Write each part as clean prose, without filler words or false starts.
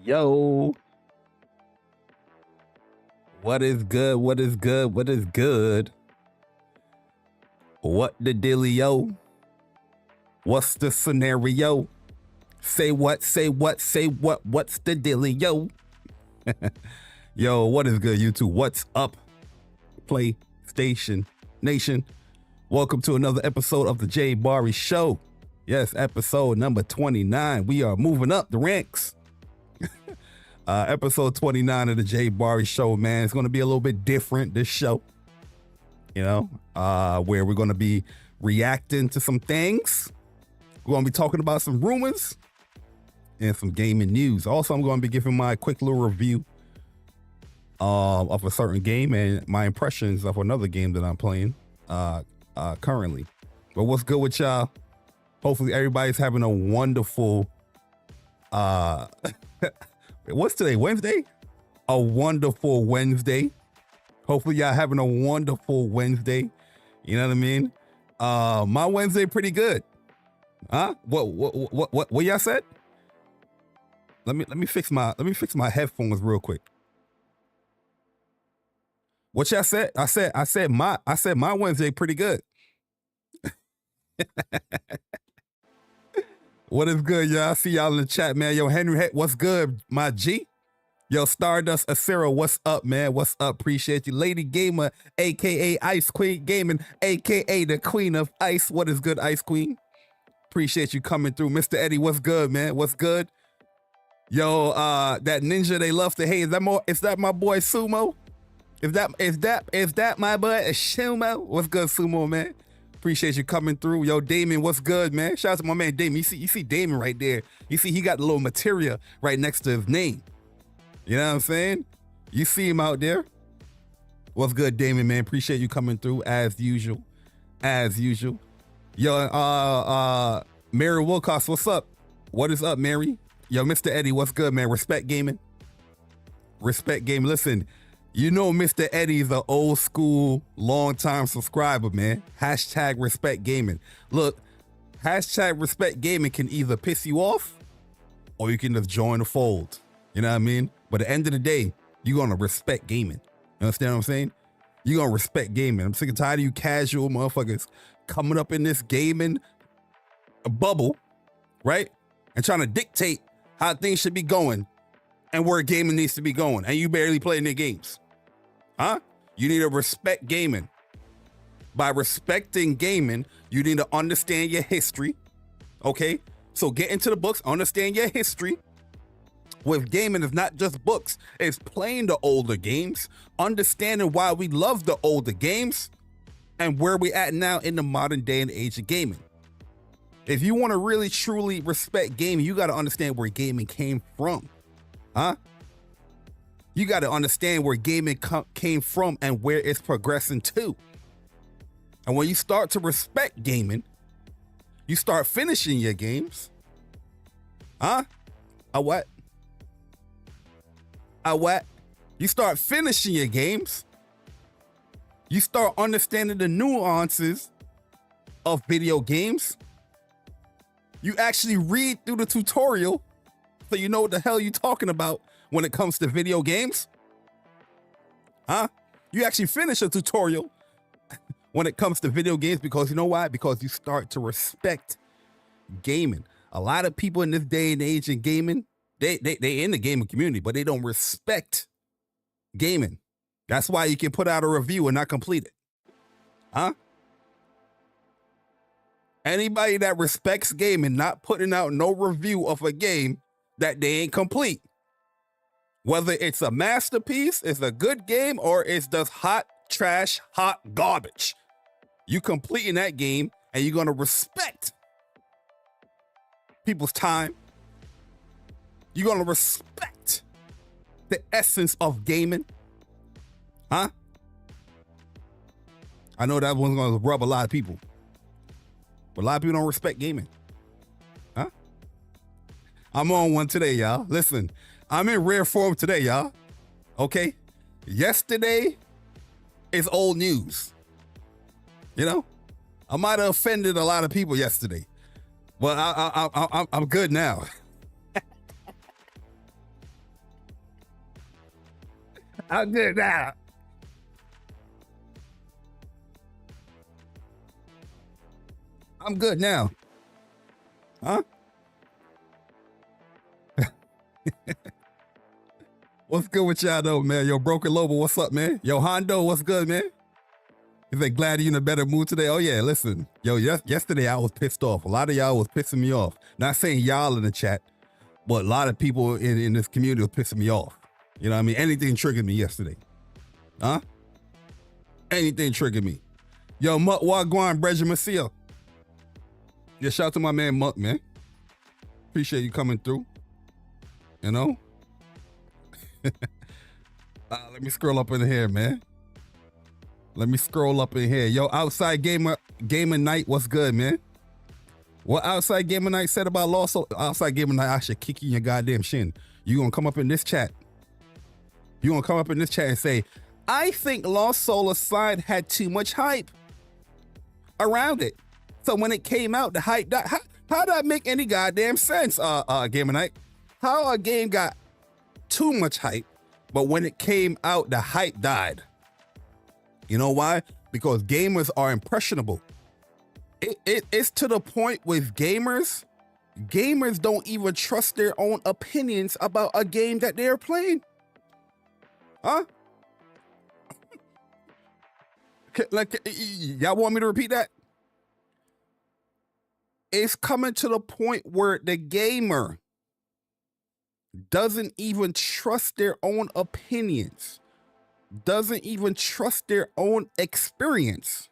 Yo, what is good? What is good? What is good? What the dealio? What's the scenario? Say what? Say what? Say what? What's the dealio? Yo, what is good, YouTube? What's up, PlayStation Nation? Welcome to another episode of the JayBari Show. Yes, episode number 29. We are moving up the ranks. Episode 29 of the JayBari Show, man. It's going to be a little bit different, this show. You know, where we're going to be reacting to some things. We're going to be talking about some rumors and some gaming news. Also, I'm going to be giving my quick little review of a certain game and my impressions of another game that I'm playing currently. But what's good with y'all? Hopefully everybody's having a wonderful what's today, Wednesday? A wonderful Wednesday. Hopefully y'all having a wonderful Wednesday. You know what I mean? My Wednesday pretty good. Huh? What y'all said? Let me fix my headphones real quick. What y'all said? I said my Wednesday pretty good. What is good, y'all? I see y'all in the chat, man. Yo, Henry, what's good, my G? Yo, Stardust Acero, what's up, man? What's up? Appreciate you. Lady Gamer, a.k.a. Ice Queen Gaming, a.k.a. the Queen of Ice. What is good, Ice Queen? Appreciate you coming through. Mr. Eddie, what's good, man? What's good? Yo, that ninja they love to hate. Is that my boy Sumo? Is that my boy Sumo? What's good, Sumo, man? Appreciate you coming through. Yo, Damon, what's good, man? Shout out to my man Damon. You see Damon right there. You see he got the little materia right next to his name. You know what I'm saying? You see him out there. What's good, Damon, man? Appreciate you coming through as usual. As usual. Yo, Mary Wilcox, what's up? What is up, Mary? Yo, Mr. Eddie, what's good, man? Respect gaming. Respect gaming. Listen, you know Mr. Eddie's an old school, long time subscriber, man. Hashtag respect gaming. Look, hashtag respect gaming can either piss you off or you can just join the fold. You know what I mean? But at the end of the day, you're going to respect gaming. You understand what I'm saying? You're going to respect gaming. I'm sick and tired of you casual motherfuckers coming up in this gaming bubble, right? And trying to dictate how things should be going and where gaming needs to be going. And you barely playing their games. Huh? You need to respect gaming. By respecting gaming, you need to understand your history. Okay? So get into the books, understand your history. With gaming, it's not just books. It's playing the older games, understanding why we love the older games, and where we at now in the modern day and age of gaming. If you want to really, truly respect gaming, you got to understand where gaming came from. Huh? You got to understand where gaming came from and where it's progressing to. And when you start to respect gaming, you start finishing your games. Huh? A what? A what? You start finishing your games. You start understanding the nuances of video games. You actually read through the tutorial so you know what the hell you're talking about when it comes to video games. Huh? You actually finish a tutorial when it comes to video games because you know why? Because you start to respect gaming. A lot of people in this day and age in gaming, they in the gaming community, but they don't respect gaming. That's why you can put out a review and not complete it. Huh? Anybody that respects gaming, not putting out no review of a game that they ain't complete. Whether it's a masterpiece, it's a good game, or it's just hot trash, hot garbage. You completing that game and you're going to respect people's time. You're going to respect the essence of gaming. Huh? I know that one's going to rub a lot of people. But a lot of people don't respect gaming. Huh? I'm on one today, y'all. Listen, I'm in rare form today, y'all. Okay? Yesterday is old news. You know? I might have offended a lot of people yesterday. But I'm good now. I'm good now. I'm good now. Huh? What's good with y'all though, man? Yo, Broken Lobo, what's up, man? Yo, Hondo, what's good, man? Is they glad you in a better mood today? Oh yeah, listen. Yo, yesterday I was pissed off. A lot of y'all was pissing me off. Not saying y'all in the chat, but a lot of people in this community was pissing me off. You know what I mean? Anything triggered me yesterday. Huh? Anything triggered me. Yo, Muck Wagwan, Bredger Macia. Yeah, shout out to my man Muck, man. Appreciate you coming through. You know? Let me scroll up in here, man. Let me scroll up in here. Yo, Outside Gamer Night, what's good, man? What Outside Gamer Night said about Lost Soul? Outside Gamer Night, I should kick you in your goddamn shin. You gonna come up in this chat. You gonna come up in this chat and say, I think Lost Soul Aside had too much hype around it. So when it came out, the hype died. How did that make any goddamn sense, Gamer Night? How a game got too much hype, but when it came out, the hype died. You know why? Because gamers are impressionable. It's to the point with gamers don't even trust their own opinions about a game that they're playing. Huh? Like, y'all want me to repeat that? It's coming to the point where the gamer doesn't even trust their own opinions, doesn't even trust their own experience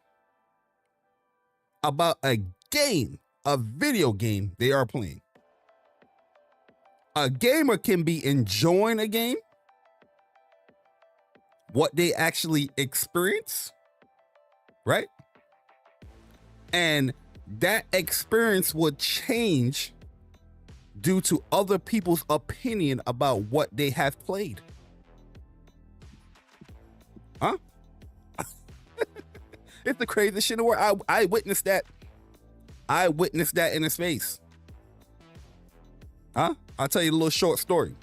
about a game, a video game they are playing. A gamer can be enjoying a game, what they actually experience, right? And that experience would change due to other people's opinion about what they have played. Huh? It's the craziest shit in the world. I witnessed that. I witnessed that in his face. Huh? I'll tell you a little short story.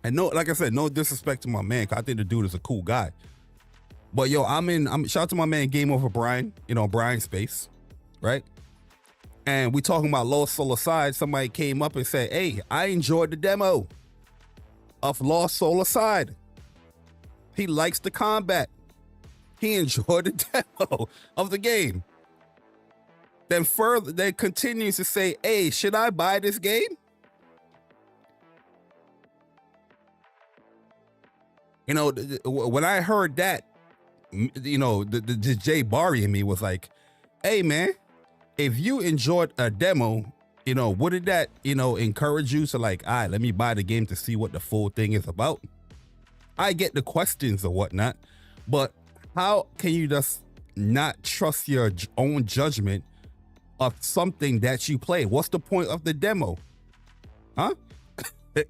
And no, like I said, no disrespect to my man, 'cause I think the dude is a cool guy. But yo, shout out to my man Game Over Brian, Brian Space, right? And we talking about Lost Soul Aside. Somebody came up and said, hey, I enjoyed the demo of Lost Soul Aside. He likes the combat. He enjoyed the demo of the game. Then continues to say, hey, should I buy this game? When I heard that, the JayBari in me was like, hey, man, if you enjoyed a demo, wouldn't that, encourage you to like, all right, let me buy the game to see what the full thing is about? I get the questions or whatnot, but how can you just not trust your own judgment of something that you play? What's the point of the demo? Huh? You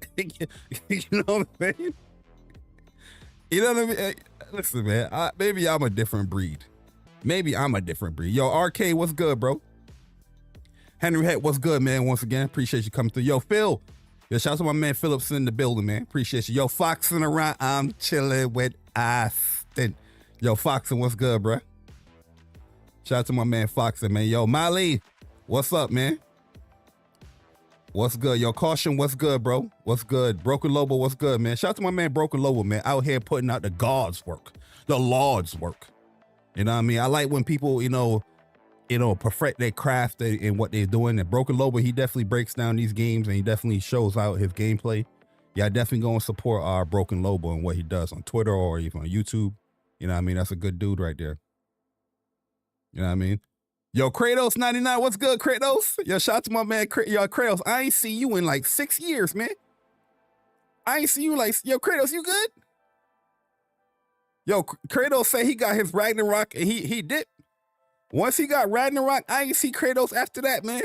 know what I'm saying? You know what I mean? Listen, man, maybe I'm a different breed. Yo, RK, what's good, bro? Henry Heck, what's good, man? Once again, appreciate you coming through. Yo, Phil. Yo, shout out to my man Phillips in the building, man. Appreciate you. Yo, Foxing around. I'm chilling with Austin. Yo, Foxing, what's good, bro? Shout out to my man Foxing, man. Yo, Molly, what's up, man? What's good? Yo, Caution, what's good, bro? What's good? Broken Lobo, what's good, man? Shout out to my man Broken Lobo, man. Out here putting out the God's work, the Lord's work. You know what I mean? I like when people, perfect their craft and what they're doing. And Broken Lobo, he definitely breaks down these games and he definitely shows out his gameplay. Yeah, I definitely go and support our Broken Lobo and what he does on Twitter or even on YouTube. You know what I mean? That's a good dude right there. You know what I mean? Yo, Kratos99, what's good, Kratos? Yo, shout out to my man, Kratos. I ain't see you in like 6 years, man. I ain't see you yo, Kratos, you good? Yo, Kratos said he got his Ragnarok and he dipped. Once he got Ragnarok, I ain't see Kratos after that, man.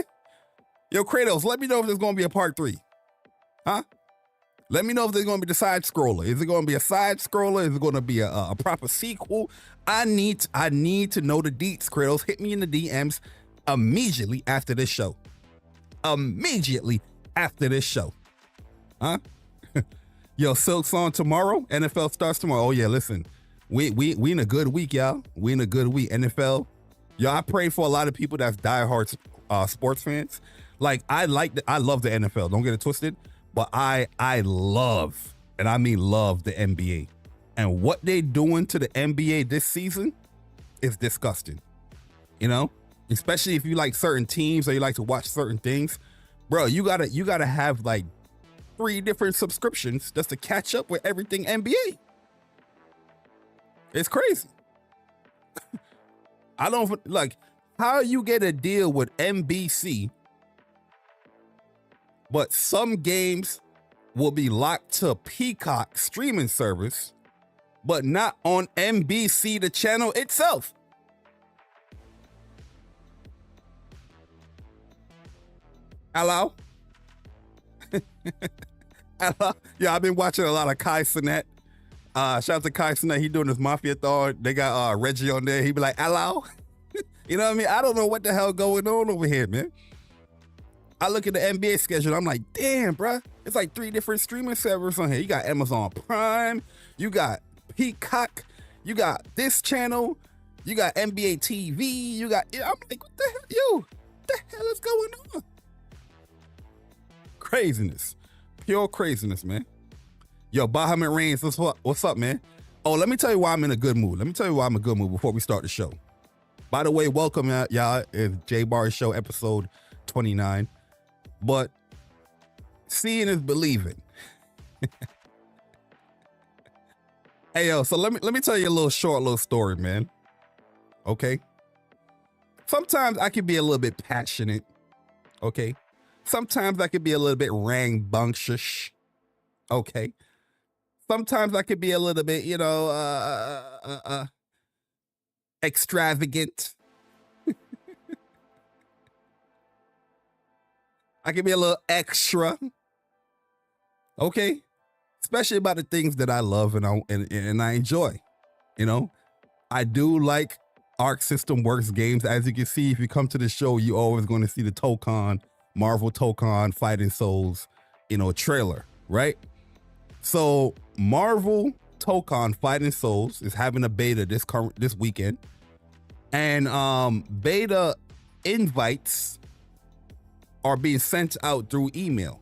Yo, Kratos, let me know if there's going to be a part 3. Huh? Let me know if there's going to be the side scroller. Is it going to be a side scroller? Is it going to be a proper sequel? I need to know the deets, Kratos. Hit me in the DMs immediately after this show. Immediately after this show. Huh? Yo, Silk's on tomorrow. NFL starts tomorrow. Oh yeah, listen, we in a good week, y'all. We in a good week. NFL. Yo, I pray for a lot of people that's diehard sports fans. Like I love the NFL. Don't get it twisted. But I love, and I mean love, the NBA. And what they doing to the NBA this season is disgusting. You know, especially if you like certain teams or you like to watch certain things, bro. You gotta have like 3 different subscriptions just to catch up with everything NBA. It's crazy. I don't like how you get a deal with NBC, but some games will be locked to Peacock streaming service, but not on NBC, the channel itself. Hello? Hello? Yeah, I've been watching a lot of Kai Cenat. Shout out to Kai Cenat. He doing his Mafia Thor. They got Reggie on there. He be like, hello? You know what I mean? I don't know what the hell going on over here, man. I look at the NBA schedule. I'm like, damn, bruh. It's like 3 different streaming servers on here. You got Amazon Prime. You got Peacock. You got this channel. You got NBA TV. You got, I'm like, what the hell? Yo, what the hell is going on? Craziness. Pure craziness, man. Yo, Bahamut Reigns, what's up, man? Oh, let me tell you why I'm in a good mood. Let me tell you why I'm in a good mood before we start the show. By the way, welcome, y'all. It's JayBari Show, episode 29. But seeing is believing. Hey, yo, so let me tell you a little story, man. Okay? Sometimes I can be a little bit passionate, okay? Sometimes I could be a little bit rambunctious, okay? Sometimes I could be a little bit, you know, extravagant. I can be a little extra, okay? Especially about the things that I love and I enjoy, you know? I do like Arc System Works games. As you can see, if you come to the show, you're always going to see the Tokon, Marvel Tokon Fighting Souls, you know, trailer, right? So Marvel Tokon Fighting Souls is having a beta this weekend, and beta invites are being sent out through email.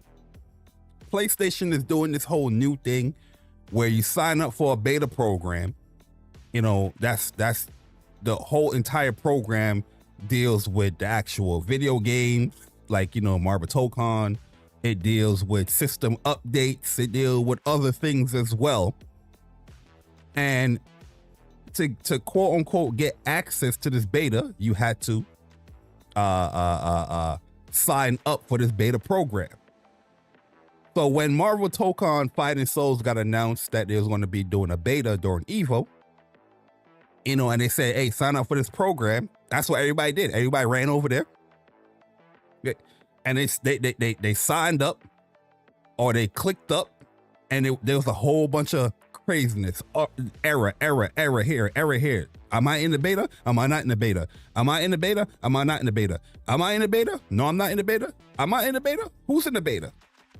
PlayStation is doing this whole new thing where you sign up for a beta program. You know, that's the whole entire program deals with the actual video game, like, you know, Marvel Tokon. It deals with system updates. It deals with other things as well. And to quote unquote get access to this beta, you had to sign up for this beta program. So when Marvel Tokon Fighting Souls got announced that they was going to be doing a beta during Evo, you know, and they said, hey, sign up for this program. That's what everybody did. Everybody ran over there. And they signed up, or they clicked up, and there was a whole bunch of craziness. Error here. Am I in the beta? Am I not in the beta? Am I in the beta? Am I not in the beta? Am I in the beta? No, I'm not in the beta. Am I in the beta? Who's in the beta?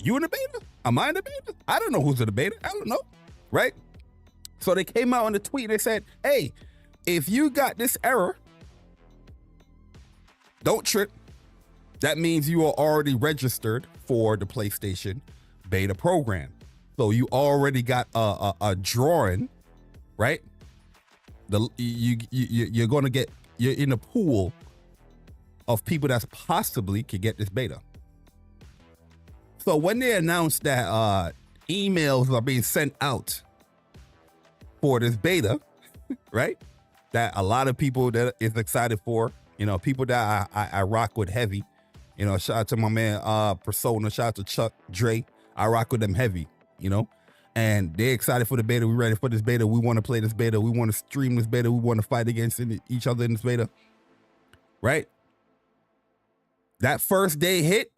You in the beta? Am I in the beta? I don't know who's in the beta. I don't know, right? So they came out on the tweet. They said, hey, if you got this error, don't trip. That means you are already registered for the PlayStation beta program. So you already got a drawing, right? You're gonna get, you're in a pool of people that's possibly could get this beta. So when they announced that emails are being sent out for this beta, right? That a lot of people that is excited for, you know, people that I rock with heavy. You know, shout out to my man Persona, shout out to Chuck, Dre. I rock with them heavy, you know, and they're excited for the beta. We're ready for this beta. We want to play this beta. We want to stream this beta. We want to fight against each other in this beta, right? That first day hit,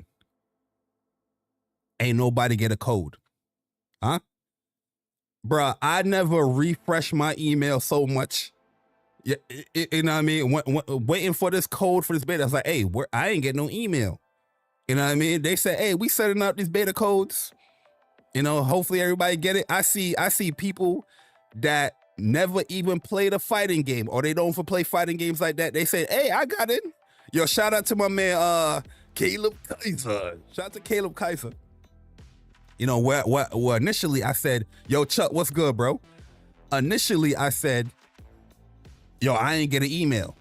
ain't nobody get a code, huh? Bruh, I never refresh my email so much. Yeah, you know what I mean? Waiting for this code for this beta. I was like, hey, I ain't getting no email. You know what I mean? They said, hey, we setting up these beta codes. You know, hopefully everybody get it. I see people that never even played a fighting game, or they don't even play fighting games like that. They say, hey, I got it. Yo, shout out to my man Caleb Kaiser. Shout out to Caleb Kaiser. You know, where initially I said, yo, Chuck, what's good, bro? Initially I said, yo, I ain't get an email.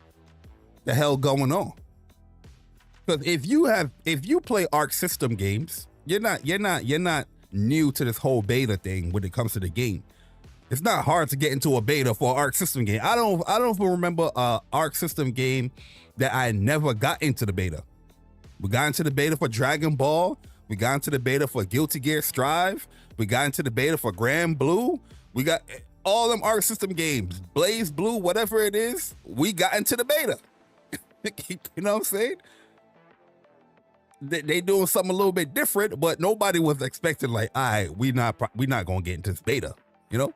The hell going on? Because if you play Arc System games, you're not new to this whole beta thing when it comes to the game. It's not hard to get into a beta for an Arc System game. I don't even remember a Arc System game that I never got into the beta. We got into the beta for Dragon Ball. We got into the beta for Guilty Gear Strive. We got into the beta for Grand Blue. We got all them Arc System games, Blaze Blue, whatever it is. We got into the beta. You know what I'm saying? They doing something a little bit different, but nobody was expecting like, all right, we not gonna get into this beta, you know?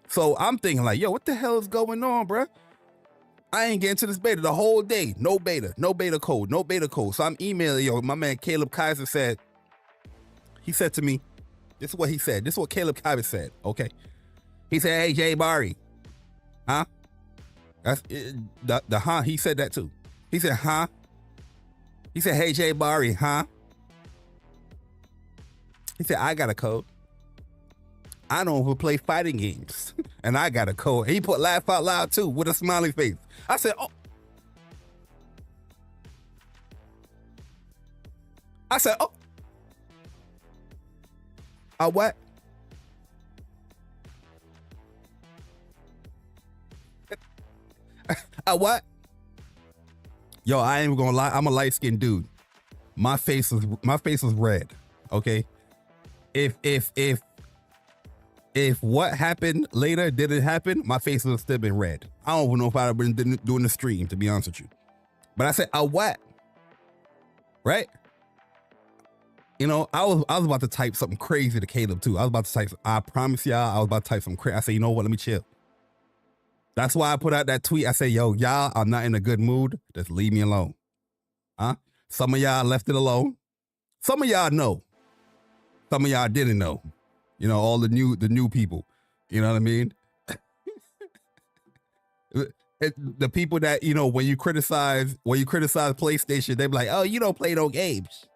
So I'm thinking like, yo, what the hell is going on, bruh? I ain't getting to this beta the whole day. No beta code. So I'm emailing, yo, my man Caleb Kaiser said, he said to me, this is what he said. This is what Caleb Kaiser said, okay? He said, hey, JayBari, huh? That's the huh, he said that too. He said, huh? He said, hey, JayBari, huh? He said, I got a code. I don't even play fighting games. And I got a code. He put laugh out loud too with a smiley face. I said, oh. I said, oh. What? What? Yo, I ain't gonna lie. I'm a light-skinned dude. My face was red. Okay. If what happened later didn't happen, my face would have still been red. I don't even know if I'd have been doing the stream, to be honest with you. But I said, what? Right? You know, I was about to type something crazy to Caleb too. I was about to type, I promise y'all, I was about to type something crazy. I said, you know what? Let me chill. That's why I put out that tweet. I said, yo, y'all, I'm not in a good mood. Just leave me alone. Huh? Some of y'all left it alone. Some of y'all know. Some of y'all didn't know. You know, all the new people. You know what I mean? The people that, you know, when you criticize PlayStation, they be like, oh, you don't play no games.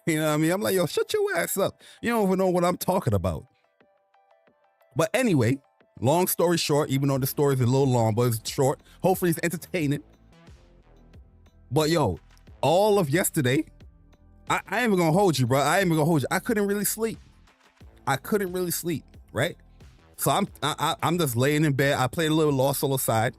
You know what I mean? I'm like, yo, shut your ass up. You don't even know what I'm talking about. But anyway, long story short, even though the story is a little long, but it's short. Hopefully it's entertaining. But yo, all of yesterday, I ain't even gonna hold you, bro. I ain't even gonna hold you. I couldn't really sleep. Right? So I'm just laying in bed. I played a little Lost Soul Aside,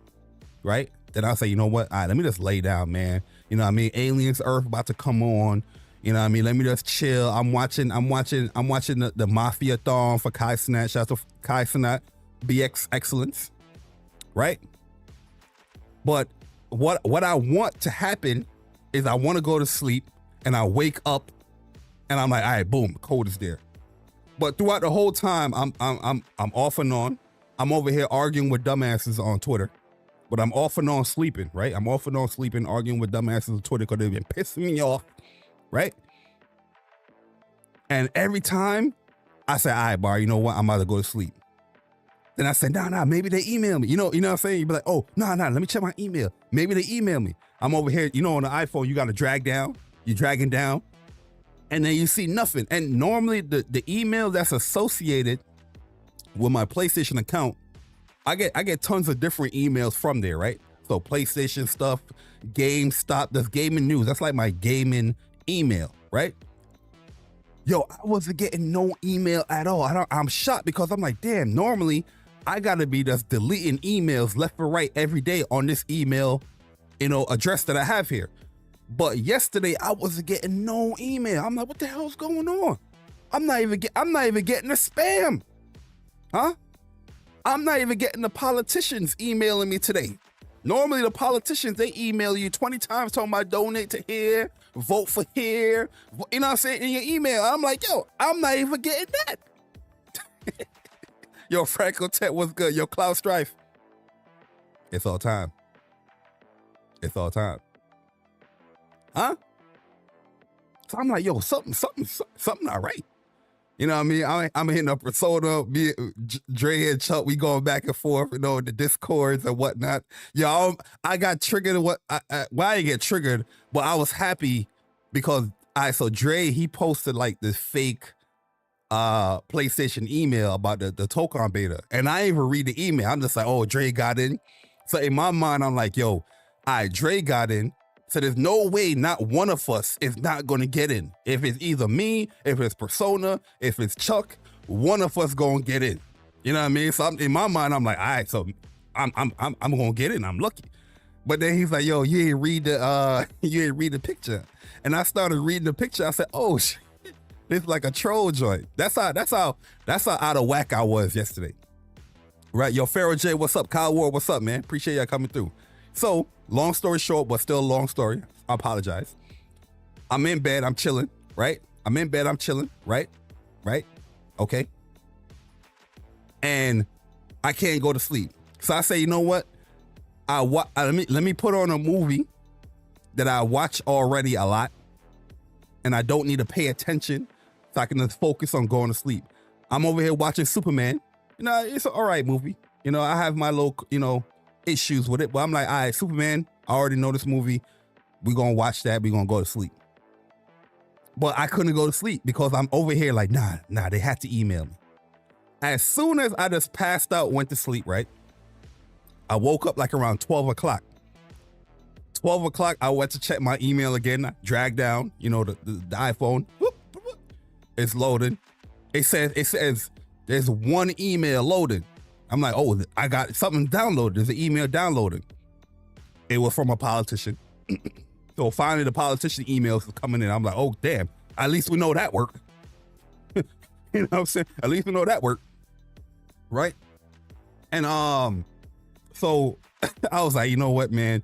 right? Then I say, you know what? All right, let me just lay down, man. You know what I mean? Aliens Earth about to come on. You know what I mean? Let me just chill. I'm watching the Mafia-thon for Kai Cenat. Shout out to Kai Cenat, BX Excellence, right? But what I want to happen is I want to go to sleep and I wake up and I'm like, all right, boom, code is there. But throughout the whole time, I'm off and on. I'm over here arguing with dumbasses on Twitter, but I'm off and on sleeping, right? I'm off and on sleeping, arguing with dumbasses on Twitter because they've been pissing me off, right? And every time I say, all right, Bar, you know what? I'm about to go to sleep. Then I said, nah, maybe they email me. You know what I'm saying? You'd be like, oh, nah, let me check my email. Maybe they email me. I'm over here, you know, on the iPhone, you got to drag down. You're dragging down. And then you see nothing. And normally the email that's associated with my PlayStation account, I get tons of different emails from there, right? So PlayStation stuff, GameStop, that's gaming news. That's like my gaming email, right? Yo, I wasn't getting no email at all. I'm shocked because I'm like, damn, normally I gotta be just deleting emails left and right every day on this email, you know, address that I have here. But yesterday I wasn't getting no email. I'm like, what the hell's going on? I'm not even getting the spam. Huh? I'm not even getting the politicians emailing me today. Normally the politicians, they email you 20 times talking about donate to here, vote for here, you know what I'm saying, in your email. I'm like, yo, I'm not even getting that. Yo, Franco Tech, what's good? Yo, Cloud Strife. It's all time. It's all time. Huh? So I'm like, yo, something not right. You know what I mean? I'm hitting up Persona, me, Dre and Chuck, we going back and forth, you know, the Discords and whatnot. Yo, I got triggered. Well, I didn't get triggered, but I was happy because so Dre, he posted like this fake PlayStation email about the Tokon beta. And I didn't even read the email. I'm just like, oh, Dre got in. So in my mind, I'm like, yo, Dre got in. So there's no way not one of us is not going to get in. If it's either me, if it's Persona, if it's Chuck, one of us going to get in. You know what I mean? So in my mind, I'm like, all right, so I'm going to get in. I'm lucky. But then he's like, yo, you ain't read the picture. And I started reading the picture. I said, oh shit, this is like a troll joint. That's how out of whack I was yesterday. Right, yo, Pharaoh J, what's up? Kyle Ward, what's up, man? Appreciate y'all coming through. So, long story short, but still a long story. I apologize. I'm in bed, I'm chilling, right? I'm in bed, I'm chilling, right? Right? Okay. And I can't go to sleep. So I say, you know what? Let me put on a movie that I watch already a lot, and I don't need to pay attention, so I can just focus on going to sleep. I'm over here watching Superman. You know, it's an all right movie. You know, I have my little, you know, issues with it, but I'm like, all right, Superman, I already know this movie. We're going to watch that. We're going to go to sleep. But I couldn't go to sleep because I'm over here like, nah, they had to email me. As soon as I just passed out, went to sleep, right? I woke up like around 12 o'clock. 12 o'clock, I went to check my email again. I dragged down, you know, the iPhone. Whoop, whoop, whoop. It's loading. It says, there's one email loaded. I'm like, oh, I got something downloaded. There's an email downloaded. It was from a politician. So finally the politician emails are coming in. I'm like, oh, damn. At least we know that worked. You know what I'm saying? At least we know that worked. Right? And so I was like, you know what, man?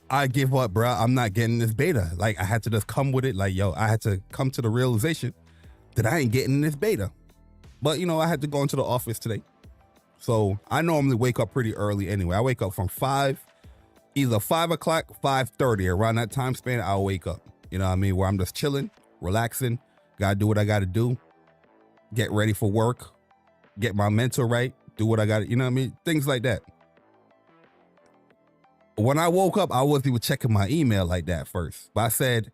I give up, bro. I'm not getting this beta. Like, I had to just come with it. Like, yo, I had to come to the realization that I ain't getting this beta. But, you know, I had to go into the office today. So I normally wake up pretty early anyway. I wake up from either 5 o'clock, 5:30. Around that time span, I'll wake up. You know what I mean? Where I'm just chilling, relaxing, gotta do what I gotta do, get ready for work, get my mental right, do what I gotta, you know what I mean? Things like that. When I woke up, I wasn't even checking my email like that first. But I said,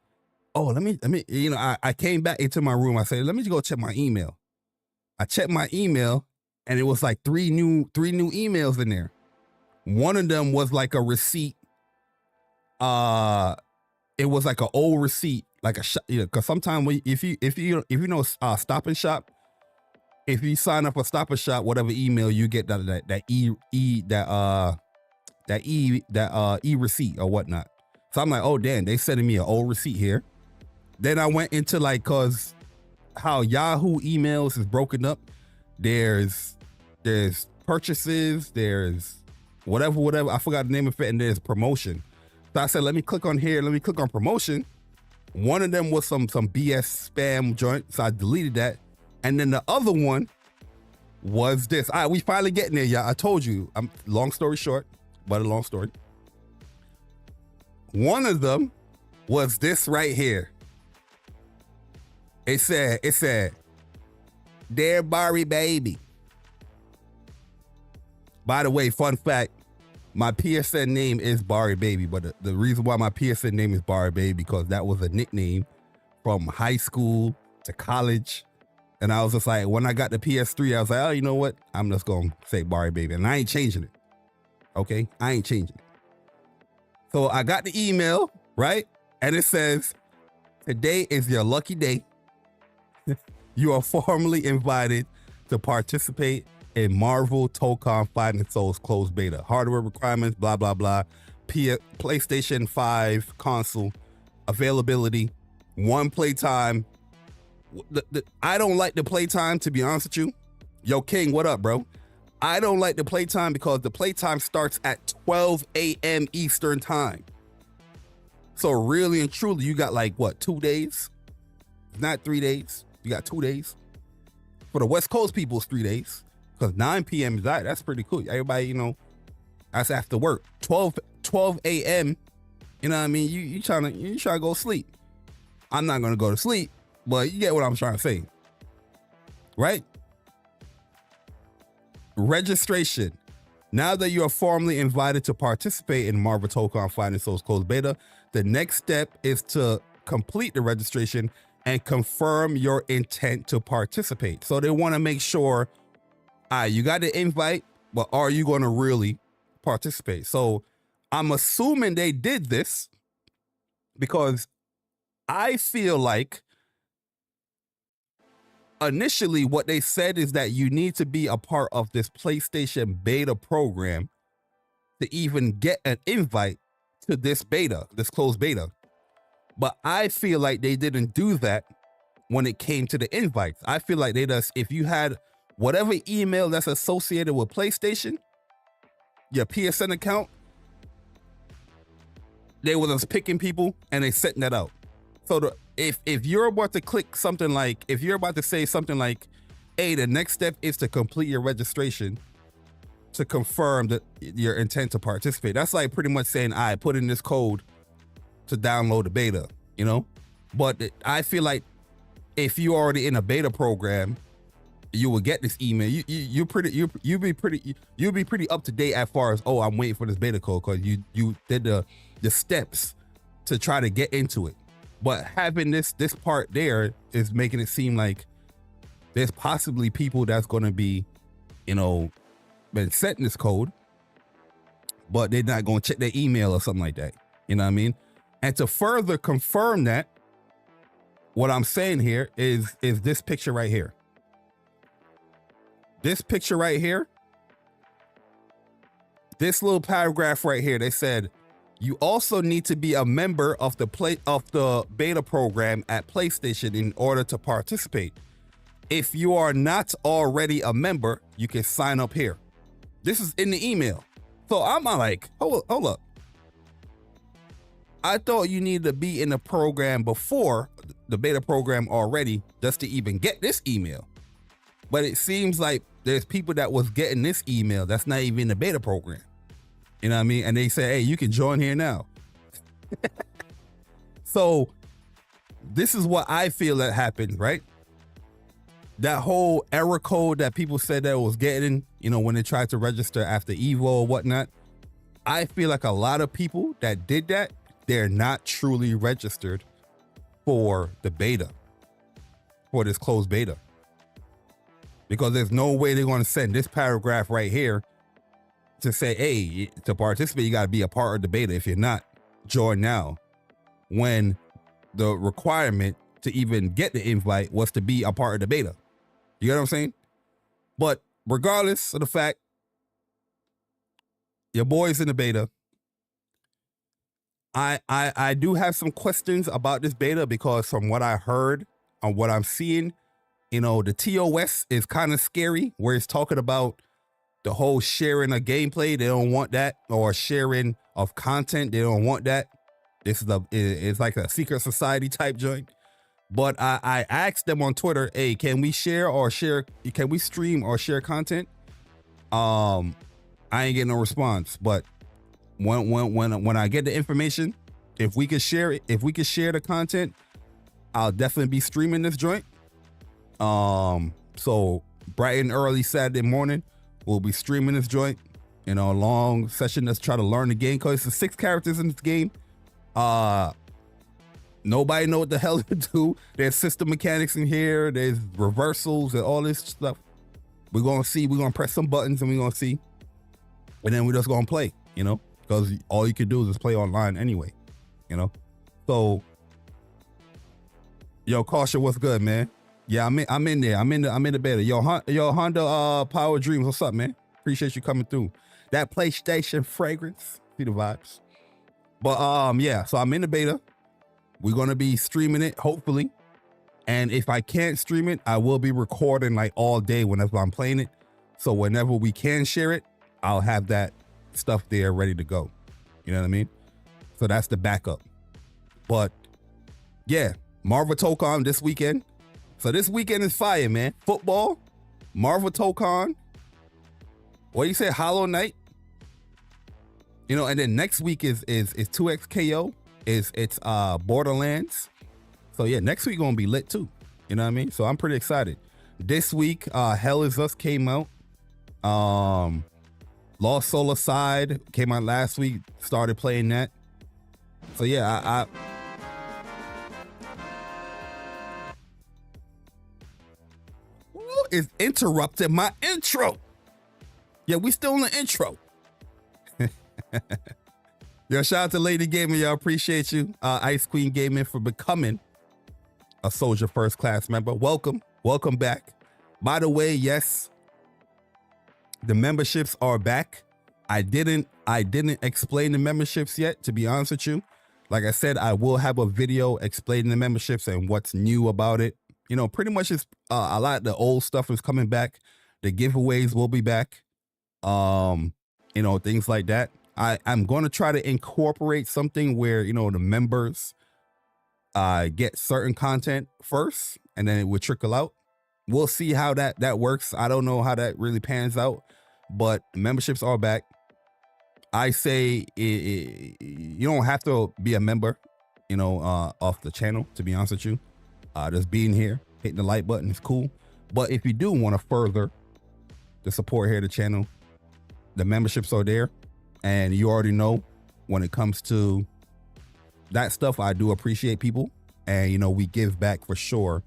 oh, let me, you know, I came back into my room. I said, let me go check my email. I checked my email and it was like three new emails in there. One of them was like a receipt. It was like an old receipt, like a shop, you know, cause sometimes if you know Stop and Shop, if you sign up for Stop and Shop, whatever email you get that e-receipt or whatnot. So I'm like, oh damn, they sending me an old receipt here. Then I went into like, cause how Yahoo emails is broken up. There's purchases, there's whatever. I forgot the name of it, and there's promotion. So I said, let me click on here. Let me click on promotion. One of them was some BS spam joint, so I deleted that. And then the other one was this. All right, we finally getting there, y'all. I told you. Long story short, but a long story. One of them was this right here. It said, JayBari baby. By the way, fun fact, my PSN name is Bari Baby, but the reason why my PSN name is Bari Baby because that was a nickname from high school to college. And I was just like, when I got the PS3, I was like, oh, you know what? I'm just going to say Bari Baby. And I ain't changing it. Okay? I ain't changing it. So I got the email, right? And it says, today is your lucky day. You are formally invited to participate in Marvel Tokon Fighting Souls closed beta. Hardware requirements, blah, blah, blah. PlayStation 5 console availability, one playtime. I don't like the playtime, to be honest with you. Yo, King, what up, bro? I don't like the playtime because the playtime starts at 12 a.m. Eastern time. So really and truly, you got like, what, 2 days? Not 3 days. You got 2 days. For the West Coast people, it's 3 days. Because 9 p.m. is that. That's pretty cool. Everybody, you know, that's after work. 12 a.m., you know what I mean? You trying to go sleep. I'm not going to go to sleep, but you get what I'm trying to say. right? Registration. Now that you are formally invited to participate in Marvel Tokon Finding Souls closed beta, the next step is to complete the registration and confirm your intent to participate. So they want to make sure, you got the invite, but are you going to really participate? So I'm assuming they did this because I feel like initially what they said is that you need to be a part of this PlayStation beta program to even get an invite to this beta, this closed beta. But I feel like they didn't do that when it came to the invites. I feel like they just, if you had whatever email that's associated with PlayStation, your PSN account, they were just picking people and they setting that out. So if you're about to click something like, if you're about to say something like, hey, the next step is to complete your registration to confirm that your intent to participate. That's like pretty much saying, I put in this code to download the beta, you know? But I feel like if you're already in a beta program, you will get this email. You'll be pretty up to date as far as, oh, I'm waiting for this beta code, because you did the steps to try to get into it. But having this part there is making it seem like there's possibly people that's going to be, you know, been setting this code, but they're not going to check their email or something like that. You know what I mean? And to further confirm that, what I'm saying here is this picture right here. This picture right here, this little paragraph right here, they said, you also need to be a member of the beta program at PlayStation in order to participate. If you are not already a member, you can sign up here. This is in the email. So I'm like, hold up. I thought you needed to be in the program before the beta program already just to even get this email. But it seems like there's people that was getting this email that's not even in the beta program. You know what I mean? And they say, hey, you can join here now. So this is what I feel that happened, right? That whole error code that people said that was getting, you know, when they tried to register after Evo or whatnot. I feel like a lot of people that did that, they're not truly registered for the beta, for this closed beta. Because there's no way they're going to send this paragraph right here to say, hey, to participate, you got to be a part of the beta. If you're not, join now. When the requirement to even get the invite was to be a part of the beta. You get what I'm saying? But regardless of the fact, your boy's in the beta. I do have some questions about this beta, because from what I heard and what I'm seeing, you know, the TOS is kind of scary, where it's talking about the whole sharing of gameplay. They don't want that, or sharing of content. They don't want that. This is it's like a secret society type joint. But I asked them on Twitter, hey, can we stream or share content? I ain't getting no response. But when I get the information, if we could share it, if we could share the content, I'll definitely be streaming this joint. So bright and early Saturday morning, we'll be streaming this joint, you know, a long session. Let's try to learn the game, because it's 6 characters in this game. Nobody know what the hell to do. There's system mechanics in here. There's reversals and all this stuff. We're going to see. We're going to press some buttons and we're going to see. And then we're just going to play, you know, because all you can do is just play online anyway, you know. So, yo, Caution, what's good, man? Yeah, I'm in there. I'm in the beta. Yo, Honda Power Dreams, what's up, man? Appreciate you coming through. That PlayStation fragrance. See the vibes. But yeah, so I'm in the beta. We're gonna be streaming it, hopefully. And if I can't stream it, I will be recording like all day whenever I'm playing it. So whenever we can share it, I'll have that stuff there ready to go. You know what I mean? So that's the backup. But yeah, Marvel Tokon this weekend. So this weekend is fire, man. Football, Marvel Tokon. What do you say? Hollow Knight. You know, and then next week is 2XKO. It's Borderlands. So yeah, next week gonna be lit too. You know what I mean? So I'm pretty excited. this week, Hell Is Us came out. Lost Soul Aside came out last week. Started playing that. So yeah, I Who is interrupting my intro? Yeah, we still in the intro. Yo, shout out to Lady Gaming, y'all. Appreciate you. Ice Queen Gaming for becoming a Soldier First Class member. Welcome back. By the way, yes, the memberships are back. I didn't explain the memberships yet, to be honest with you. Like I said, I will have a video explaining the memberships and what's new about it. You know, pretty much it's a lot of the old stuff is coming back. The giveaways will be back. You know, things like that. I'm going to try to incorporate something where, you know, the members get certain content first and then it would trickle out. We'll see how that works. I don't know how that really pans out, but memberships are back. I say you don't have to be a member, you know, off the channel, to be honest with you. Just being here, hitting the like button is cool. But if you do want to further the support here at the channel, the memberships are there. And you already know when it comes to that stuff, I do appreciate people. And, you know, we give back for sure.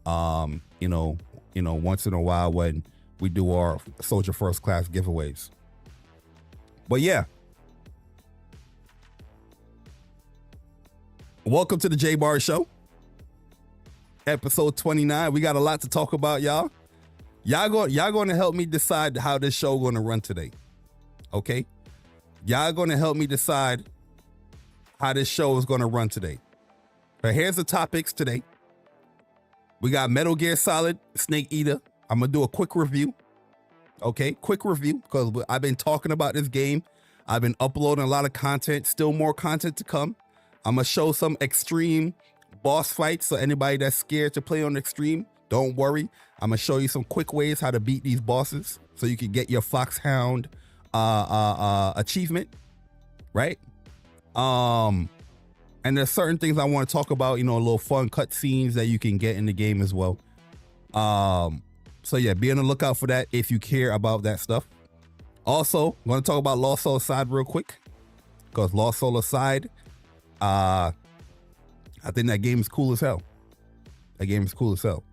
You know, once in a while when we do our Soldier First Class giveaways. But yeah. Welcome to the JayBari Show. Episode 29. We got a lot to talk about, y'all. Y'all going to help me decide how this show going to run today. Okay? Y'all going to help me decide how this show is going to run today. But here's the topics today. We got Metal Gear Solid Snake Eater. I'm going to do a quick review. Okay, quick review because I've been talking about this game. I've been uploading a lot of content, still more content to come. I'm going to show some extreme boss fights. So anybody that's scared to play on extreme, don't worry. I'm going to show you some quick ways how to beat these bosses so you can get your Foxhound achievement, right? And there's certain things I want to talk about, you know, a little fun cutscenes that you can get in the game as well. So yeah, be on the lookout for that if you care about that stuff. Also, I'm going to talk about Lost Soul Aside real quick because Lost Soul Aside, I think that game is cool as hell. That game is cool as hell,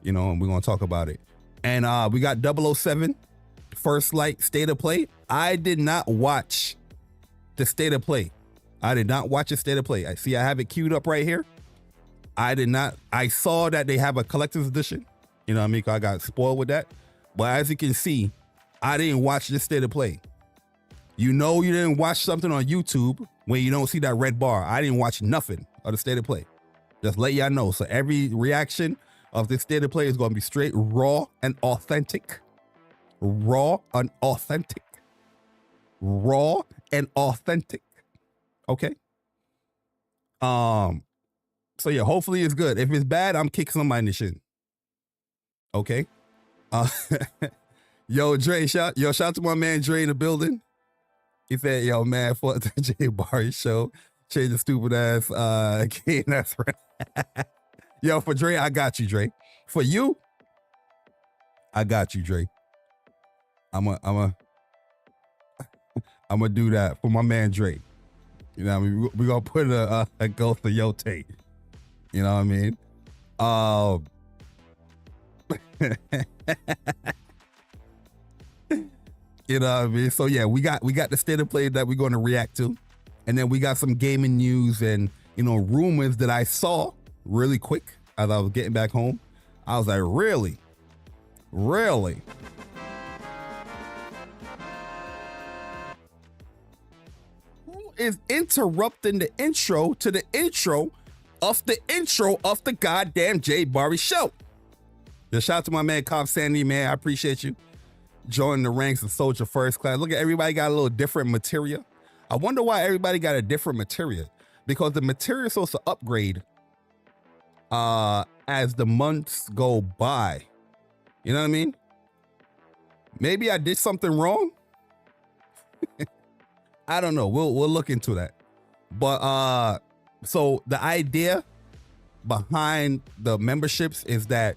you know, and we're going to talk about it. And we got 007 First Light State of Play. I did not watch the State of Play. I did not watch the State of Play. I have it queued up right here. I did not. I saw that they have a collector's edition. You know what I mean? I got spoiled with that. But as you can see, I didn't watch the State of Play. You know you didn't watch something on YouTube when you don't see that red bar. I didn't watch nothing of the State of Play. Just let y'all know. So every reaction of the State of Play is going to be straight raw and authentic. Raw and authentic. Raw and authentic. Okay. So yeah, hopefully it's good. If it's bad, I'm kicking somebody in the shit. Okay. Yo, Dre, shout out to my man Dre in the building. He said, yo, man, fuck the JayBari show. Change the stupid ass game. That's right. Yo, for Dre, I got you, Dre. For you, I got you, Dre. I'm gonna do that for my man Dre. You know what I mean? We're gonna put a ghost of your tape. You know what I mean? You know what I mean? So yeah, we got the State of Play that we're going to react to. And then we got some gaming news and, you know, rumors that I saw really quick as I was getting back home. I was like, really? Really? Who is interrupting the intro to the intro of the goddamn JayBari show? Just shout out to my man Cop Sandy, man. I appreciate you joining the ranks of Soldier First Class. Look at everybody got a little different material. I wonder why everybody got a different material, because the material is supposed to upgrade as the months go by. You know what I mean? Maybe I did something wrong. I don't know. We'll look into that. But so the idea behind the memberships is that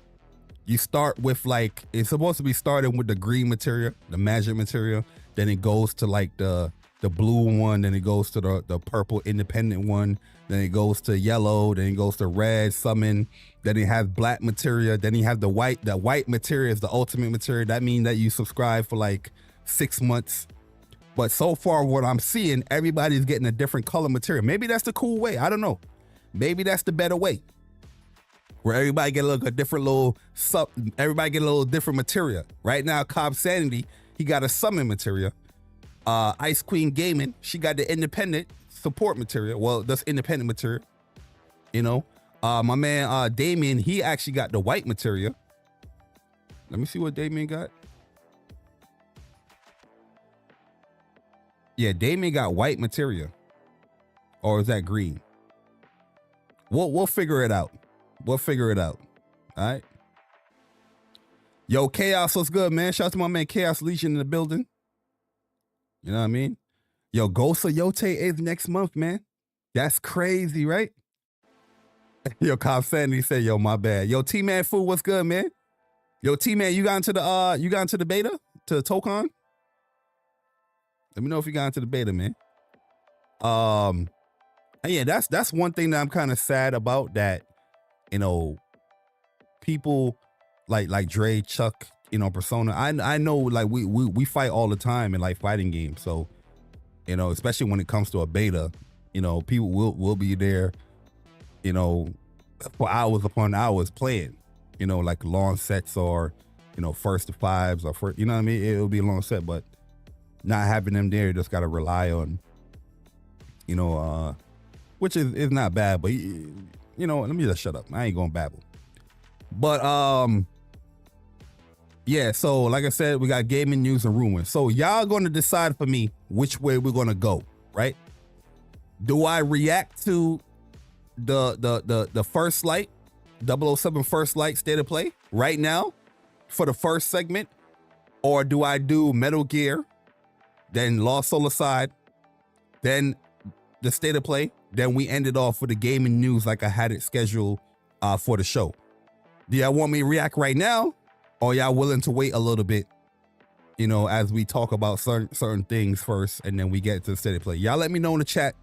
you start with like, it's supposed to be starting with the green material, the magic material. Then it goes to like the blue one. Then it goes to the purple independent one. Then it goes to yellow. Then it goes to red summon. Then it has black material. Then you have the white. The white material is the ultimate material. That means that you subscribe for like 6 months. But so far, what I'm seeing, everybody's getting a different color material. Maybe that's the cool way. I don't know. Maybe that's the better way, where everybody get a different little everybody get a little different material. Right now, Cobb Sanity, he got a summon material. Ice Queen Gaming, she got the independent support material. Well, that's independent material. You know, my man Damien, he actually got the white material. Let me see what Damien got. Yeah, Damien got white material. Or is that green? We'll figure it out. We'll figure it out. All right. Yo, Chaos, what's good, man? Shout out to my man Chaos Legion in the building. You know what I mean? Yo, Ghost of Yote is next month, man. That's crazy, right? Yo, Cobb Sandy said, yo, my bad. Yo, T-Man Food, what's good, man? Yo, T-Man, you got into the beta? To the Tokon? Let me know if you got into the beta, man. And yeah, that's one thing that I'm kind of sad about, that, you know, people like Dre, Chuck, you know, Persona. I know, like, we fight all the time in like fighting games. So, you know, especially when it comes to a beta, you know, people will be there, you know, for hours upon hours playing, you know, like long sets, or, you know, first to fives, or first, you know what I mean? It'll be a long set, but not having them there, you just got to rely on, you know, which is not bad, but you know, let me just shut up. I ain't gonna babble. But yeah, so like I said, we got gaming news and rumors. So y'all gonna decide for me which way we're gonna go, right? Do I react to the first light, 007 first light state of play right now for the first segment? Or do I do Metal Gear, then Lost Soul Aside, then the state of play, then we end it off with the gaming news like I had it scheduled for the show? Do y'all want me to react right now, or y'all willing to wait a little bit, you know, as we talk about certain things first, and then we get to the state of play? Y'all let me know in the chat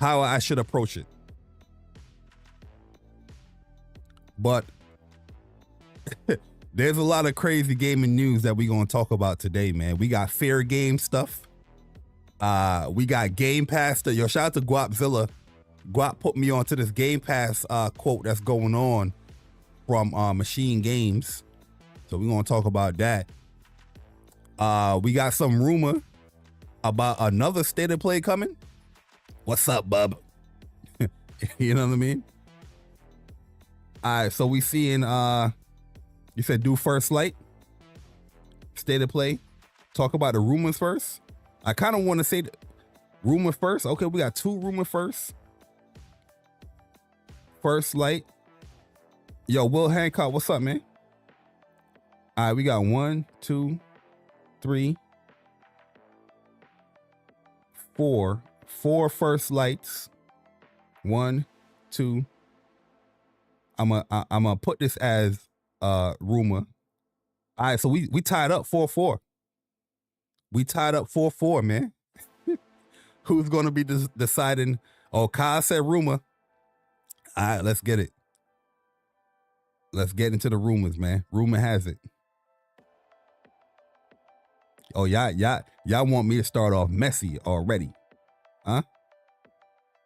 how I should approach it. But there's a lot of crazy gaming news that we're going to talk about today, man. We got FairGames stuff. We got Gamepass. Yo, shout out to Guapzilla. Guap put me onto this Gamepass quote that's going on from Machine Games. So we're going to talk about that. We got some rumor about another state of play coming. What's up, bub? You know what I mean? All right, so we seeing, you said do first light, state of play. Talk about the rumors first. I kind of want to say rumor first. Okay, we got two rumor first. First light. Yo, Will Hancock, what's up, man? All right, we got 1, 2, 3, 4. 4 first lights. 1, 2. I'm gonna put this as rumor. All right, so we tied up 4-4. We tied up 4-4, man. Who's gonna be deciding? Oh, Kyle said rumor. All right, let's get it. Let's get into the rumors, man. Rumor has it. Oh, y'all want me to start off messy already, huh?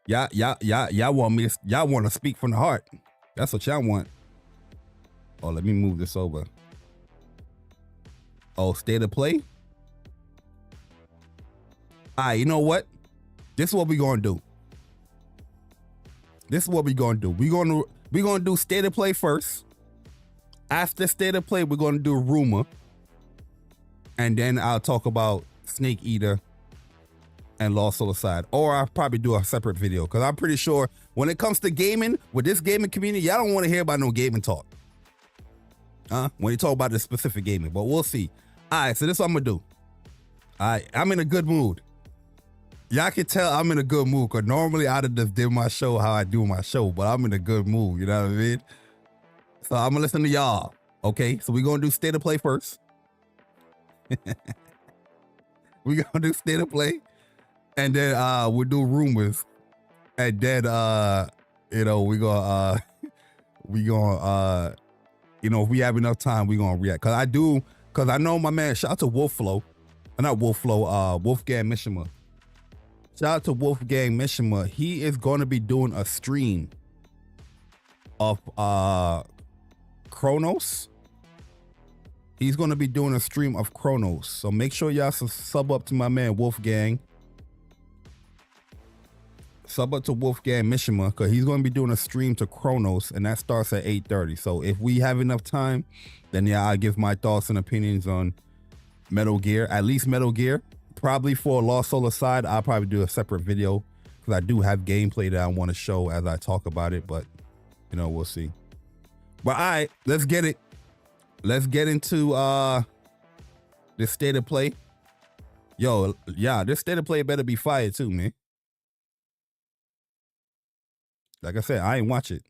Y'all want me to, y'all want to speak from the heart. That's what y'all want. Oh, let me move this over. Oh, state of play. All right, you know what? This is what we're gonna do. This is what we're gonna do. We're gonna do state of play first. After state of play, we're gonna do rumor, and then I'll talk about Snake Eater and Lost Soul Aside. Or I'll probably do a separate video, because I'm pretty sure when it comes to gaming, with this gaming community, y'all don't want to hear about no gaming talk. When you talk about the specific gaming, but we'll see. All right, so this is what I'm gonna do. All right, I'm in a good mood. Y'all can tell I'm in a good mood, because normally I'd just do my show how I do my show, but I'm in a good mood, you know what I mean? So I'm gonna listen to y'all. Okay, so we're gonna do state of play first. We're gonna do state of play, and then we'll do rumors, and then you know, we gonna you know, if we have enough time, we're gonna react. Cause I know my man, shout out to Wolfgang Mishima. Shout out to Wolfgang Mishima. He is gonna be doing a stream of Chronos. He's gonna be doing a stream of Chronos. So make sure y'all sub up to my man Wolfgang. Sub up to Wolfgang Mishima, because he's going to be doing a stream to Chronos, and that starts at 8:30. So if we have enough time, then yeah, I'll give my thoughts and opinions on Metal Gear, at least Metal Gear. Probably for Lost Soul aside, I'll probably do a separate video, because I do have gameplay that I want to show as I talk about it, but you know, we'll see. But all right, let's get it. Let's get into this state of play. Yo, yeah, this state of play better be fire too, man. Like I said, I ain't watch it.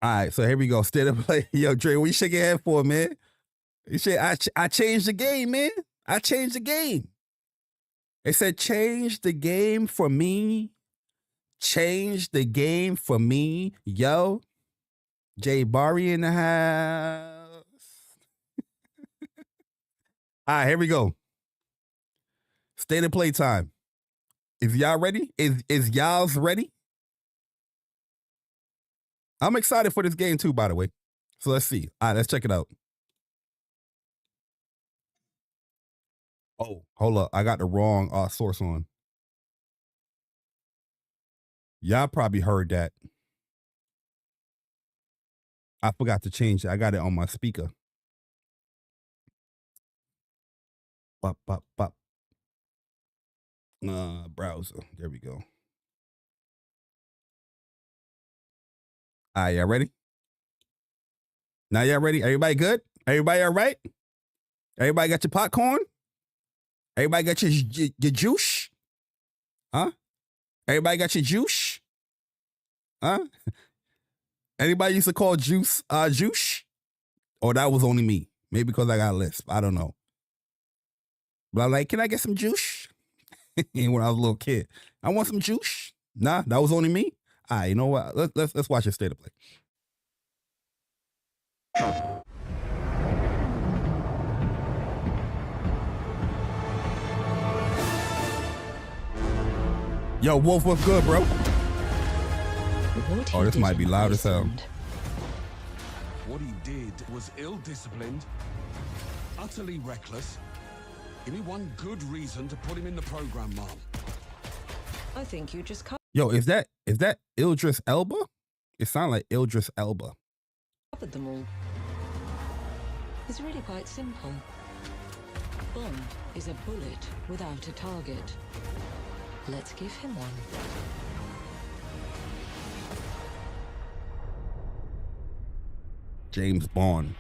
All right, so here we go. State of play. Yo, Dre, what you shaking your head for, man? You say, I changed the game, man. I changed the game. It said, change the game for me. Change the game for me. Yo, JayBari in the house. All right, here we go. State of play time. Is y'all ready? Is y'all's ready? I'm excited for this game too, by the way. So let's see. All right, let's check it out. Oh, hold up. I got the wrong source on. Y'all probably heard that. I forgot to change it. I got it on my speaker. Bop, bop, bop. Browser. There we go. All right, y'all ready? Now y'all ready? Everybody good? Everybody all right? Everybody got your popcorn? Everybody got your juice? Huh? Everybody got your juice? Huh? Anybody used to call juice juice? Or that was only me. Maybe because I got a lisp. I don't know. But I'm like, can I get some juice? When I was a little kid. I want some juice. Nah, that was only me. All right, you know what? Let's watch your state of play. Yo, Wolf, what's good, bro? Oh, this might be loud as hell. What he did was ill-disciplined, utterly reckless. Give me one good reason to put him in the program, Mom. I think you just Yo, is that Idris Elba? It sounds like Idris Elba. covered them all. It's really quite simple. Bond is a bullet without a target. Let's give him one. James Bond.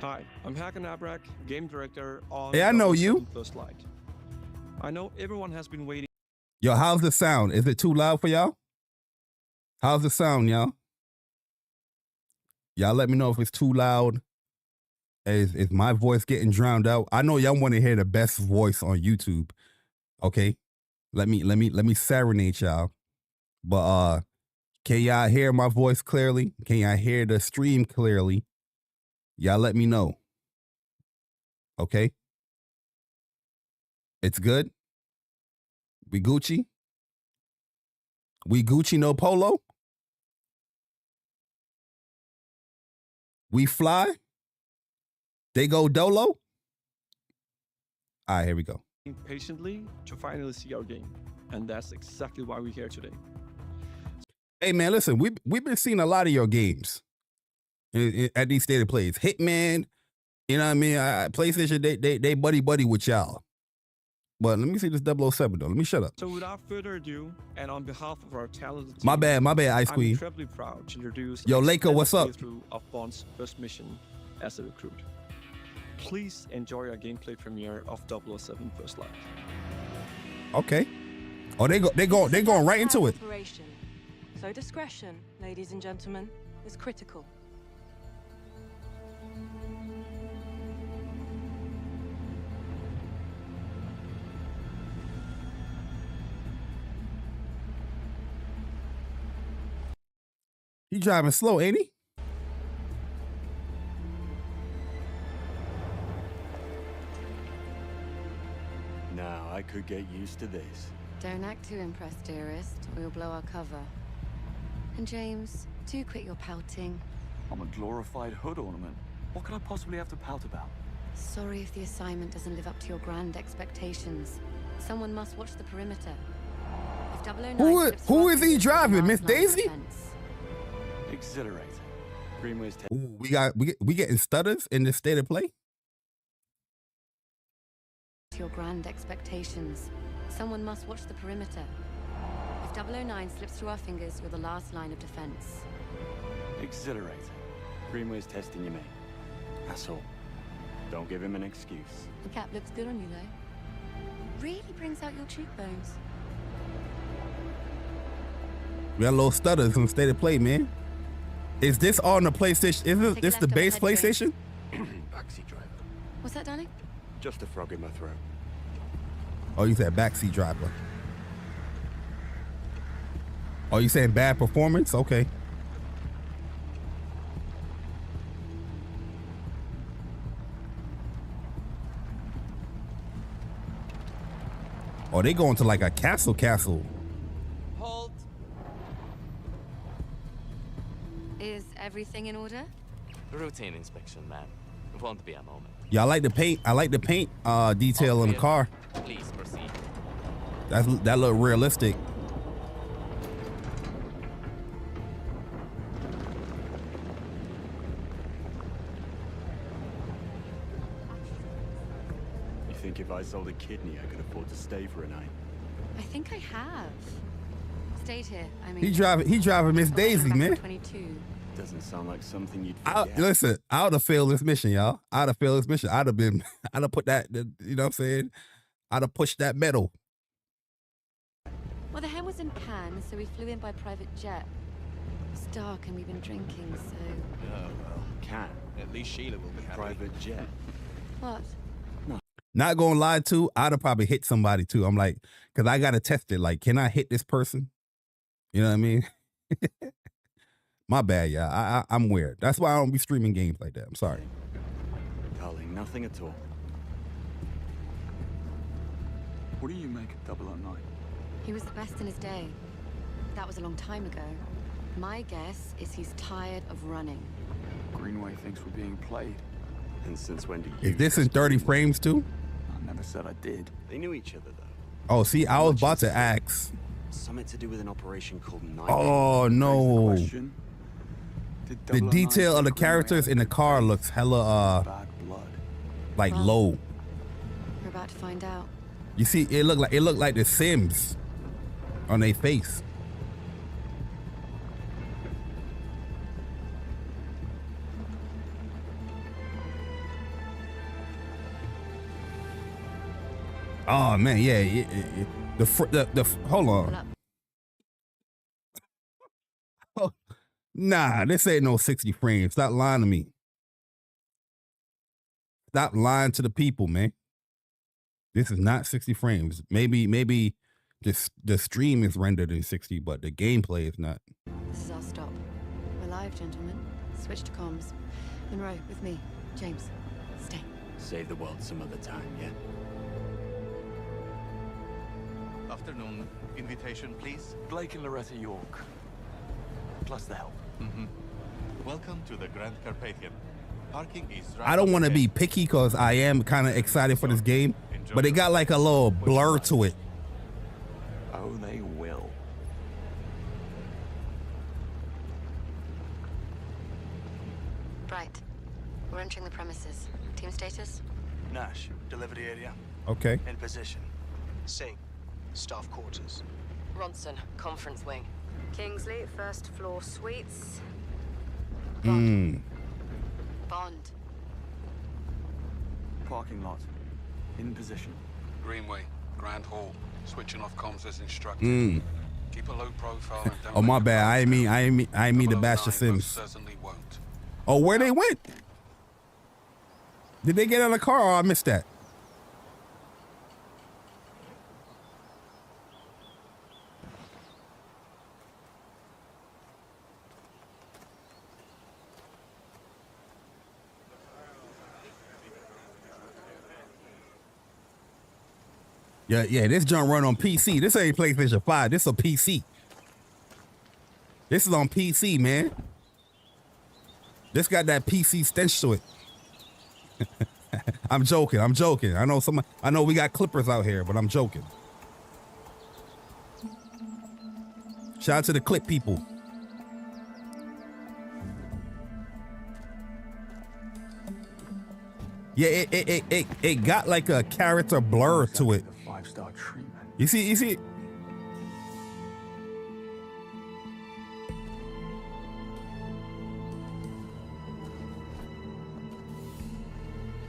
Hi, I'm Hakan Abrak, game director on Hey, I know you. First Light. I know everyone has been waiting. Yo, how's the sound? Is it too loud for y'all? How's the sound, y'all? Y'all let me know if it's too loud. Is my voice getting drowned out? I know y'all want to hear the best voice on YouTube. Okay? Let me serenade y'all. But can y'all hear my voice clearly? Can y'all hear the stream clearly? Y'all let me know. Okay? It's good? We Gucci? We Gucci, no polo? We fly? They go dolo? All right, here we go. Patiently to finally see our game. And that's exactly why we're here today. Hey man, listen, we've been seeing a lot of your games at these stated plays. Hitman, you know what I mean? PlayStation, they buddy with y'all. But let me see this 007 though. Let me shut up. So without further ado, and on behalf of our talented team, My bad, Ice I'm Queen. incredibly proud to introduce Yo, a Laker, what's up? playthrough of Bond's first mission as a recruit. Please enjoy our gameplay premiere of 007 First Light. Okay. Oh, they going right into it. Operation. So discretion, ladies and gentlemen, is critical. He driving slow, ain't he? Now I could get used to this. Don't act too impressed, dearest, or you'll blow our cover. And James, do quit your pouting. I'm a glorified hood ornament. What could I possibly have to pout about? Sorry if the assignment doesn't live up to your grand expectations. Someone must watch the perimeter. If 009 Who is he driving, Miss Daisy? Exhilarating. Greenway's Ooh, we getting stutters in this state of play. To your grand expectations. Someone must watch the perimeter. If 009 slips through our fingers, you're the last line of defense. Exhilarating. Greenway's testing you, mate. That's all. Don't give him an excuse. The cap looks good on you, though. Really brings out your cheekbones. We got a little stutters in state of play, man. Is this on the PlayStation? Isn't this the base PlayStation? Backseat driver. What's that, darling? Just a frog in my throat. Oh, you said backseat driver. Oh, you saying bad performance? Okay. Oh, they going to like a castle. Halt. Is everything in order? Routine inspection, ma'am. Won't be a moment. Yeah, I like the paint. I like the paint detail on the car. Please proceed. That look realistic. You think if I sold a kidney, I could afford to stay for a night? I think I have. Stayed here. I mean, He driving Miss Daisy, man. 22. Doesn't sound like something you'd forget. Listen, I would have failed this mission, y'all. I'd have failed this mission. I'd have put that, you know what I'm saying? I'd have pushed that medal. Well, the hen was in Cannes, so we flew in by private jet. It's dark and we've been drinking, so... Oh, well, can. At least Sheila will be happy. Private jet. What? Not gonna lie to, I'd have probably hit somebody too. I'm like, cause I gotta test it. Like, can I hit this person? You know what I mean? My bad, y'all. I'm weird. That's why I don't be streaming games like that. I'm sorry. Darling, nothing at all. What do you make of 009? He was the best in his day. That was a long time ago. My guess is he's tired of running. Greenway thinks we're being played. And since when do you... Is this in 30 frames too? I never said I did. They knew each other, though. Oh, see, I was about to ask. Something to do with an operation called Night. Oh, no. Question. Did The 009 detail of the think characters Greenway in the had car looks hella, bad blood? like Well- low. We're about to find out. You see, it looked like the Sims on their face. Oh man, yeah. The hold Pull on. up. Oh, nah, this ain't no 60 frames. Stop lying to me. Stop lying to the people, man. This is not 60 frames. Maybe the stream is rendered in 60, but the gameplay is not. This is our stop. We're live, gentlemen. Switch to comms. Monroe, with me. James, stay. Save the world some other time, yeah? Afternoon. Invitation, please. Blake and Loretta York. Plus the help. Welcome to the Grand Carpathian. Parking is right I don't up want to be ahead. picky because I am kind of excited for this game, but it got like a little blur to it. Oh, they will. Right. We're entering the premises. Team status? Nash, delivery area. Okay. In position. Singh, staff quarters. Ronson, conference wing. Kingsley, first floor suites. Hmm. Bond. Parking lot. In position. Greenway, Grand Hall. Switching off comms as instructed. Keep a low profile and don't Oh, my let your bad. I ain't mean to 009 bash the most Sims. certainly won't. Oh, where they went? Did they get out of the car or I missed that? Yeah, this junk run on PC. This ain't PlayStation 5. This a PC. This is on PC, man. This got that PC stench to it. I'm joking. I know we got clippers out here, but I'm joking. Shout out to the clip people. Yeah, it got like a character blur to it. Five-star treatment. You see?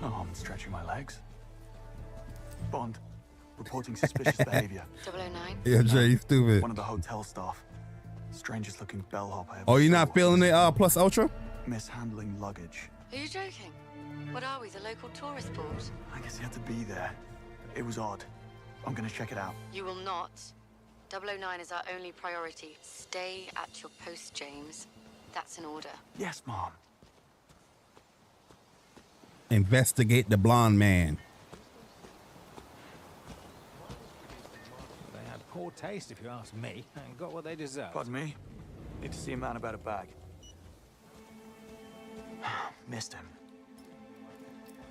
Oh, I'm stretching my legs. Bond, reporting suspicious behavior. 009? Yeah, Jay, you stupid. One of the hotel staff. Strangest looking bellhop I ever Oh, you saw. not feeling it, Plus Ultra? Mishandling luggage. Are you joking? What are we, the local tourist board? I guess he had to be there. It was odd. I'm gonna check it out. You will not. 009 is our only priority. Stay at your post, James. That's an order. Yes, Mom. Investigate the blonde man. They had poor taste, if you ask me, and got what they deserved. Pardon me? Need to see a man about a bag. Missed him.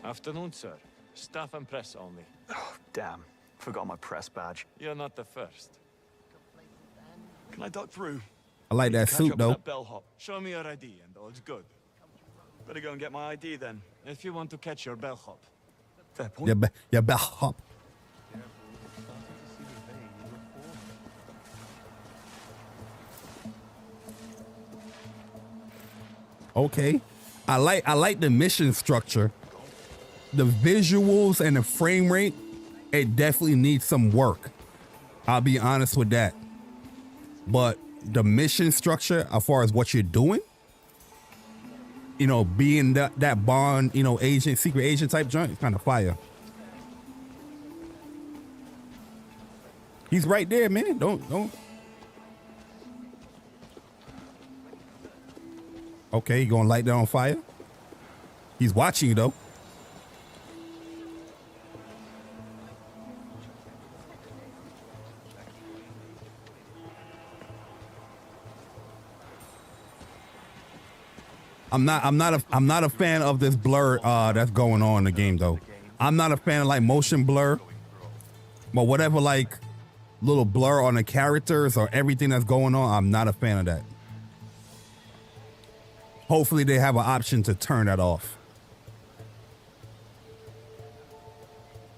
Afternoon, sir. Staff and press only. Oh, damn. Forgot my press badge. You're not the first. Can I duck through? I like that Catch suit up with though. that bellhop. Show me your ID and all's good. Better go and get my ID then. If you want to catch your bellhop. Fair point. Yeah, bellhop. Okay. I like the mission structure. The visuals and the frame rate, it definitely needs some work. I'll be honest with that. But the mission structure, as far as what you're doing, you know, being that Bond, you know, agent, secret agent type joint, it's kind of fire. He's right there, man. Don't. Okay, you gonna light that on fire? He's watching you though. I'm not a fan of this blur that's going on in the game though. I'm not a fan of like motion blur, but whatever like little blur on the characters or everything that's going on, I'm not a fan of that. Hopefully they have an option to turn that off.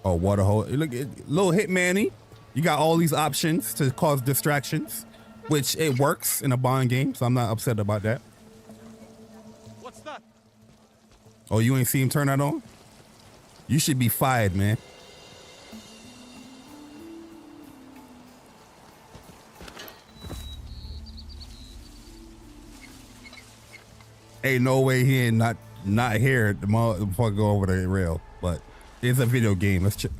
Oh, water hole. Look, little Hitman-y. You got all these options to cause distractions, which it works in a Bond game, so I'm not upset about that. What's that? Oh, you ain't see him turn that on? You should be fired, man. Ain't no way he ain't not here. The motherfucker go over the rail, but it's a video game. Let's check.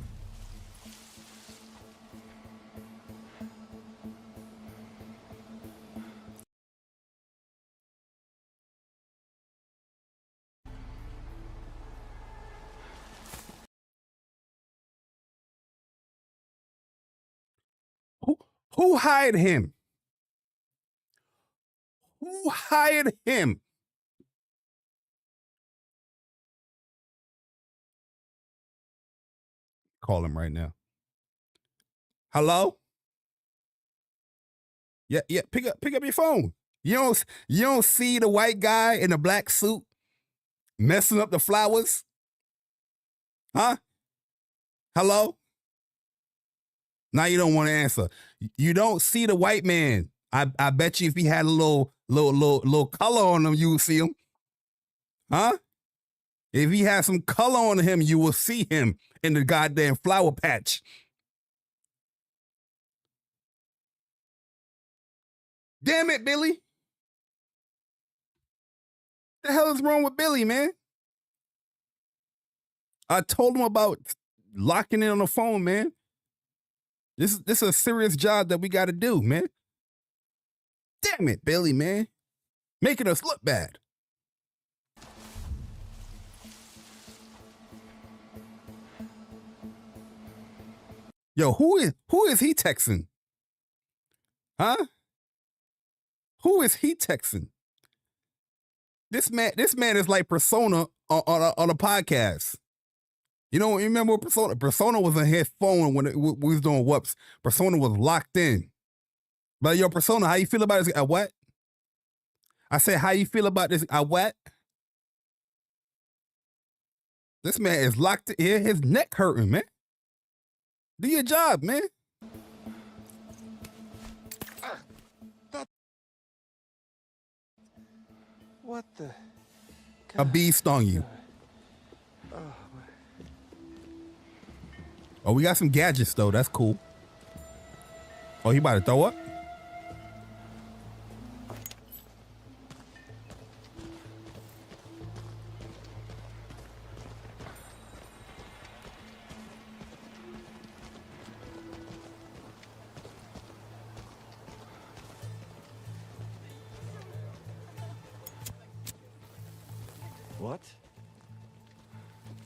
Who hired him? Who hired him? Call him right now. Hello? Yeah, pick up your phone. You don't see the white guy in the black suit messing up the flowers? Huh? Hello? Now you don't want to answer. You don't see the white man. I bet you if he had a little color on him, you would see him. Huh? If he had some color on him, you will see him in the goddamn flower patch. Damn it, Billy. The hell is wrong with Billy, man? I told him about locking in on the phone, man. This is a serious job that we got to do, man. Damn it, Billy, man. Making us look bad. Yo, who is he texting? Huh? Who is he texting? This man is like Persona on a podcast. You know, you remember what Persona? Persona was on his phone when we was doing whoops. Persona was locked in. But yo, Persona, how you feel about this? What? I said, how you feel about this? What? This man is locked in here. His neck hurting, man. Do your job, man. What the? A bee stung you. Oh, we got some gadgets, though. That's cool. Oh, he about to throw up? What?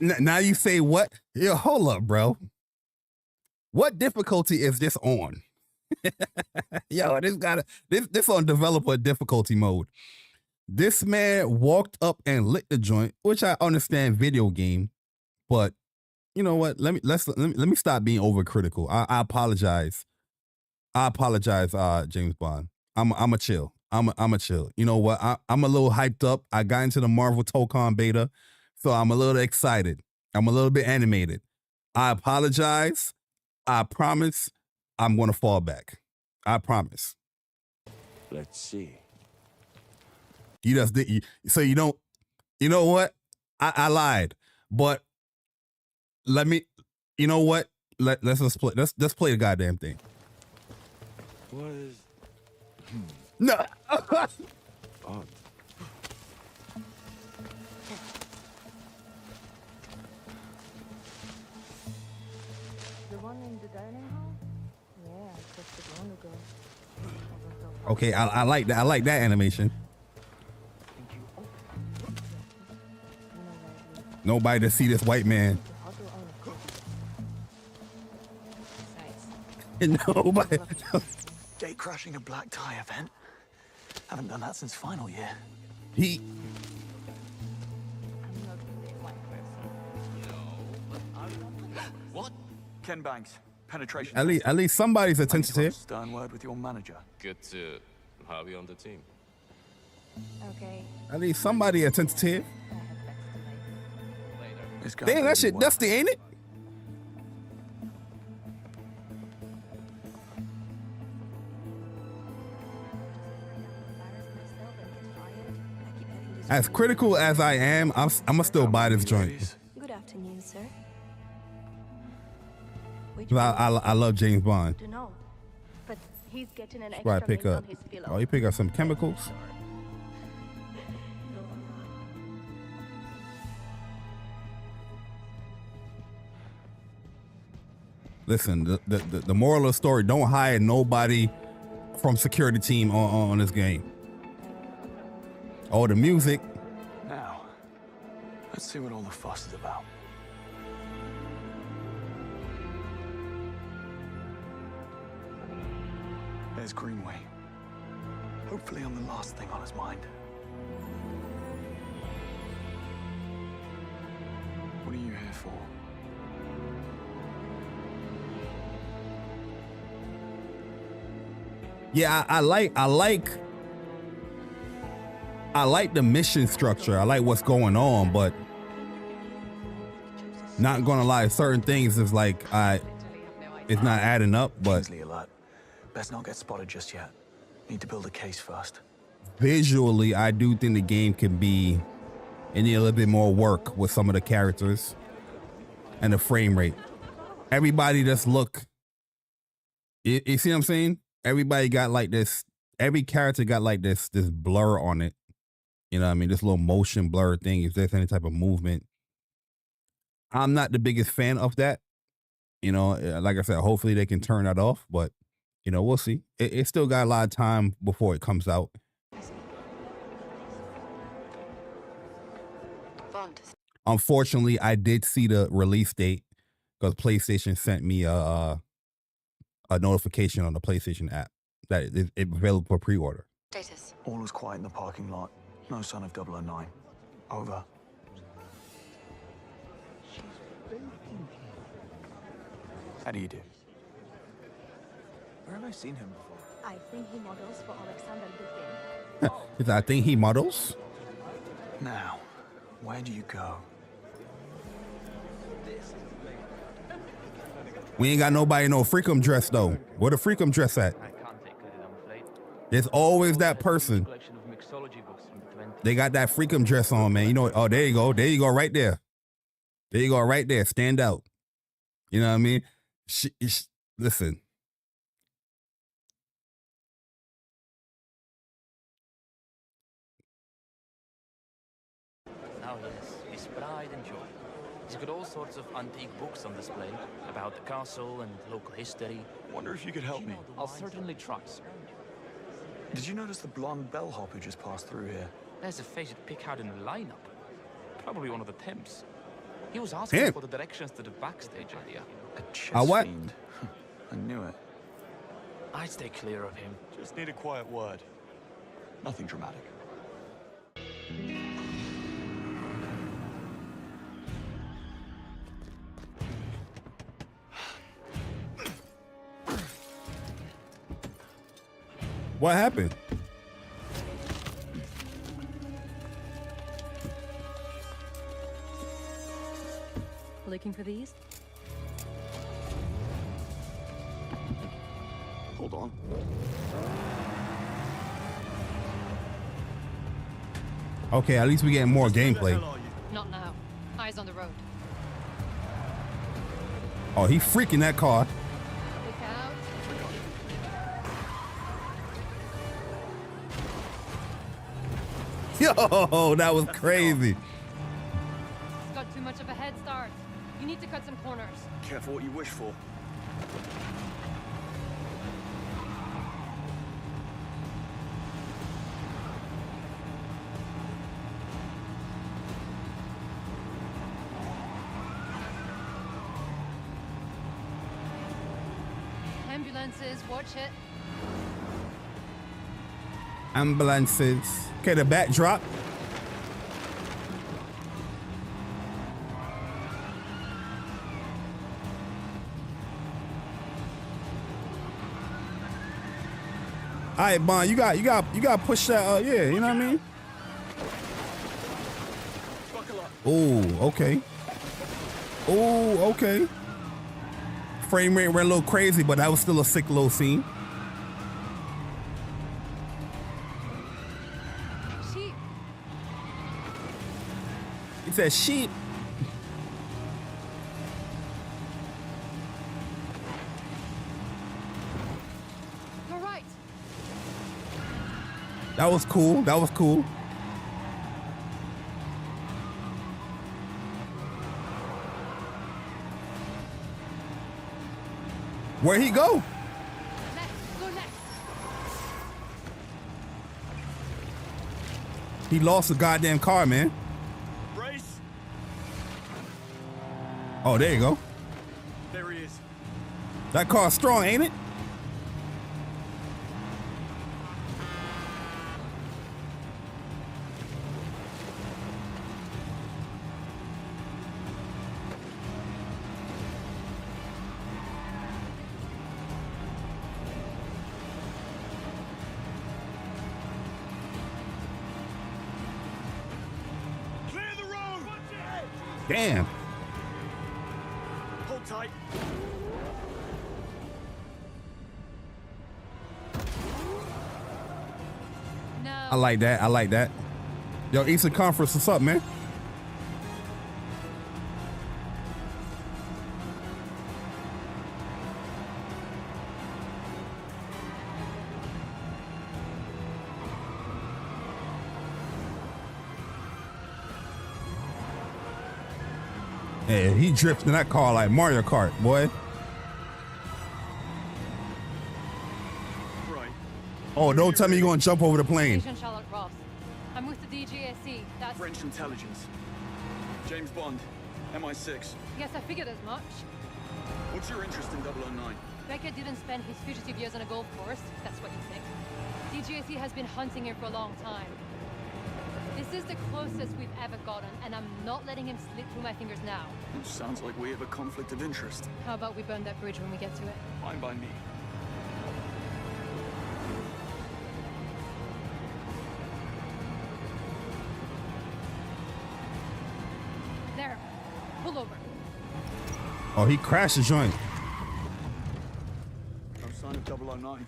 Now you say what? Yo, hold up, bro. What difficulty is this on? Yo, this on developer difficulty mode. This man walked up and lit the joint, which I understand video game, but you know what? Let me stop being overcritical. I apologize. James Bond. I'm a chill. I'm a chill. You know what? I'm a little hyped up. I got into the Marvel Tokon beta, so I'm a little excited. I'm a little bit animated. I apologize. I promise I'm going to fall back. I promise. Let's see. You just did. So you don't. You know what? I lied, but let me. You know what? Let's just play. Let's play the goddamn thing. What is? No. Oh. The one in the dining hall? Yeah, I just it long ago. Okay, I like that. I like that animation. Nobody to see this white man. Nobody. Gate crashing a black tie event. Haven't done that since final year. He. What? Ken Banks, penetration. At least somebody's attentive. Stern word with your manager. Good to have you on the team. Okay. At least somebody attentive. This guy Damn, that really shit well. dusty, ain't it? As critical as I am, I'm gonna still buy this joint. Good afternoon, sir. 'Cause I love James Bond. Don't know, but he's getting an Why I extra pick mint up? on his pillow. Oh, you pick up some chemicals. Listen, the moral of the story: don't hire nobody from security team on this game. Oh, the music. Now, let's see what all the fuss is about. There's Greenway. Hopefully I'm the last thing on his mind. What are you here for? Yeah, I like the mission structure. I like what's going on, but not gonna lie, certain things is like it's not adding up. But Kingsley alert. Best not get spotted just yet. Need to build a case first. visually, I do think the game can be, it need a little bit more work with some of the characters and the frame rate. Everybody just look. You see what I'm saying? Everybody got like this every character got like this blur on it. You know what I mean? This little motion blur thing. If there's any type of movement, I'm not the biggest fan of that. You know, like I said, hopefully they can turn that off, but you know, we'll see. It still got a lot of time before it comes out. Unfortunately, I did see the release date because PlayStation sent me a notification on the PlayStation app that it's available for pre-order. Status. All was quiet in the parking lot. No sign of 009. Over. How do you do? Where have I seen him before? I think he models for Alexander Dugin. I think he models. Now, where do you go? We ain't got nobody no freakum dress though. Where the freakum dress at? There's always that person. They got that freakum dress on, man. You know, oh, there you go. There you go, right there. There you go, right there. Stand out. You know what I mean? Listen. Now, yes, his pride and joy. He's got all sorts of antique books on display about the castle and local history. Wonder if you could help me. I'll certainly try, sir. Did you notice the blonde bellhop who just passed through here? There's a face you'd pick out in the lineup. Probably one of the Temps. He was asking for the directions to the backstage area. A chess what? fiend. I knew it. I'd stay clear of him. Just need a quiet word. Nothing dramatic. What happened? Looking for these? Hold on. Okay, at least we getting more gameplay. Not now. Eyes on the road. Oh, he freaking that car. Look out. Yo, that was crazy. It's got too much of a head start. You need to cut some corners. Careful what you wish for. Ambulances, watch it. Ambulances. Okay, the backdrop. All right, Bond, you got push that. Yeah, you know what I mean. Oh, okay. Oh, okay. Frame rate went a little crazy, but that was still a sick little scene. Sheep. He said sheep. You're right. That was cool. That was cool. Where'd he go? Left, go left. He lost the goddamn car, man. Brace. Oh, there you go. There he is. That car's strong, ain't it? Clear the road. Damn. Hold tight. No. I like that. I like that. Yo, Eastern Conference, what's up, man? Hey, he drifts in that car like Mario Kart, boy. Right. Oh, don't tell me you're gonna jump over the plane. Agent Charlotte Ross. I'm with the DGSE. That's French intelligence. James Bond, MI6. Yes, I figured as much. What's your interest in 009? Beckett didn't spend his fugitive years on a golf course. That's what you think. DGSE has been hunting him for a long time. This is the closest we've ever gotten, and I'm not letting him slip through my fingers now. It sounds like we have a conflict of interest. How about we burn that bridge when we get to it? Fine by me. There. Pull over. Oh, he crashed the joint. No sign of 009.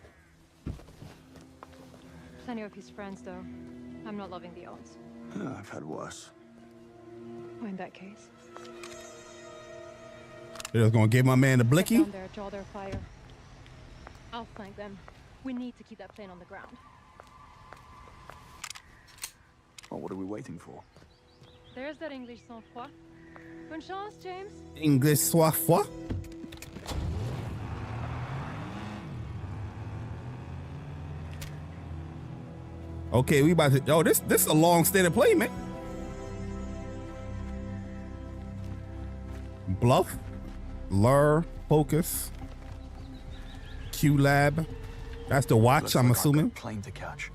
Plenty of his friends, though. I'm not loving the odds. I've had worse. Well, in that case, They're just gonna give my man the get blicky. down there, draw their fire. I'll flank them. We need to keep that plane on the ground. Well, what are we waiting for? There's that English sang-froid. Bonne chance, James. English soif foi. Okay, we about to. Oh, this is a long state of play, man. Bluff, lure, focus, Q lab. That's the watch, Looks I'm like I've got assuming. a plane to catch.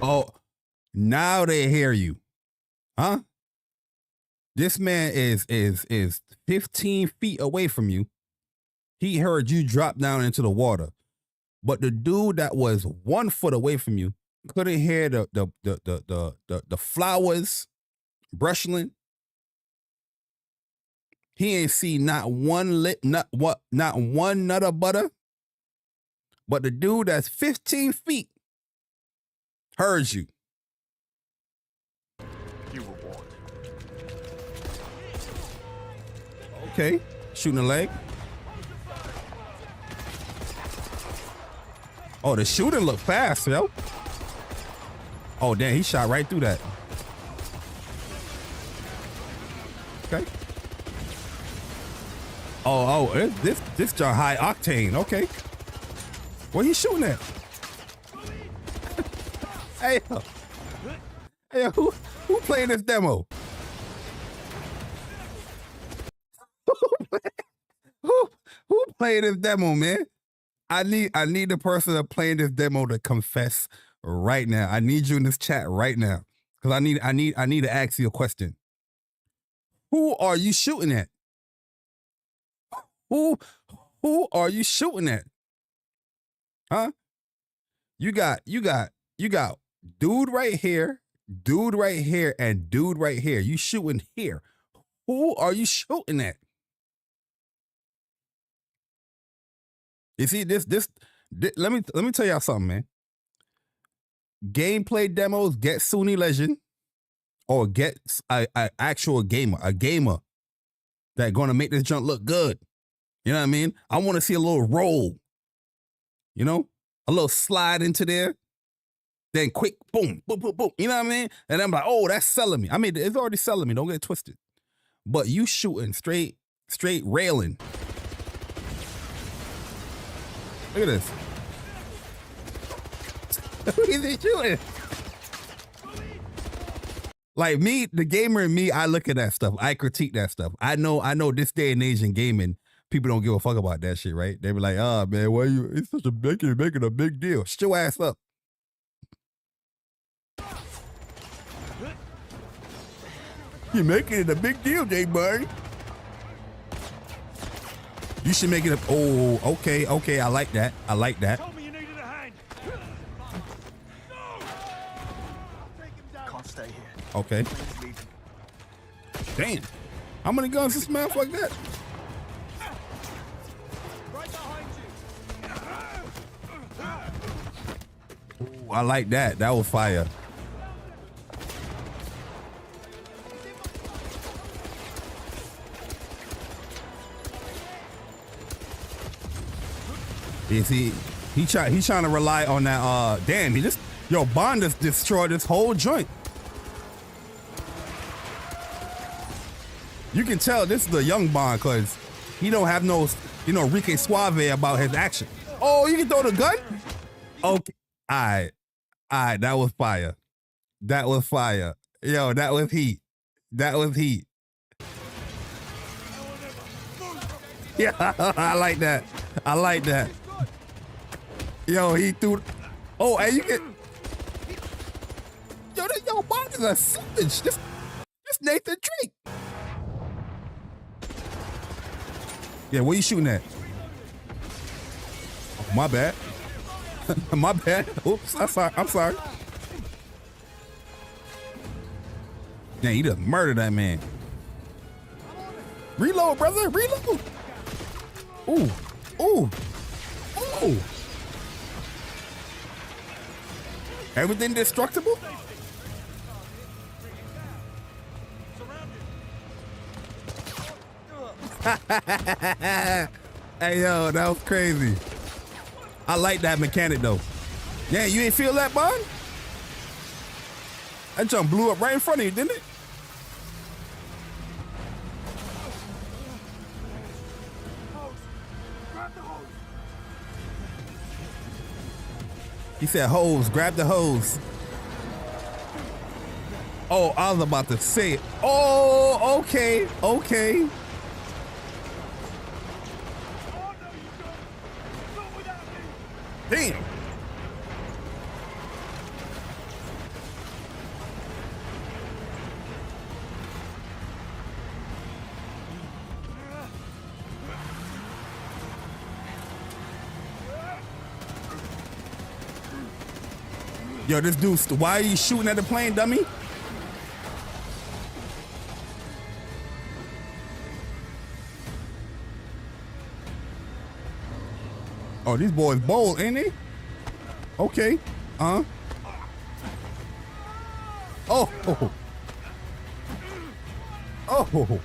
Oh, now they hear you, huh? This man is 15 feet away from you. He heard you drop down into the water, but the dude that was 1 foot away from you couldn't hear the flowers brushing. He ain't see not one nut of butter. But the dude that's 15 feet heard you. You were warned. Okay, shooting a leg. Oh, the shooting looked fast, yo. Oh, damn, he shot right through that. Okay. Oh, this joint high octane. Okay. Where he shooting at? Hey, who playing this demo? who playing this demo, man? I need the person that playing this demo to confess right now. I need you in this chat right now, because I need to ask you a question. Who are you shooting at? Who are you shooting at? Huh? You got dude right here, and dude right here. You shooting here. Who are you shooting at? You see, this let me tell y'all something, man. Gameplay demos get Sunni Legend or get a actual gamer, a gamer that gonna make this junk look good. You know what I mean? I want to see a little roll. You know, a little slide into there, then quick, boom, boom, boom, boom. You know what I mean? And I'm like, oh, that's selling me. I mean, it's already selling me. Don't get it twisted. But you shooting straight railing. Look at this. Who is he shooting? Like me, the gamer in me, I look at that stuff. I critique that stuff. I know this day and age in gaming, people don't give a fuck about that shit, right? They be like, oh man, why you, it's such a making a big deal. Shut your ass up. You're making it a big deal, JayBari. You should make it a, oh, okay, I like that. Told me you needed a hand. Can't stay here. Okay. Damn. How many guns this man fuck that? Right behind you. Ooh, I like that. That was fire. Is he trying to rely on that damn, he just Bond just destroyed this whole joint. You can tell this is a young Bond because he don't have no, Rique Suave about his action. Oh, you can throw the gun? Okay. All right, that was fire. That was fire. Yo, that was heat. That was heat. Yeah, I like that. I like that. Yo, he threw. Oh, and you can. Yo, Bond is a savage. This Nathan Drake. Yeah, where you shooting at? Oh, my bad. My bad. Oops, I'm sorry. Damn, you just murdered that man. Reload, brother. Reload. Ooh. Ooh. Ooh. Everything destructible? Hey, yo, that was crazy. I like that mechanic, though. Yeah, you ain't feel that, Bond? That jump blew up right in front of you, didn't it? He said hose, grab the hose. Oh, I was about to say it. Oh, okay, okay. Damn. Yo, this dude, why are you shooting at the plane, dummy? Oh, these boys bold, ain't they? Okay. Oh. Oh. Oh.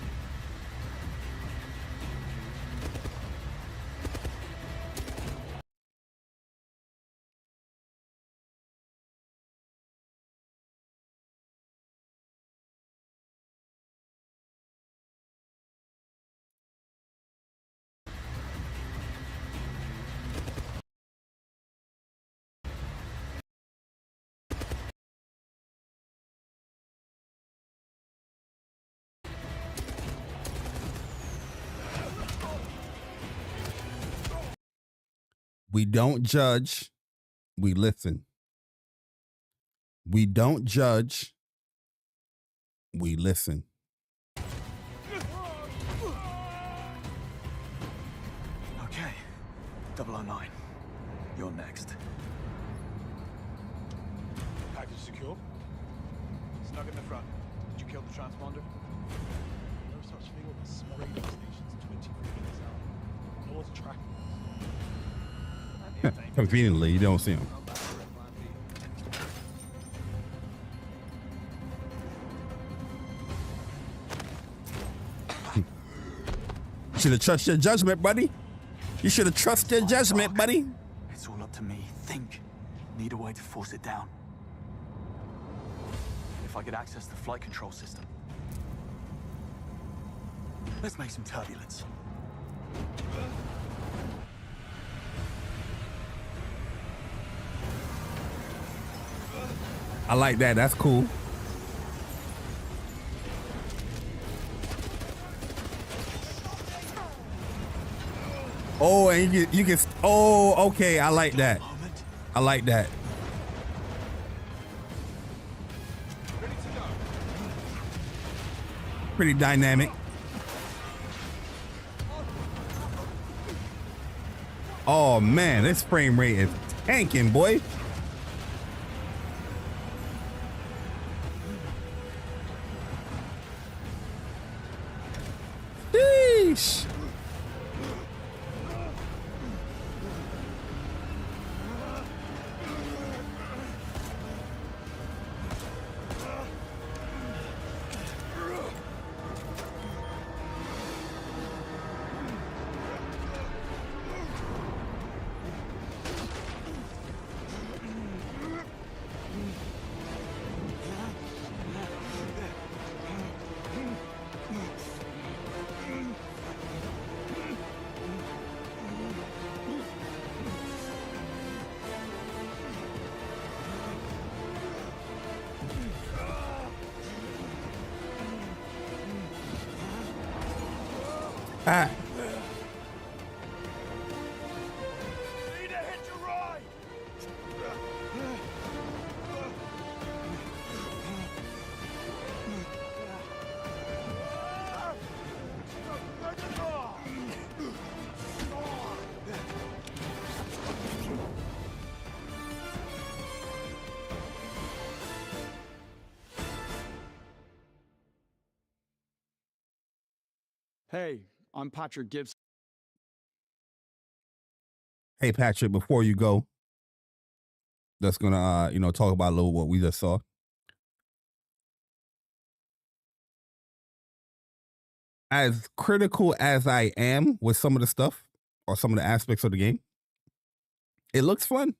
We don't judge, we listen. We don't judge, we listen. Okay, 009, you're next. Package secure. Snug in the front. Did you kill the transponder? No such thing on the small radio stations 24 minutes out. No one's tracking us. Conveniently, you don't see him. You should have trusted your judgment, buddy. You should have trusted your judgment, buddy. It's all up to me. Think. Need a way to force it down. If I could access the flight control system. Let's make some turbulence. I like that. That's cool. Oh, and you can. Oh, okay. I like that. I like that. Pretty dynamic. Oh man, this frame rate is tanking, boy. Sheesh. Ah. Need to hit your right. Hey, I'm Patrick Gibbs. Hey Patrick, before you go, that's gonna talk about a little what we just saw. As critical as I am with some of the stuff or some of the aspects of the game, it looks fun.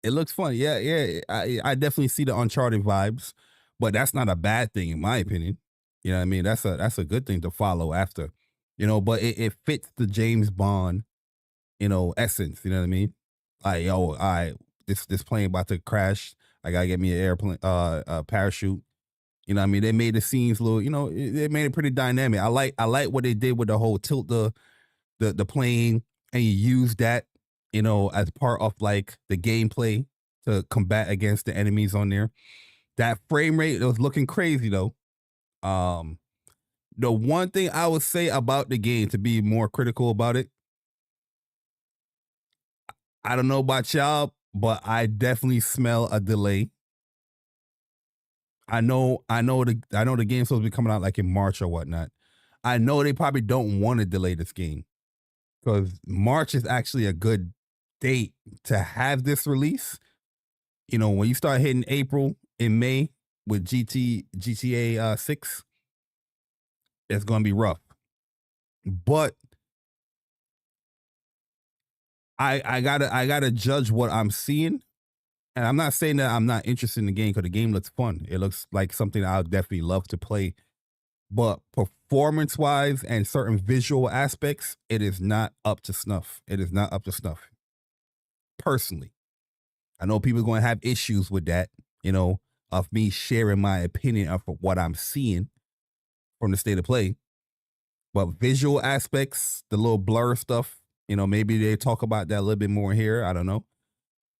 It looks fun. Yeah. I definitely see the Uncharted vibes, but that's not a bad thing in my opinion. You know what I mean? That's a good thing to follow after. But it fits the James Bond, essence. You know what I mean? Like, yo, all right, this plane about to crash. I gotta get me an airplane, a parachute. You know what I mean? They made the scenes a little, they made it pretty dynamic. I like what they did with the whole tilt the plane, and you use that, as part of like the gameplay to combat against the enemies on there. That frame rate, it was looking crazy though. The one thing I would say about the game, to be more critical about it, I don't know about y'all, but I definitely smell a delay. I know the game's supposed to be coming out like in March or whatnot. I know they probably don't want to delay this game because March is actually a good date to have this release. When you start hitting April and May with GTA 6, it's gonna be rough. But I gotta judge what I'm seeing. And I'm not saying that I'm not interested in the game because the game looks fun. It looks like something I'll definitely love to play. But performance-wise and certain visual aspects, it is not up to snuff. It is not up to snuff. Personally. I know people are going to have issues with that, of me sharing my opinion of what I'm seeing from the state of play. But visual aspects, the little blur stuff, maybe they talk about that a little bit more here. I don't know.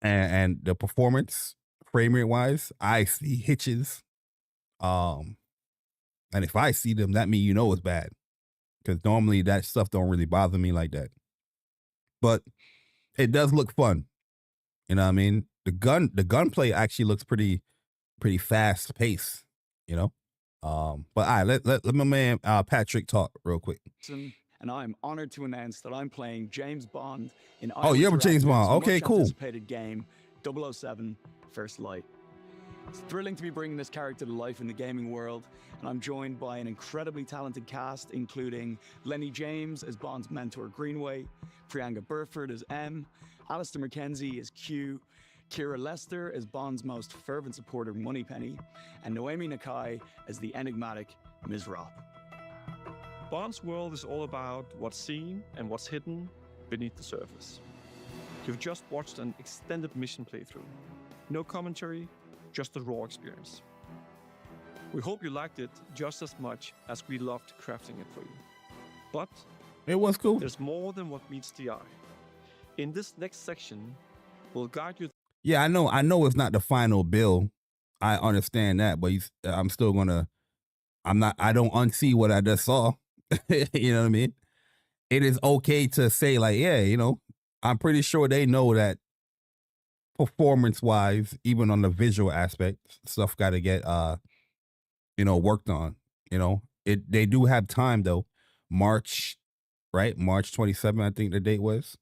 And the performance, frame rate wise, I see hitches. And if I see them, that means it's bad. Because normally that stuff don't really bother me like that. But it does look fun. You know what I mean? The gunplay actually looks pretty fast paced, But all right, let my man Patrick talk real quick. And I'm honored to announce that I'm playing James Bond in you're James Bond. Okay, cool. Anticipated game 007 First Light. It's thrilling to be bringing this character to life in the gaming world, and I'm joined by an incredibly talented cast, including Lenny James as Bond's mentor Greenway, Priyanka Burford as M, Alistair McKenzie as Q, Kira Lester as Bond's most fervent supporter Moneypenny, and Noemi Nakai as the enigmatic Ms. Rop. Bond's world is all about what's seen and what's hidden beneath the surface. You've just watched an extended mission playthrough. No commentary, just a raw experience. We hope you liked it just as much as we loved crafting it for you. But it was cool. There's more than what meets the eye. In this next section, we'll guide you. Yeah, I know it's not the final bill. I understand that, but I'm still gonna. I don't unsee what I just saw. You know what I mean? It is okay to say like, yeah, I'm pretty sure they know that performance-wise, even on the visual aspect, stuff got to get worked on. They do have time though. March 27th, I think the date was.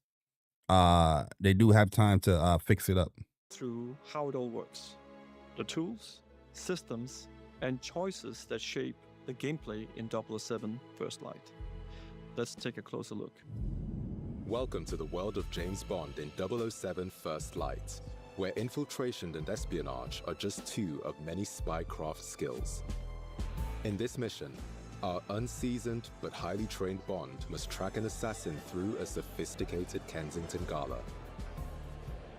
They do have time to fix it up. Through how it all works, the tools, systems, and choices that shape the gameplay in 007 First Light. Let's take a closer look. Welcome to the world of James Bond in 007 First Light, where infiltration and espionage are just two of many spycraft skills. In this mission, our unseasoned but highly trained Bond must track an assassin through a sophisticated Kensington gala.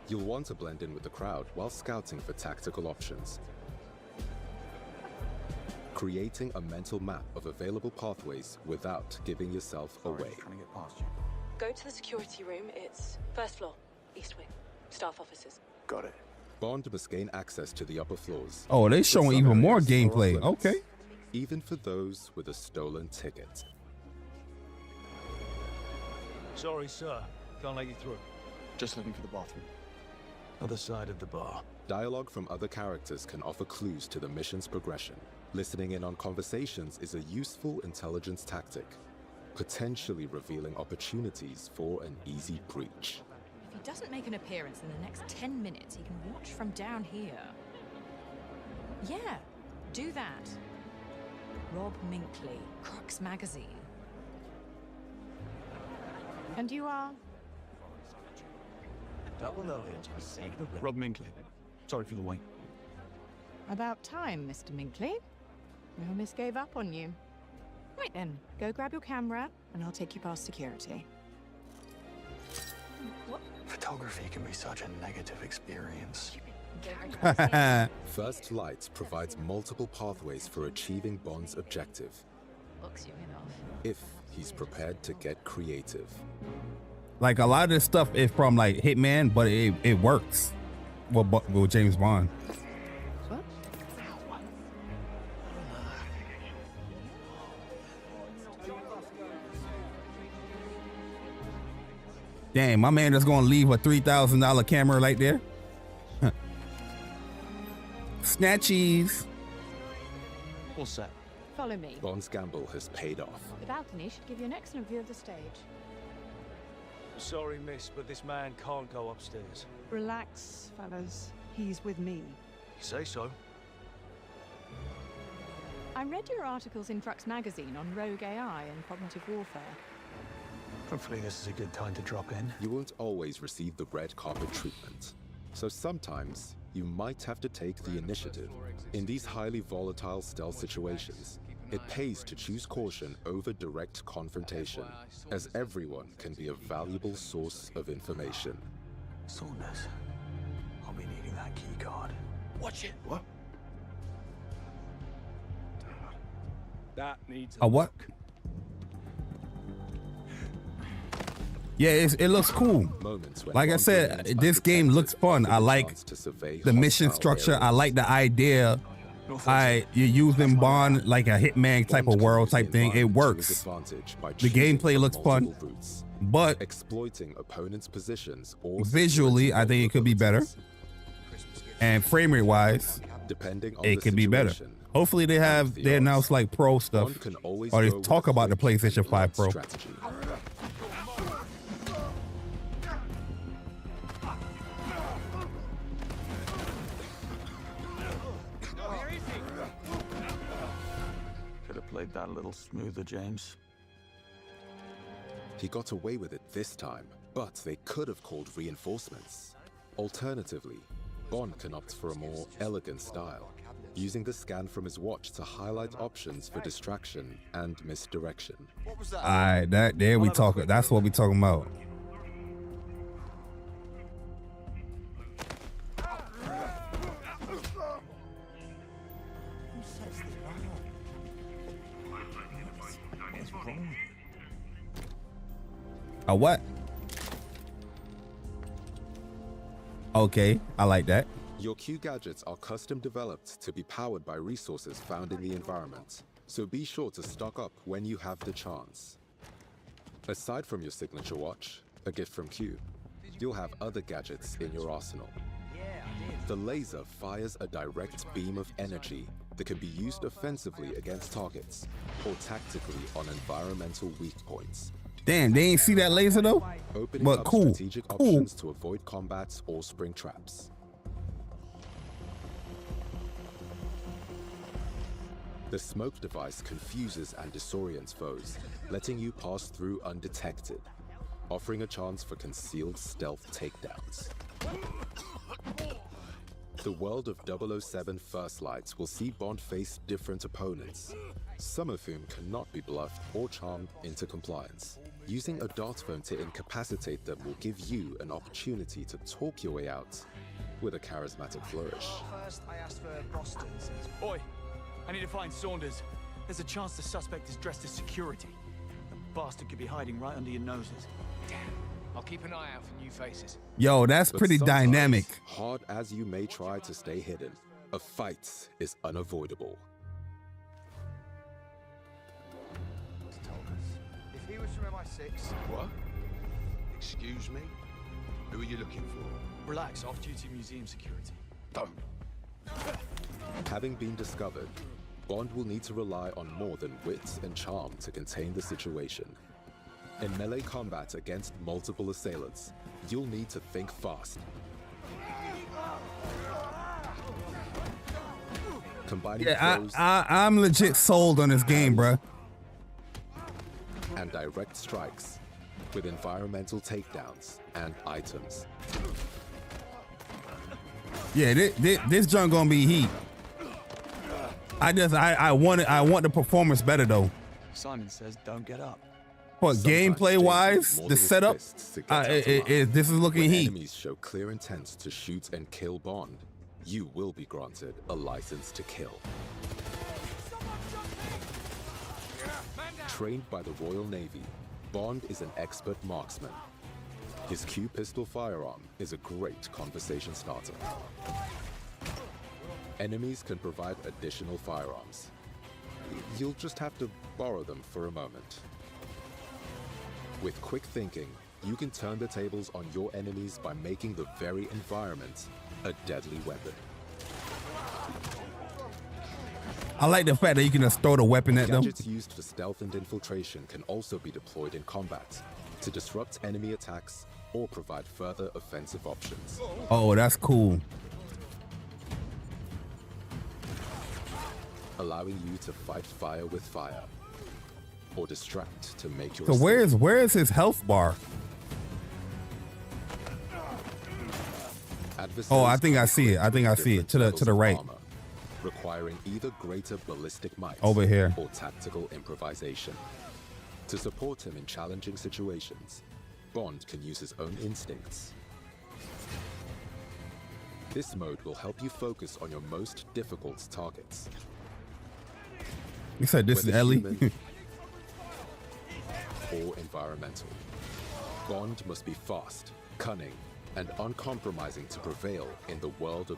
You'll want to blend in with the crowd while scouting for tactical options. creating a mental map of available pathways without giving yourself away. Go to the security room. It's first floor, east wing. Staff offices. Got it. Bond must gain access to the upper floors. Oh, they but showing some even more areas are gameplay. off-limits, Okay. Even for those with a stolen ticket. Sorry, sir. Can't let you through. Just looking for the bathroom. Other side of the bar. Dialogue from other characters can offer clues to the mission's progression. Listening in on conversations is a useful intelligence tactic, potentially revealing opportunities for an easy breach. If he doesn't make an appearance in the next 10 minutes, he can watch from down here. Yeah, do that. Rob Minkley, Crux Magazine. And you are? Rob Minkley. Sorry for the wait. About time, Mr. Minkley. No miss gave up on you. Right then, go grab your camera, and I'll take you past security. What? Photography can be such a negative experience. First Light provides multiple pathways for achieving Bond's objective, Books you in off. if he's prepared to get creative. Like a lot of this stuff is from like Hitman, but it works. Well, James Bond. What? Damn, my man just gonna leave a $3,000 camera right there. Snatchies. All set. Follow me. Bond's gamble has paid off. The balcony should give you an excellent view of the stage. Sorry, miss, but this man can't go upstairs. Relax, fellas. He's with me. You say so. I read your articles in Crux Magazine on rogue AI and cognitive warfare. Hopefully this is a good time to drop in. You won't always receive the red carpet treatment, so sometimes you might have to take the initiative. In these highly volatile stealth situations, it pays to choose caution over direct confrontation, as everyone can be a valuable source of information. Saunders, I'll be needing that key card. Watch it. What? That needs A what? Yeah, it looks cool. Like I said, this game looks fun. I like the mission structure. I like the idea. You're using Bond like a Hitman type of world type thing. It works. The gameplay looks fun, but exploiting opponents' positions or visually, I think it could be better. And frame rate wise, it could be better. Hopefully they announce like pro stuff, or they talk about the PlayStation 5 Pro. Played that a little smoother, James. He got away with it this time, but they could have called reinforcements. Alternatively, Bond can opt for a more elegant style, using the scan from his watch to highlight options for distraction and misdirection. Alright, that's what we talking about. A what? Okay, I like that. Your Q gadgets are custom developed to be powered by resources found in the environment, so be sure to stock up when you have the chance. Aside from your signature watch, a gift from Q, you'll have other gadgets in your arsenal. The laser fires a direct beam of energy that can be used offensively against targets or tactically on environmental weak points. Damn, they ain't see that laser though? Opening But up cool, strategic cool. options to avoid combat or spring traps. The smoke device confuses and disorients foes, letting you pass through undetected, offering a chance for concealed stealth takedowns. The world of 007 First Lights will see Bond face different opponents, some of whom cannot be bluffed or charmed into compliance. Using a dart phone to incapacitate them will give you an opportunity to talk your way out with a charismatic flourish. First, I asked for Boston. Oi, I need to find Saunders. There's a chance the suspect is dressed as security. The bastard could be hiding right under your noses. Damn. I'll keep an eye out for new faces. Yo, that's But pretty sometimes, dynamic. Hard as you may try to stay hidden, a fight is unavoidable. If he was from MI6... What? Excuse me? Who are you looking for? Relax, off-duty museum security. Don't. Having been discovered, Bond will need to rely on more than wit and charm to contain the situation. In melee combat against multiple assailants, you'll need to think fast. Combining throws I'm legit sold on this game, bruh. and direct strikes with environmental takedowns and items. Yeah, this junk gonna be heat. I want the performance better though. Simon says don't get up. But Sometimes gameplay wise, more the than his setup, fists to get out alive. this is looking When heat. enemies show clear intent to shoot and kill Bond, you will be granted a license to kill. Trained by the Royal Navy, Bond is an expert marksman. His Q pistol firearm is a great conversation starter. Enemies can provide additional firearms. You'll just have to borrow them for a moment. With quick thinking, you can turn the tables on your enemies by making the very environment a deadly weapon. I like the fact that you can just throw the weapon at them. Gadgets used for stealth and infiltration can also be deployed in combat to disrupt enemy attacks or provide further offensive options. Oh, that's cool. Allowing you to fight fire with fire or distract to make your So where is his health bar? Oh, I think I see it. I think I see it to the right. armor, requiring either greater ballistic might Over here. or tactical improvisation. To support him in challenging situations, Bond can use his own instincts. This mode will help you focus on your most difficult targets. You said this is Whether Ellie? human or environmental. Bond must be fast, cunning, and uncompromising to prevail in the world of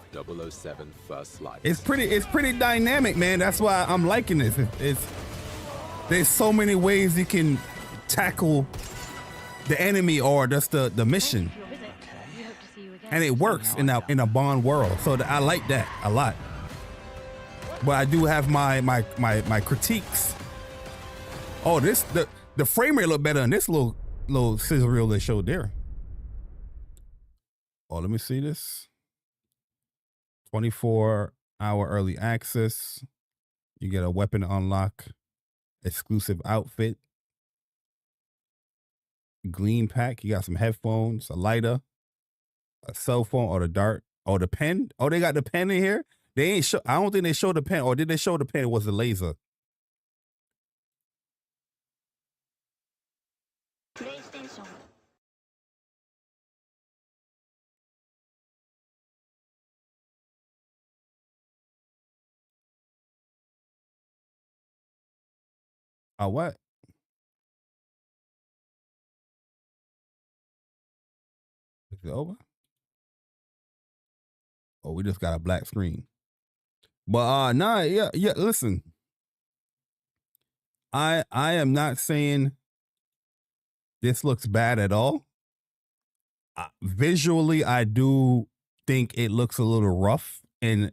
007 First Light. It's pretty dynamic, man. That's why I'm liking this. There's so many ways you can tackle the enemy or just the mission, and it works in a Bond world. So I like that a lot. But I do have my critiques. Oh, the frame rate look better in this little sizzle reel they showed there. Oh, let me see this. 24-hour early access. You get a weapon unlock, exclusive outfit, gleam pack. You got some headphones, a lighter, a cell phone, or the dart, or the pen. Oh, they got the pen in here. They ain't show. I don't think they showed the pen, or did they show the pen? It was the laser. What? Is it over? Oh, we just got a black screen. But nah, yeah. Listen, I am not saying this looks bad at all. Visually, I do think it looks a little rough in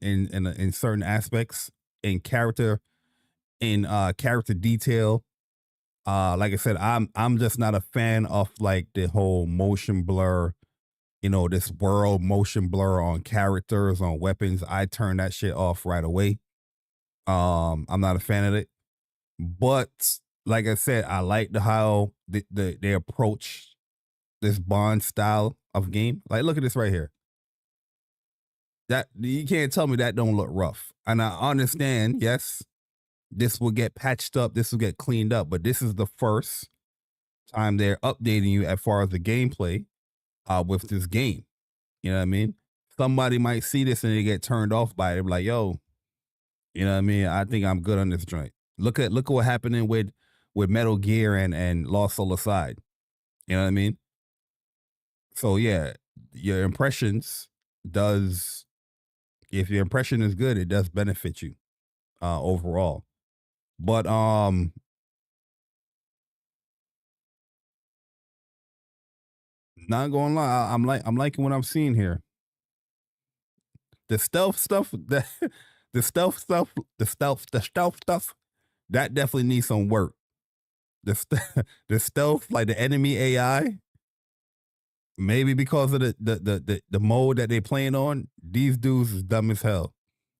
certain aspects, in character detail. Like I said, I'm just not a fan of like the whole motion blur, this world motion blur on characters, on weapons. I turn that shit off right away. I'm not a fan of it. But like I said, I like how they approach this Bond style of game. Like, look at this right here. That you can't tell me that don't look rough. And I understand, yes, this will get patched up, this will get cleaned up, but this is the first time they're updating you as far as the gameplay with this game. You know what I mean? Somebody might see this and they get turned off by it. They're like, yo, You know what I mean? I think I'm good on this joint. Look at what happening with Metal Gear and Lost Soul Aside. You know what I mean? So yeah, your impressions does, if your impression is good, it does benefit you overall. But not gonna lie, I'm liking what I'm seeing here. The stealth stuff, the stealth stuff, that definitely needs some work. The stealth, like the enemy AI, maybe because of the mode that they playing on, these dudes is dumb as hell.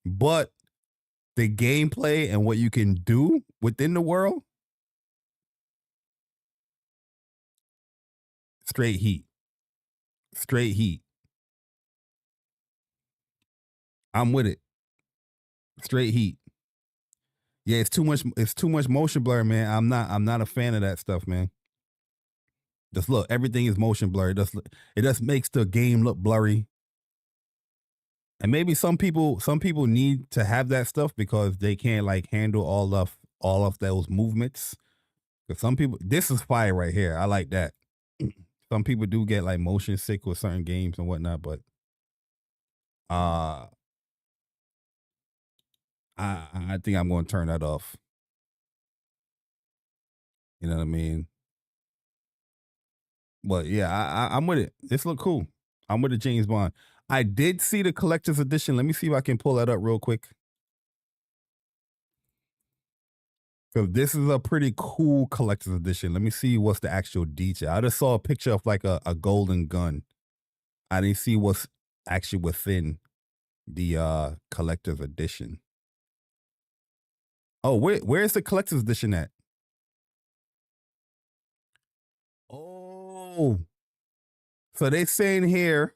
But the gameplay and what you can do within the world, straight heat. Straight heat. I'm with it. Straight heat. Yeah, it's too much motion blur, man. I'm not a fan of that stuff, man. Just look, everything is motion blur. It just makes the game look blurry. And maybe some people need to have that stuff because they can't like handle all of those movements. Because some people, this is fire right here. I like that. Some people do get like motion sick with certain games and whatnot, but I think I'm going to turn that off. You know what I mean? But yeah, I'm with it. This look cool. I'm with the James Bond. I did see the collector's edition. Let me see if I can pull that up real quick. Because this is a pretty cool collector's edition. Let me see what's the actual detail. I just saw a picture of like a golden gun. I didn't see what's actually within the collector's edition. Oh, where's the collector's edition at? Oh. So they saying here,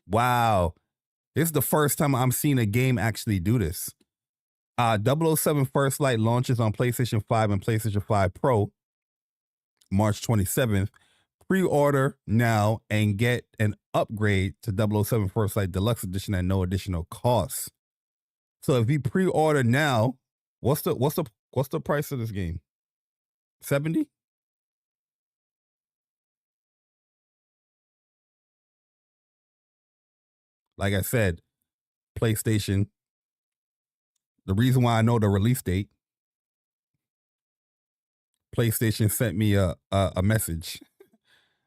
wow, this is the first time I'm seeing a game actually do this. 007 First Light launches on PlayStation 5 and PlayStation 5 Pro March 27th. Pre-order now and get an upgrade to 007 First Light Deluxe Edition at no additional cost. So if you pre-order now, what's the price of this game? 70? Like I said, PlayStation. The reason why I know the release date, PlayStation sent me a message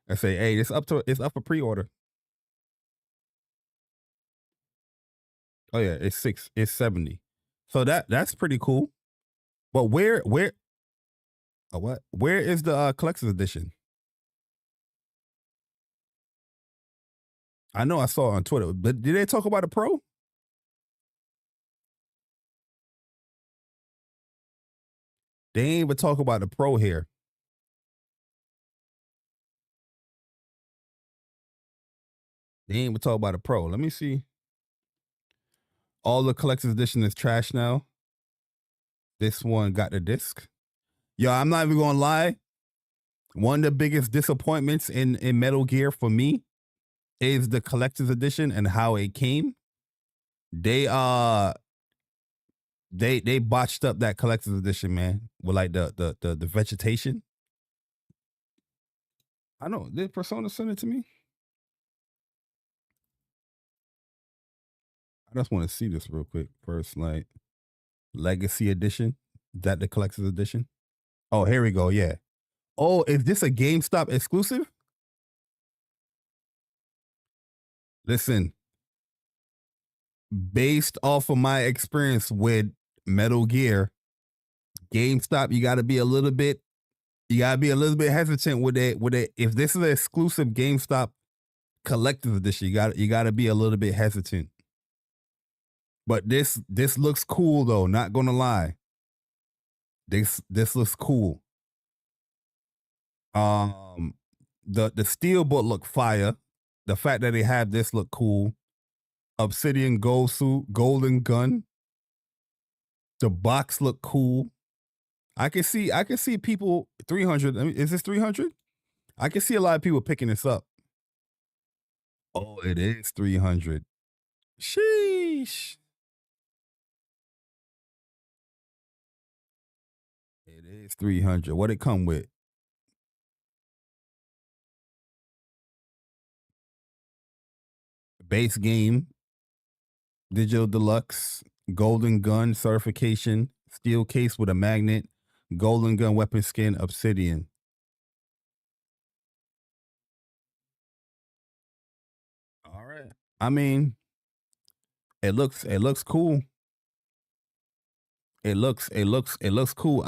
and say, "Hey, it's up for pre-order." Oh yeah, it's 70. So that's pretty cool. But where what? Where is the collector's edition? I know I saw it on Twitter, but did they talk about a Pro? They ain't even talk about the Pro here. They ain't even talk about a Pro. Let me see. All the collector's edition is trash now. This one got the disc. Yo, I'm not even gonna lie. One of the biggest disappointments in Metal Gear for me is the collector's edition and how it came. They botched up that collector's edition, man, with like the vegetation. I know. Did Persona send it to me? I just want to see this real quick. First, like Legacy Edition. Is that the collector's edition? Oh, here we go. Yeah. Oh, is this a GameStop exclusive? Listen, based off of my experience with Metal Gear, GameStop, you got to be a little bit hesitant with it. If this is an exclusive GameStop collector's edition, you got to be a little bit hesitant. But this looks cool though, not gonna lie. This looks cool. The steelbook look fire. The fact that they have this look cool. Obsidian gold suit, golden gun. The box look cool. I can see people 300. I mean, is this 300? I can see a lot of people picking this up. Oh, it is 300. Sheesh. is 300. What it come with? Base game, digital deluxe, golden gun certification, steel case with a magnet, golden gun weapon skin, obsidian. All right. I mean, it looks cool. It looks cool.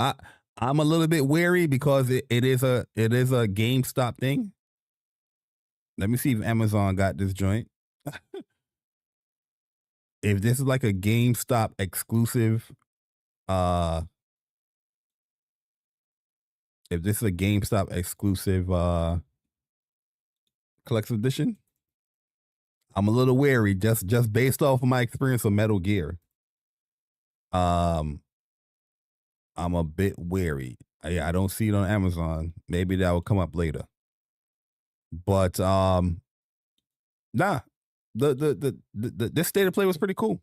I'm a little bit wary because it is a GameStop thing. Let me see if Amazon got this joint. If this is like a GameStop exclusive, if this is a GameStop exclusive collector's edition, I'm a little wary just based off of my experience of Metal Gear. I'm a bit wary. I don't see it on Amazon. Maybe that will come up later. But nah, this state of play was pretty cool.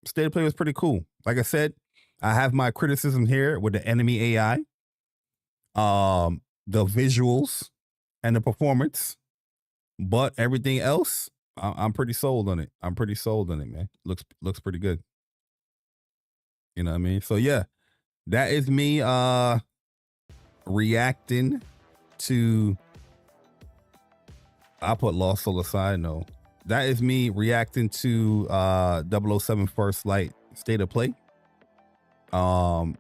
State of play was pretty cool. Like I said, I have my criticism here with the enemy AI, the visuals, and the performance. But everything else, I'm pretty sold on it. I'm pretty sold on it, man. Looks pretty good. You know what I mean? So yeah, that is me reacting to. I'll put Lost Soul aside. No, that is me reacting to 007 First Light State of Play. I'm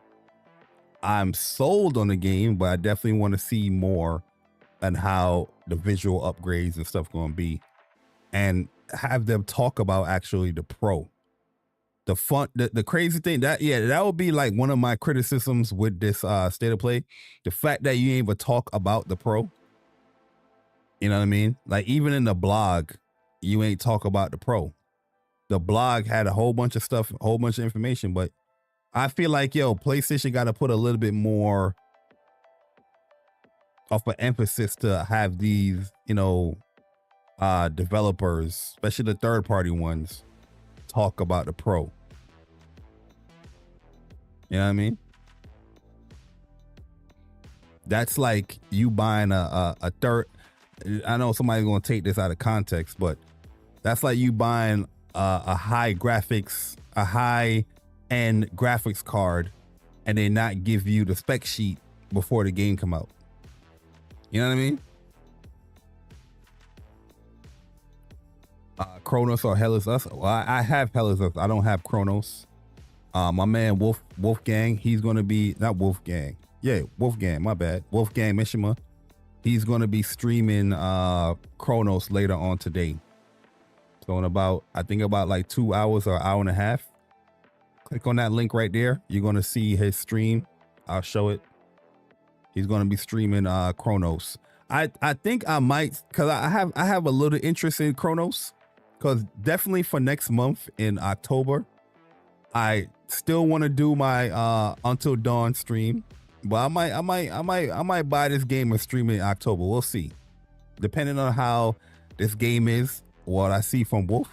sold on the game, but I definitely want to see more and how the visual upgrades and stuff going to be, and have them talk about actually the pro. The fun, the crazy thing that would be like one of my criticisms with this state of play. The fact that you ain't even talk about the pro. You know what I mean? Like even in the blog, you ain't talk about the pro. The blog had a whole bunch of stuff, a whole bunch of information, but I feel like PlayStation got to put a little bit more of an emphasis to have these, developers, especially the third party ones, talk about the pro. You know what I mean? That's like you buying a third. I know somebody's gonna take this out of context, but that's like you buying a high end graphics card, and they not give you the spec sheet before the game come out. You know what I mean? Chronos or Hell is Us. Well, I have Hell is Us. I don't have Chronos. My man Wolfgang, he's gonna be not Wolfgang. Yeah, Wolfgang, my bad. Wolfgang Mishima. He's gonna be streaming Chronos later on today. So in about like 2 hours or an hour and a half. Click on that link right there. You're gonna see his stream. I'll show it. He's gonna be streaming Chronos. I think I might, cause I have a little interest in Chronos, cause definitely for next month in October, I still want to do my Until Dawn stream, but I might buy this game and stream it in October. We'll see, depending on how this game is. What I see from Wolf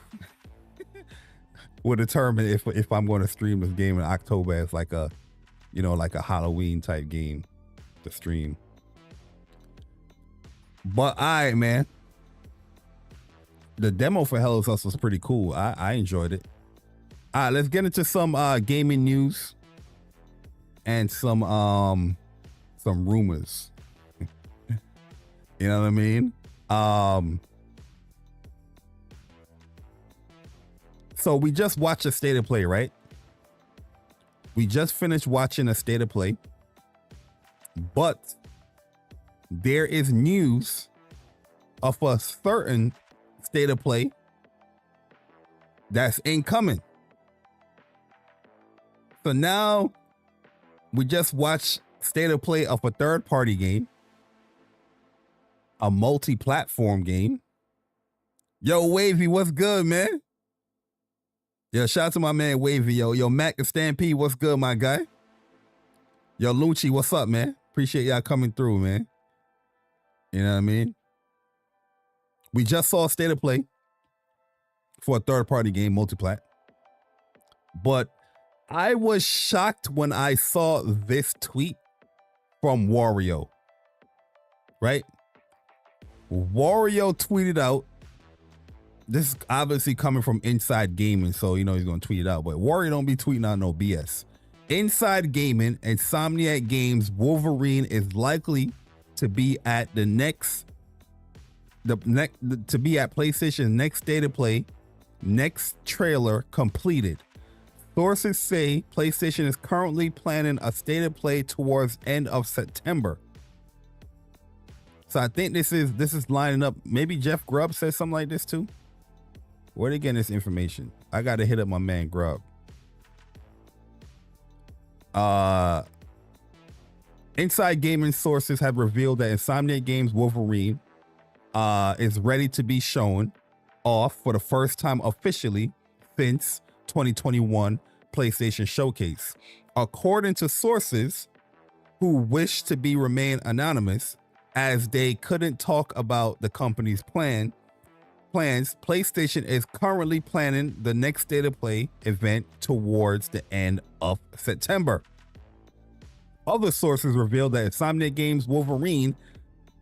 will determine if I'm going to stream this game in October as like a, like a Halloween type game to stream. But all right, man. The demo for Hell is Us was pretty cool. I enjoyed it. All right, let's get into some gaming news and some rumors. You know what I mean? So we just watched a state of play, right? We just finished watching a state of play, but there is news of a certain state of play that's incoming. So now we just watched state of play of a third party game, a multi-platform game. Yo, Wavy, what's good, man? Yo, shout out to my man Wavy. Yo, Mac and Stampede, what's good, my guy? Yo, Lucci, what's up, man? Appreciate y'all coming through, man. You know what I mean? We just saw a state of play for a third-party game, multiplat. But I was shocked when I saw this tweet from Wario, right? Wario tweeted out, this is obviously coming from Inside Gaming, so you know he's gonna tweet it out, but Wario don't be tweeting out no BS. Inside Gaming, Insomniac Games Wolverine is likely to be at to be at PlayStation's next state of play, next trailer completed. Sources say PlayStation is currently planning a state of play towards end of September. So I think this is lining up. Maybe Jeff Grubb says something like this too. Where they getting this information? I gotta hit up my man Grubb. Inside Gaming sources have revealed that Insomniac Games Wolverine is ready to be shown off for the first time officially since 2021 PlayStation Showcase. According to sources who wish to remain anonymous as they couldn't talk about the company's plans, PlayStation is currently planning the next State of Play event towards the end of September. Other sources revealed that Insomniac Games Wolverine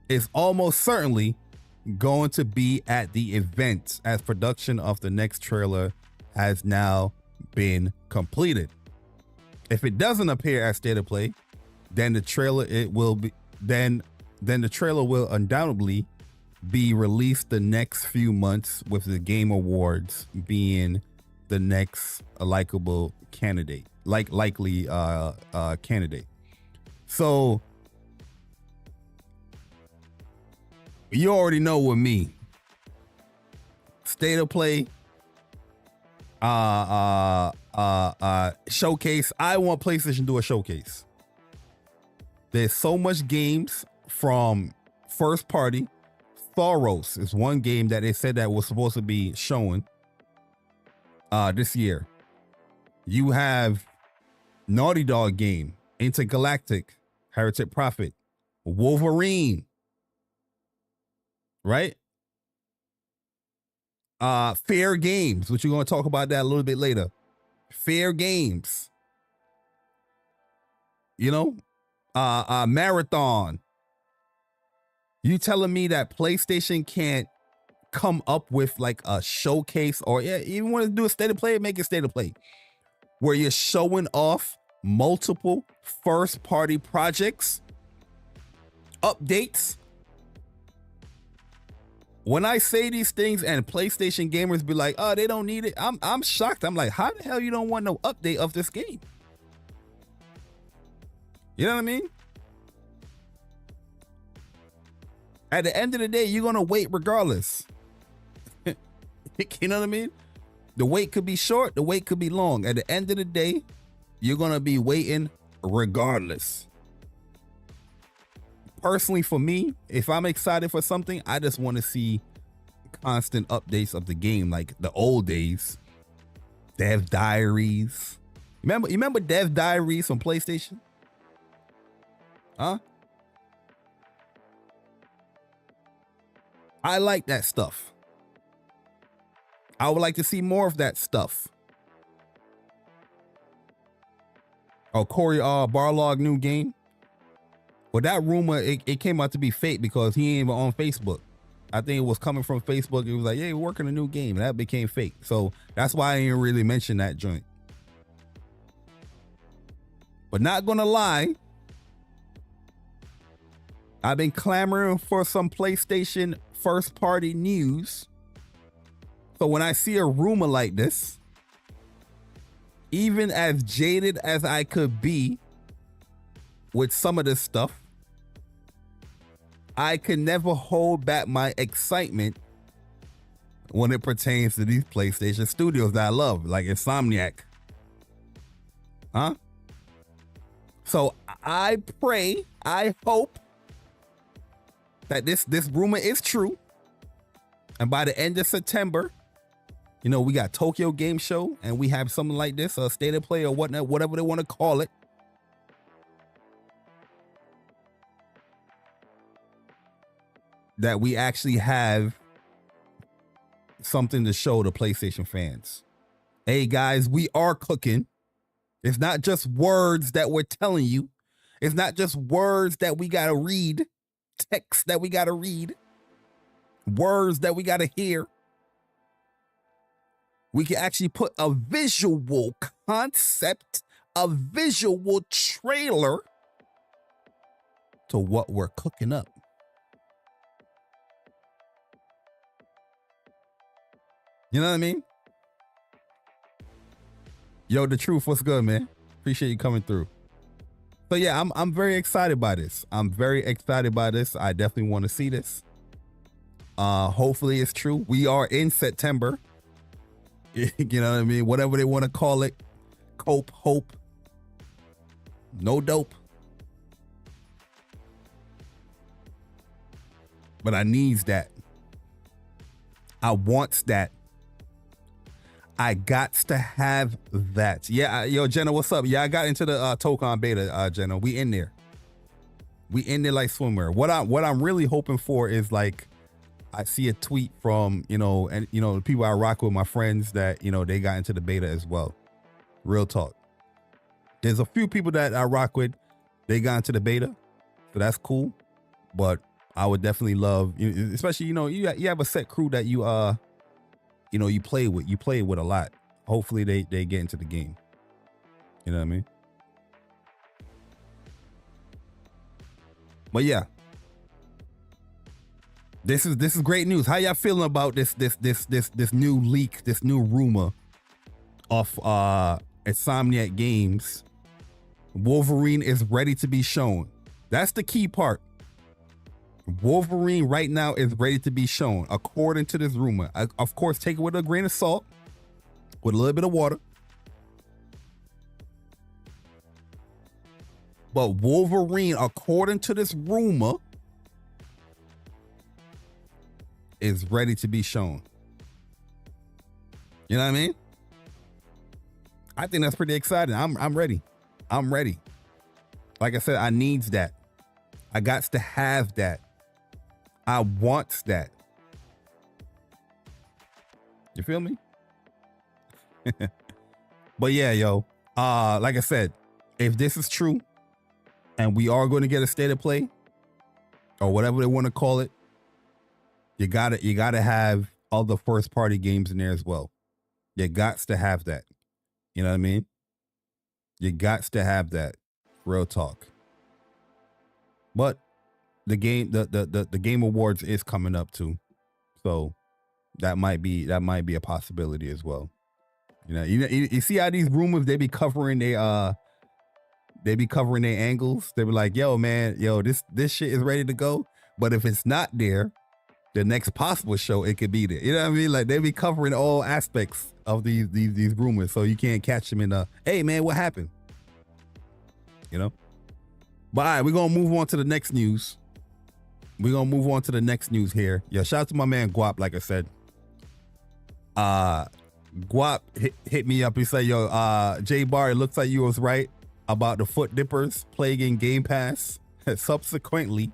is almost certainly going to be at the event as production of the next trailer has now been completed. If it doesn't appear at State of Play, then the trailer the trailer will undoubtedly be released the next few months, with the Game Awards being the next likely candidate. So you already know with me, State of Play, showcase. I want PlayStation to do a showcase. There's so much games from first party. Thoros is one game that they said that was supposed to be showing this year. You have Naughty Dog game, Intergalactic, Heretic Prophet, Wolverine, right? FairGames, which you're going to talk about that a little bit later. FairGames, you know, Marathon. You telling me that PlayStation can't come up with like a showcase, or even want to do a State of Play, make a State of Play where you're showing off multiple first party projects, updates? When I say these things and PlayStation gamers be like, oh, they don't need it, I'm shocked. I'm like, how the hell you don't want no update of this game? You know what I mean? At the end of the day, you're gonna wait regardless. You know what I mean? The wait could be short, the wait could be long. At the end of the day, you're gonna be waiting regardless. Personally, for me, if I'm excited for something, I just want to see constant updates of the game, like the old days. Dev Diaries. Remember Dev Diaries from PlayStation? Huh? I like that stuff. I would like to see more of that stuff. Oh, Corey Barlog new game. Well, that rumor, it came out to be fake because he ain't even on Facebook. I think it was coming from Facebook. It was like, yeah, we're working a new game. And that became fake. So that's why I didn't really mention that joint. But not gonna lie, I've been clamoring for some PlayStation first party news. So when I see a rumor like this, even as jaded as I could be with some of this stuff, I can never hold back my excitement when it pertains to these PlayStation studios that I love, like Insomniac. Huh? So I pray, I hope that this rumor is true. And by the end of September, you know, we got Tokyo Game Show and we have something like this, a State of Play or whatnot, whatever they want to call it. That we actually have something to show the PlayStation fans. Hey guys, we are cooking. It's not just words that we're telling you. It's not just words that we got to read, text that we got to read, words that we got to hear. We can actually put a visual concept, a visual trailer to what we're cooking up. You know what I mean? Yo, the truth, what's good, man? Appreciate you coming through. So yeah, I'm very excited by this. I'm very excited by this. I definitely want to see this. Hopefully it's true. We are in September. You know what I mean? Whatever they want to call it. Cope, hope. No dope. But I needs that. I wants that. I got to have that. Yeah, yo, Jenna, what's up? Yeah, I got into the Tokon beta, Jenna. We in there. We in there like swimwear. What I'm really hoping for is like, I see a tweet from, the people I rock with, my friends that, they got into the beta as well. Real talk. There's a few people that I rock with. They got into the beta. So that's cool. But I would definitely love, especially, you have a set crew that you play with a lot. Hopefully they get into the game. You know what I mean? But yeah. This is great news. How y'all feeling about this new leak, this new rumor of Insomniac Games? Wolverine is ready to be shown. That's the key part. Wolverine right now is ready to be shown, according to this rumor. Of course, take it with a grain of salt, with a little bit of water. But Wolverine, according to this rumor, is ready to be shown. You know what I mean? I think that's pretty exciting. I'm ready. I'm ready. Like I said, I needs that. I got to have that. I wants that. You feel me? But yeah, yo. Like I said, if this is true and we are going to get a state of play or whatever they want to call it, you gotta have other first party games in there as well. You got to have that. You know what I mean? You got to have that. Real talk. But the Game Awards is coming up too, so that might be a possibility as well. You see how these rumors they be covering their angles. They be like, yo man, this shit is ready to go, but if it's not there, the next possible show it could be there. You know what I mean? Like they be covering all aspects of these rumors, so you can't catch them in hey man, what happened? But all right, we're gonna move on to the next news. We're gonna move on to the next news here. Yeah, shout out to my man Guap, like I said. Guap hit me up. He said, yo, JayBari, it looks like you was right about the foot dippers plaguing Game Pass, subsequently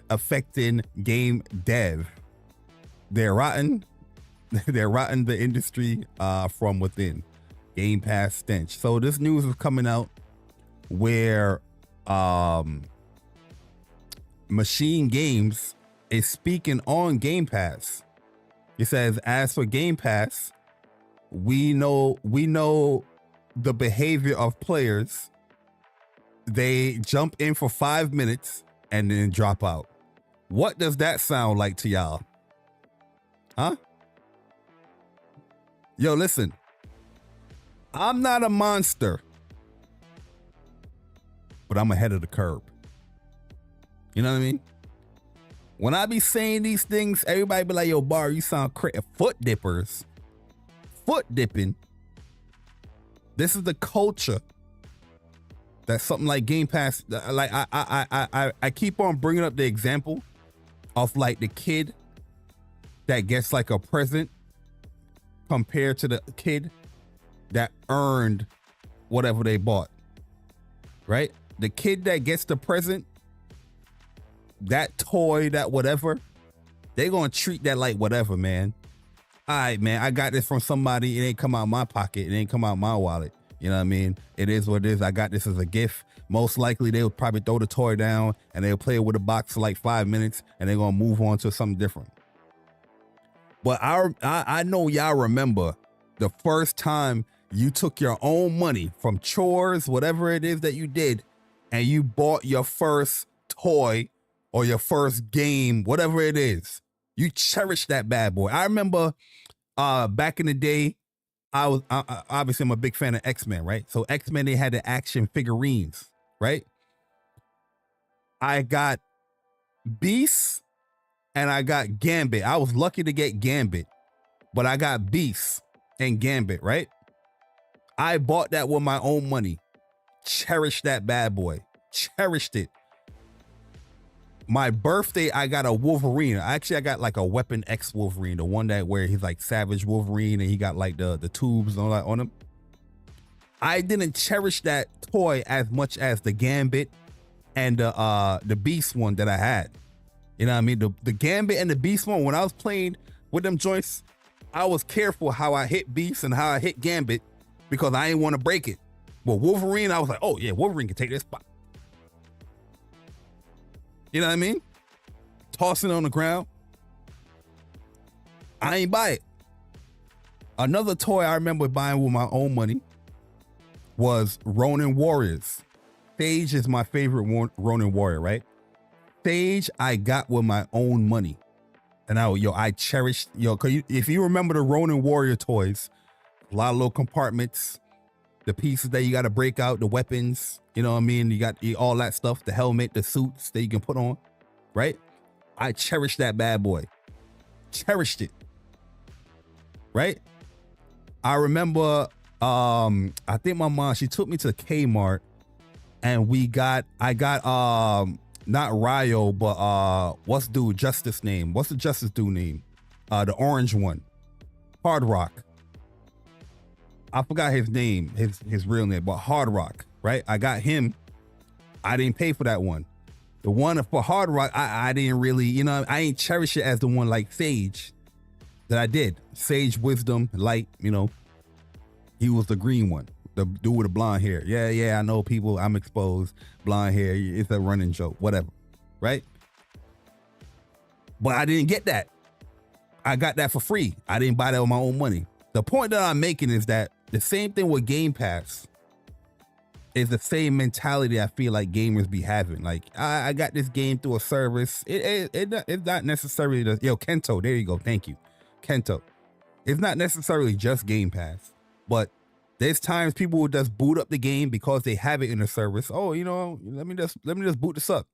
affecting game dev. They're rotten. They're rotten the industry from within. Game Pass stench. So this news is coming out where Machine Games is speaking on Game Pass. It says, as for Game Pass, we know the behavior of players. They jump in for 5 minutes and then drop out. What does that sound like to y'all? Huh? Yo, listen. I'm not a monster, but I'm ahead of the curve. You know what I mean? When I be saying these things, everybody be like, yo, Bar, you sound crazy. Foot dippers. Foot dipping. This is the culture that something like Game Pass, like I keep on bringing up the example of like the kid that gets like a present compared to the kid that earned whatever they bought, right? The kid that gets the present, that toy, that whatever, they're gonna treat that like whatever, man. All right, man, I got this from somebody. It ain't come out of my pocket. It ain't come out of my wallet. You know what I mean? It is what it is. I got this as a gift. Most likely they would probably throw the toy down and they'll play with the box for like 5 minutes and they're gonna move on to something different. But I know y'all remember the first time you took your own money from chores, whatever it is that you did, and you bought your first toy or your first game, whatever it is. You cherish that bad boy. I remember back in the day, obviously I'm a big fan of X-Men, right? So X-Men, they had the action figurines, right? I got Beast and I got Gambit. I was lucky to get Gambit, but I got Beast and Gambit, right? I bought that with my own money. Cherished that bad boy. Cherished it. My birthday, I got a Wolverine. Actually, I got like a Weapon X Wolverine, the one that where he's like Savage Wolverine and he got like the tubes and all that on him. I didn't cherish that toy as much as the Gambit and the Beast one that I had. You know what I mean? The Gambit and the Beast one, when I was playing with them joints, I was careful how I hit Beast and how I hit Gambit because I didn't want to break it. Well, Wolverine, I was like, oh yeah, Wolverine can take this spot. You know what I mean? Tossing it on the ground. I ain't buy it. Another toy I remember buying with my own money was Ronin Warriors. Sage is my favorite Ronin Warrior, right? Sage I got with my own money. And I cherished, cause if you remember the Ronin Warrior toys, a lot of little compartments, the pieces that you got to break out, the weapons, you know what I mean? You got all that stuff, the helmet, the suits that you can put on, right? I cherished that bad boy. Cherished it, right? I remember, I think my mom, she took me to Kmart and I got not Ryo, but what's dude Justice name? What's the Justice dude name? The orange one. Hard Rock. I forgot his name, his real name, but Hard Rock, right? I got him. I didn't pay for that one. The one for Hard Rock, I didn't really, I ain't cherish it as the one like Sage that I did. Sage Wisdom, Light, he was the green one. The dude with the blonde hair. Yeah, I know people, I'm exposed. Blonde hair, it's a running joke, whatever, right? But I didn't get that. I got that for free. I didn't buy that with my own money. The point that I'm making is that the same thing with Game Pass is the same mentality I feel like gamers be having. Like, I got this game through a service. It's not necessarily, Kento, there you go, thank you. Kento. It's not necessarily just Game Pass, but there's times people will just boot up the game because they have it in a service. Oh, let me just boot this up.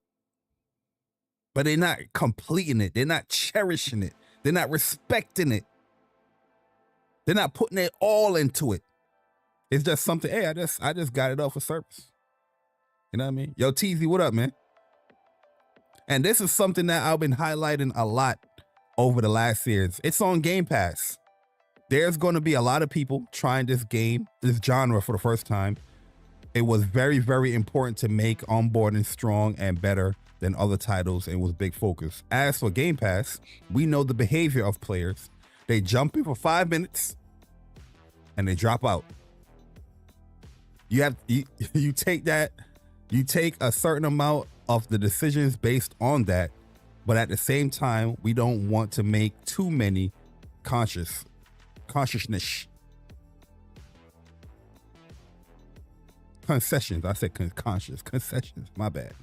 But they're not completing it. They're not cherishing it. They're not respecting it. They're not putting it all into it. It's just something, hey, I just got it off a service. You know what I mean? Yo, TZ, what up, man? And this is something that I've been highlighting a lot over the last years. It's on Game Pass. There's going to be a lot of people trying this genre for the first time. It was very, very important to make onboarding strong and better than other titles, and was big focus. As for Game Pass, we know the behavior of players. They jump in for 5 minutes and they drop out. You take a certain amount of the decisions based on that, but at the same time, we don't want to make too many consciousness. Concessions. I said concessions. My bad.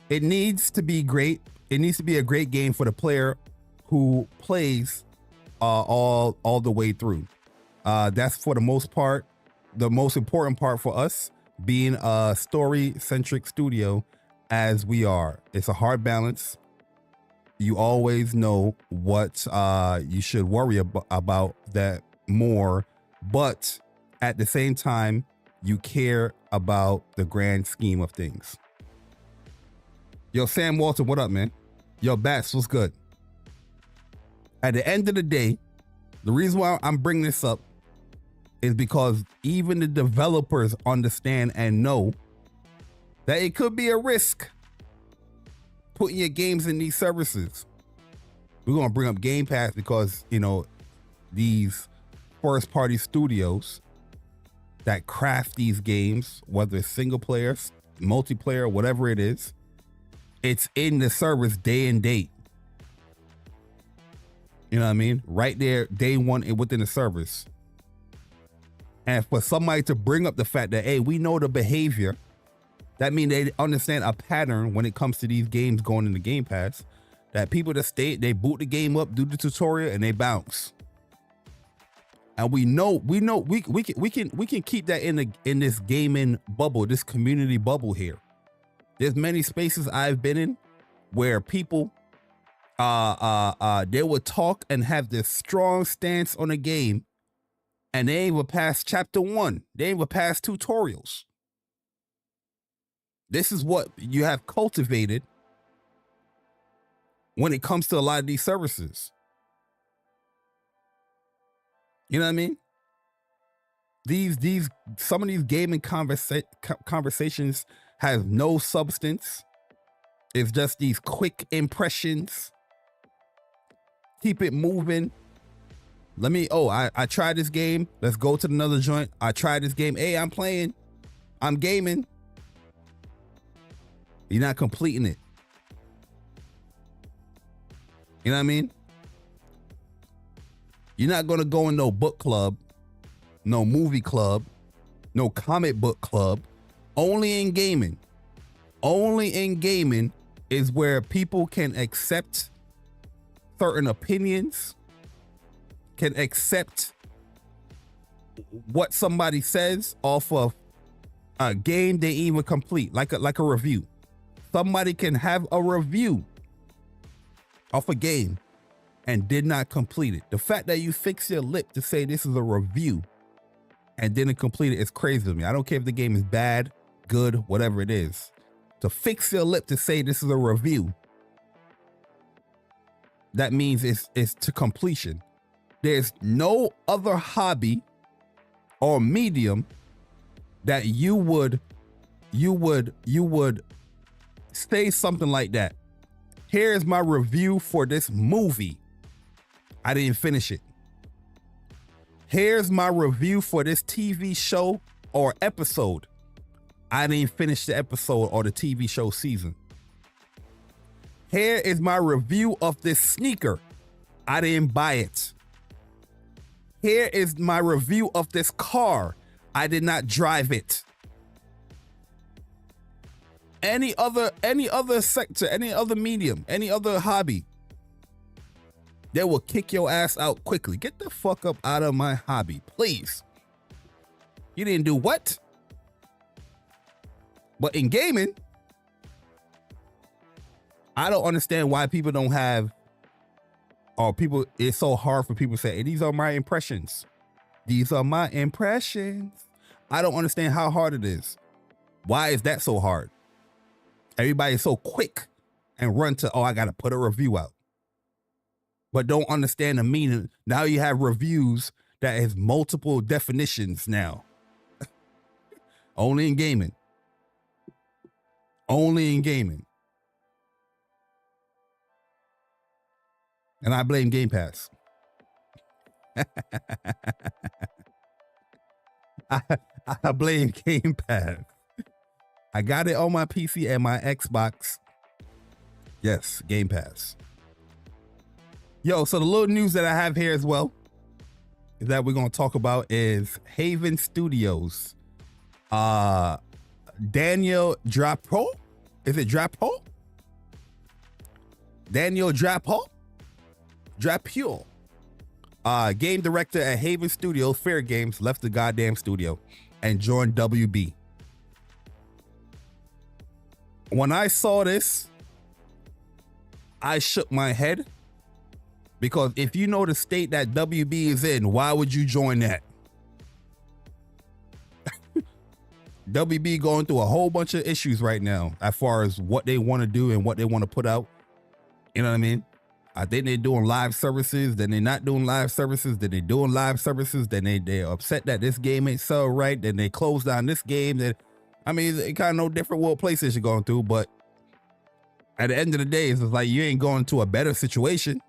It needs to be great. It needs to be a great game for the player who plays all the way through. That's for the most part, the most important part for us being a story-centric studio as we are. It's a hard balance. You always know what you should worry about that more, but at the same time, you care about the grand scheme of things. Yo, Sam Walton, what up, man? Yo, Bats, what's good? At the end of the day, the reason why I'm bringing this up is because even the developers understand and know that it could be a risk putting your games in these services. We're going to bring up Game Pass because, these first party studios, that craft these games, whether it's single player, multiplayer, whatever it is, it's in the service day and date. You know what I mean? Right there, day one within the service. And for somebody to bring up the fact that, hey, we know the behavior, that means they understand a pattern when it comes to these games going into Game Pass, that people that stay, they boot the game up, do the tutorial, and they bounce. And we can keep that in this gaming bubble, this community bubble here. There's many spaces I've been in where people they would talk and have this strong stance on a game, and they ain't even past chapter 1. They ain't even past tutorials. This is what you have cultivated when it comes to a lot of these services. You know what I mean? Some of these gaming conversations have no substance. It's just these quick impressions. Keep it moving. I tried this game. Let's go to another joint. I tried this game. Hey, I'm playing. I'm gaming. You're not completing it. You know what I mean? You're not going to go in no book club, no movie club, no comic book club. Only in gaming. Only in gaming is where people can accept certain opinions, can accept what somebody says off of a game they even complete, like a review. Somebody can have a review off a game and did not complete it. The fact that you fix your lip to say this is a review and didn't complete it is crazy to me. I don't care if the game is bad, good, whatever it is. To fix your lip to say this is a review, that means it's to completion. There's no other hobby or medium that you would say something like that. Here's my review for this movie. I didn't finish it. Here's my review for this TV show or episode. I didn't finish the episode or the TV show season. Here is my review of this sneaker. I didn't buy it. Here is my review of this car. I did not drive it. Any other sector, any other medium, any other hobby, they will kick your ass out quickly. Get the fuck up out of my hobby, please. You didn't do what? But in gaming, I don't understand why people don't have, or people, it's so hard for people to say, hey, these are my impressions. These are my impressions. I don't understand how hard it is. Why is that so hard? Everybody is so quick and run to, oh, I got to put a review out. But don't understand the meaning. Now you have reviews that has multiple definitions now. Only in gaming. Only in gaming. And I blame Game Pass. I blame Game Pass. I got it on my PC and my Xbox. Yes, Game Pass. Yo, so the little news that I have here as well is that we're going to talk about is Haven Studios. Daniel Drapo? Is it Drapo? Daniel Drapo? Drapule. Game director at Haven Studios, FairGames, left the goddamn studio and joined WB. When I saw this, I shook my head, because if you know the state that WB is in, why would you join that? WB going through a whole bunch of issues right now as far as what they want to do and what they want to put out. You know what I mean? I think they're doing live services, then they're not doing live services, then they're doing live services, then they're upset that this game ain't so right, then they close down this game. That, I mean, it kind of no different what PlayStation going through, but at the end of the day, it's like you ain't going to a better situation.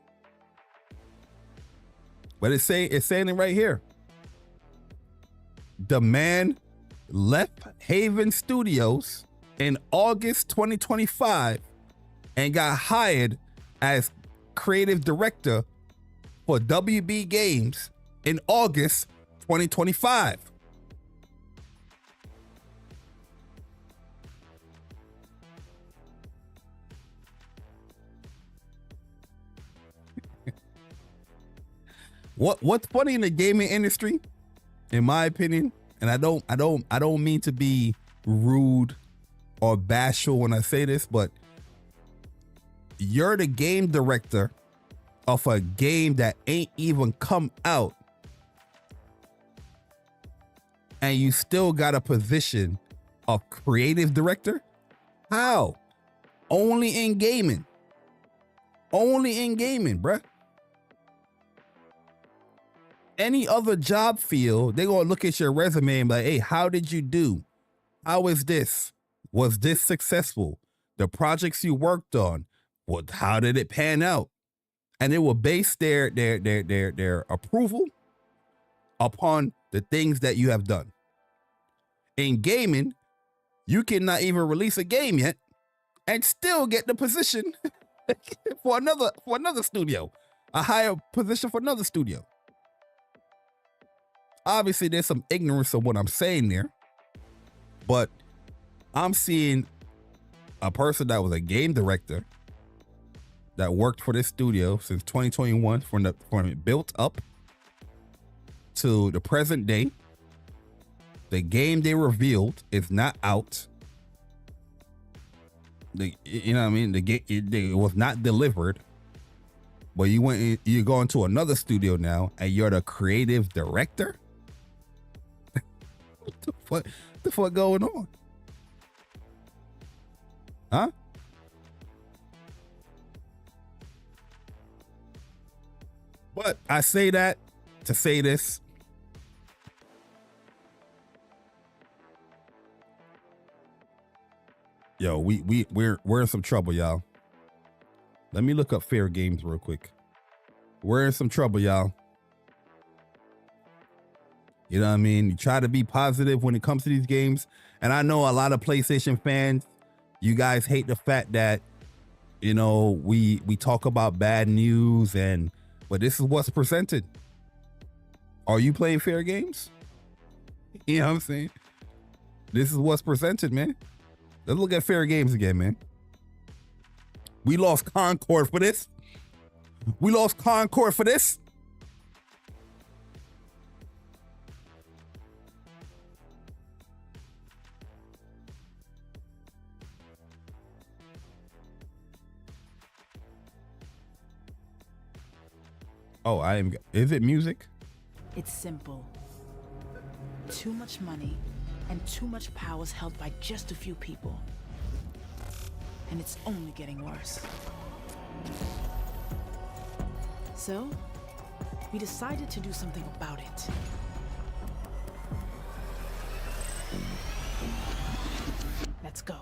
But it's saying it right here. the man left Haven Studios in August 2025 and got hired as creative director for WB Games in August 2025. What's funny in the gaming industry, in my opinion, and I don't mean to be rude or bashful when I say this, but you're the game director of a game that ain't even come out, and you still got a position of creative director? How? Only in gaming. Only in gaming, bruh. Any other job field, they're gonna look at your resume and be like, hey, how did you do? How is this? Was this successful? The projects you worked on, how did it pan out? And it will base their approval upon the things that you have done. In gaming, you cannot even release a game yet and still get the position for another studio, a higher position for another studio. Obviously, there's some ignorance of what I'm saying there, but I'm seeing a person that was a game director that worked for this studio since 2021 from it built up to the present day. The game they revealed is not out. You know what I mean? The game it was not delivered. But you're going to another studio now, and you're the creative director. What the fuck going on? Huh? But I say that to say this. Yo, we're in some trouble, y'all. Let me look up FairGames real quick. We're in some trouble, y'all. You know what I mean? You try to be positive when it comes to these games. And I know a lot of PlayStation fans, you guys hate the fact that, you know, we talk about bad news, but this is what's presented. Are you playing FairGames? You know what I'm saying? This is what's presented, man. Let's look at FairGames again, man. We lost Concord for this. We lost Concord for this. Oh, is it music? It's simple. Too much money and too much power is held by just a few people. And it's only getting worse. So, we decided to do something about it. Let's go.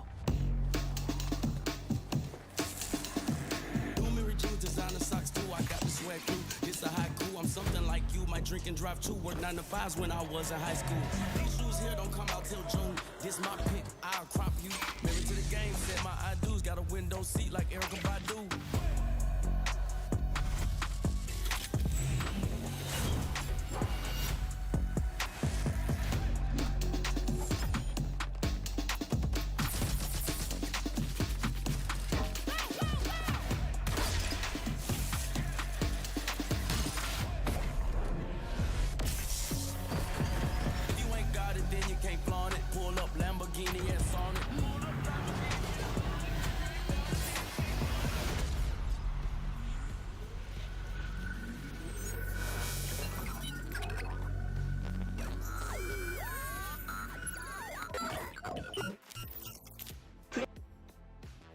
Something like you, might drink and drive too. Work 9 to 5s when I was in high school. These shoes here don't come out till June. This my pick, I'll crop you. Married to the game, said my I do's. Got a window seat like Erica Badu.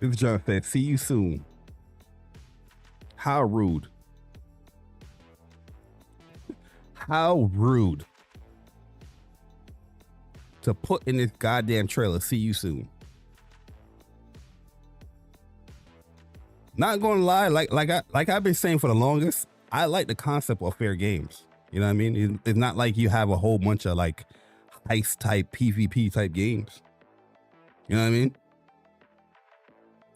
This John said, see you soon. How rude. How rude. To put in this goddamn trailer, see you soon. Not gonna lie, like I've been saying for the longest, I like the concept of FairGames. You know what I mean? It's not like you have a whole bunch of like heist type PvP type games. You know what I mean?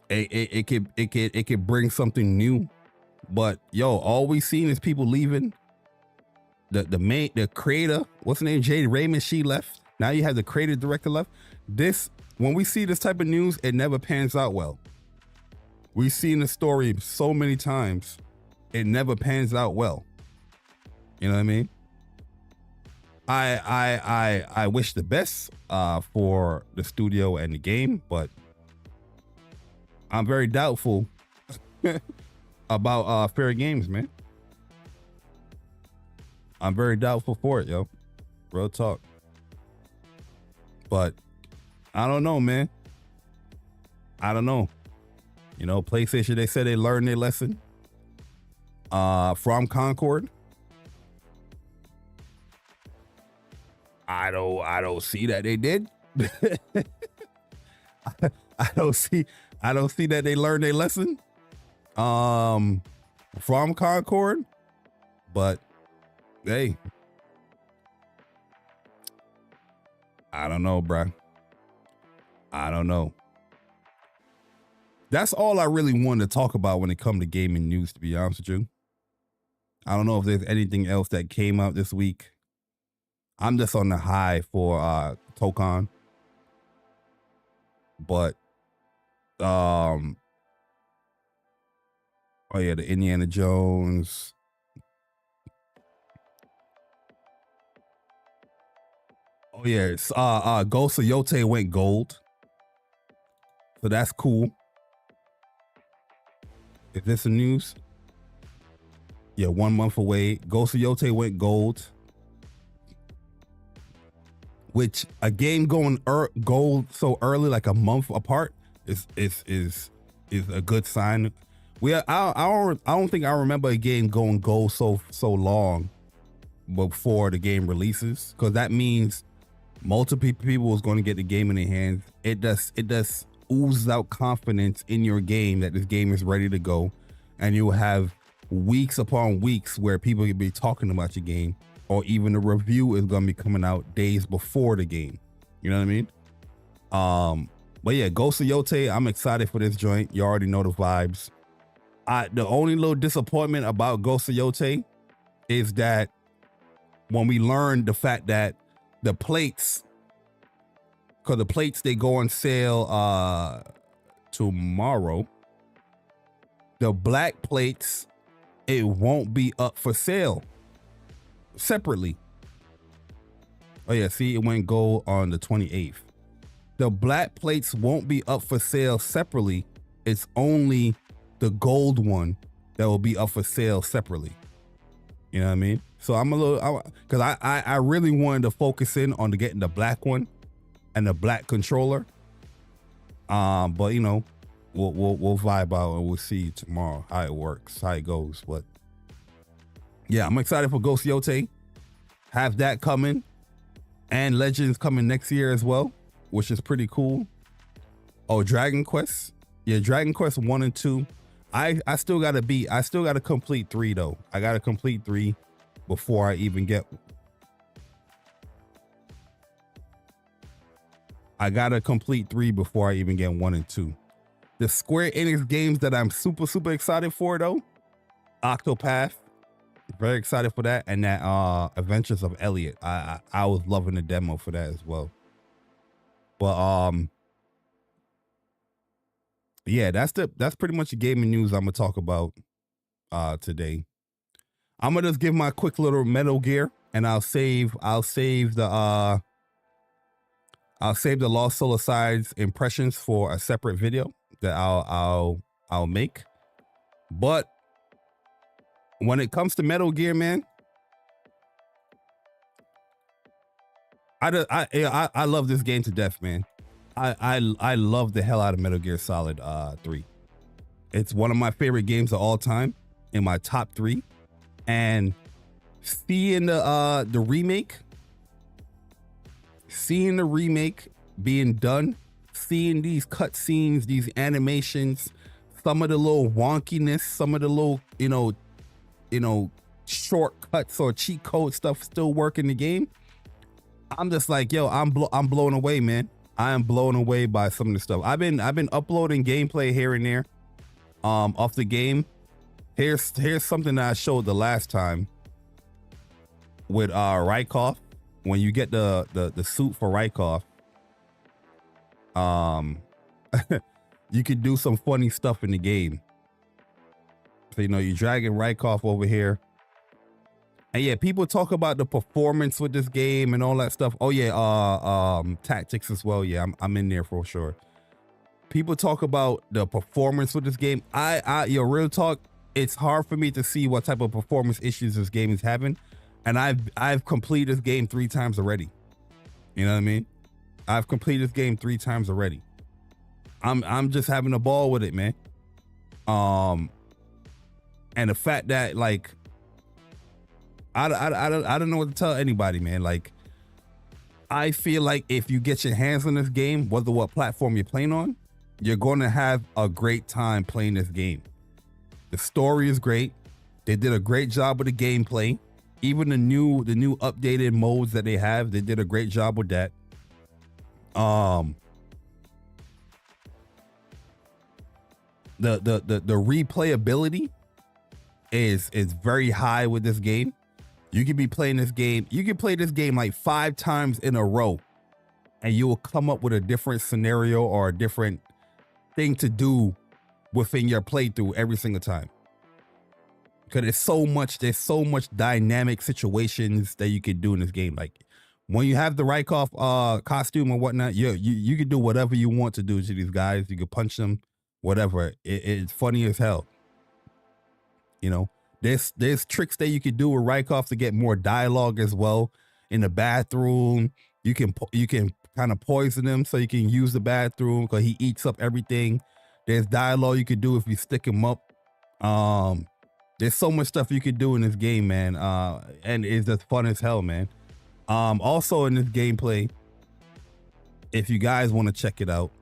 It could bring something new. But yo, all we seen is people leaving. The creator, what's her name? Jade Raymond, she left. Now you have the creative director left. When we see this type of news, it never pans out well. We've seen the story so many times, it never pans out well. You know what I mean? I wish the best for the studio and the game, but I'm very doubtful about FairGames, man. I'm very doubtful for it, yo. Real talk. But I don't know, man. I don't know. You know, PlayStation, they said they learned their lesson from Concord. I don't see that they did. I don't see that they learned their lesson from Concord. But hey, I don't know, bruh. I don't know. That's all I really wanted to talk about when it comes to gaming news, to be honest with you. I don't know if there's anything else that came out this week. I'm just on the high for Tokon. But oh yeah, the Indiana Jones. Oh yeah, it's Ghost of Yote went gold. So that's cool. Is this the news? Yeah, 1 month away. Ghost of Yote went gold. Which a game going gold so early, like a month apart, is a good sign. I don't think I remember a game going gold so long before the game releases, because that means multiple people is going to get the game in their hands. It does oozes out confidence in your game that this game is ready to go, and you will have weeks upon weeks where people can be talking about your game, or even the review is going to be coming out days before the game. You know what I mean? But yeah, Ghost of Yote, I'm excited for this joint. You already know the vibes. The only little disappointment about Ghost of Yote is that when we learned the fact that the plates, because the plates, they go on sale tomorrow. The black plates, it won't be up for sale separately. Oh yeah, see, it went gold on the 28th. The black plates won't be up for sale separately. It's only the gold one that will be up for sale separately. You know what I mean? So I'm a little, because I really wanted to focus in on getting the black one and the black controller. But you know, we'll vibe out and we'll see tomorrow how it works, how it goes. But yeah, I'm excited for Ghost Yote. Have that coming, and Legends coming next year as well, which is pretty cool. Oh, Dragon Quest. Yeah, Dragon Quest 1 and 2. I still gotta complete 3 though. I gotta complete 3 before I even get. I gotta complete 3 before I even get 1 and 2. The Square Enix games that I'm super excited for though, Octopath, very excited for that, and that Adventures of Elliot. I was loving the demo for that as well. But yeah, that's pretty much the gaming news I'm gonna talk about today. I'm gonna just give my quick little Metal Gear, and I'll save the Lost Soul Aside's impressions for a separate video that I'll make. But when it comes to Metal Gear, man, I love this game to death, man. I love the hell out of Metal Gear Solid 3. It's one of my favorite games of all time, in my top 3. And seeing the remake being done, seeing these cutscenes, these animations, some of the little wonkiness, some of the little, you know, shortcuts or cheat code stuff still work in the game. I'm just like, yo, I'm blown away, man. I am blown away by some of the stuff. I've been uploading gameplay here and there off the game. Here's something that I showed the last time with Rykov. When you get the suit for Rykov, you could do some funny stuff in the game. So, you know, you're dragging Rykov over here. And yeah, people talk about the performance with this game and all that stuff. Oh yeah, tactics as well. Yeah, I'm in there for sure. People talk about the performance with this game. Yo, real talk, it's hard for me to see what type of performance issues this game is having. And I've completed this game 3 times already. You know what I mean? I've completed this game 3 times already. I'm just having a ball with it, man. And the fact that, like, I don't know what to tell anybody, man. Like, I feel like if you get your hands on this game, whether what platform you're playing on, you're going to have a great time playing this game. The story is great. They did a great job with the gameplay. Even the new updated modes that they have, they did a great job with that. The replayability is very high with this game. You could be playing this game. You can play this game like 5 times in a row, and you will come up with a different scenario or a different thing to do within your playthrough every single time. Because there's so much dynamic situations that you can do in this game. Like when you have the Rykov costume or whatnot, you can do whatever you want to do to these guys. You can punch them, whatever. It's funny as hell. You know, there's tricks that you could do with Rykov to get more dialogue as well. In the bathroom, you can kind of poison him so you can use the bathroom because he eats up everything. There's dialogue you could do if you stick him up. There's so much stuff you could do in this game, man. And it's just fun as hell, man. Also in this gameplay, if you guys want to check it out,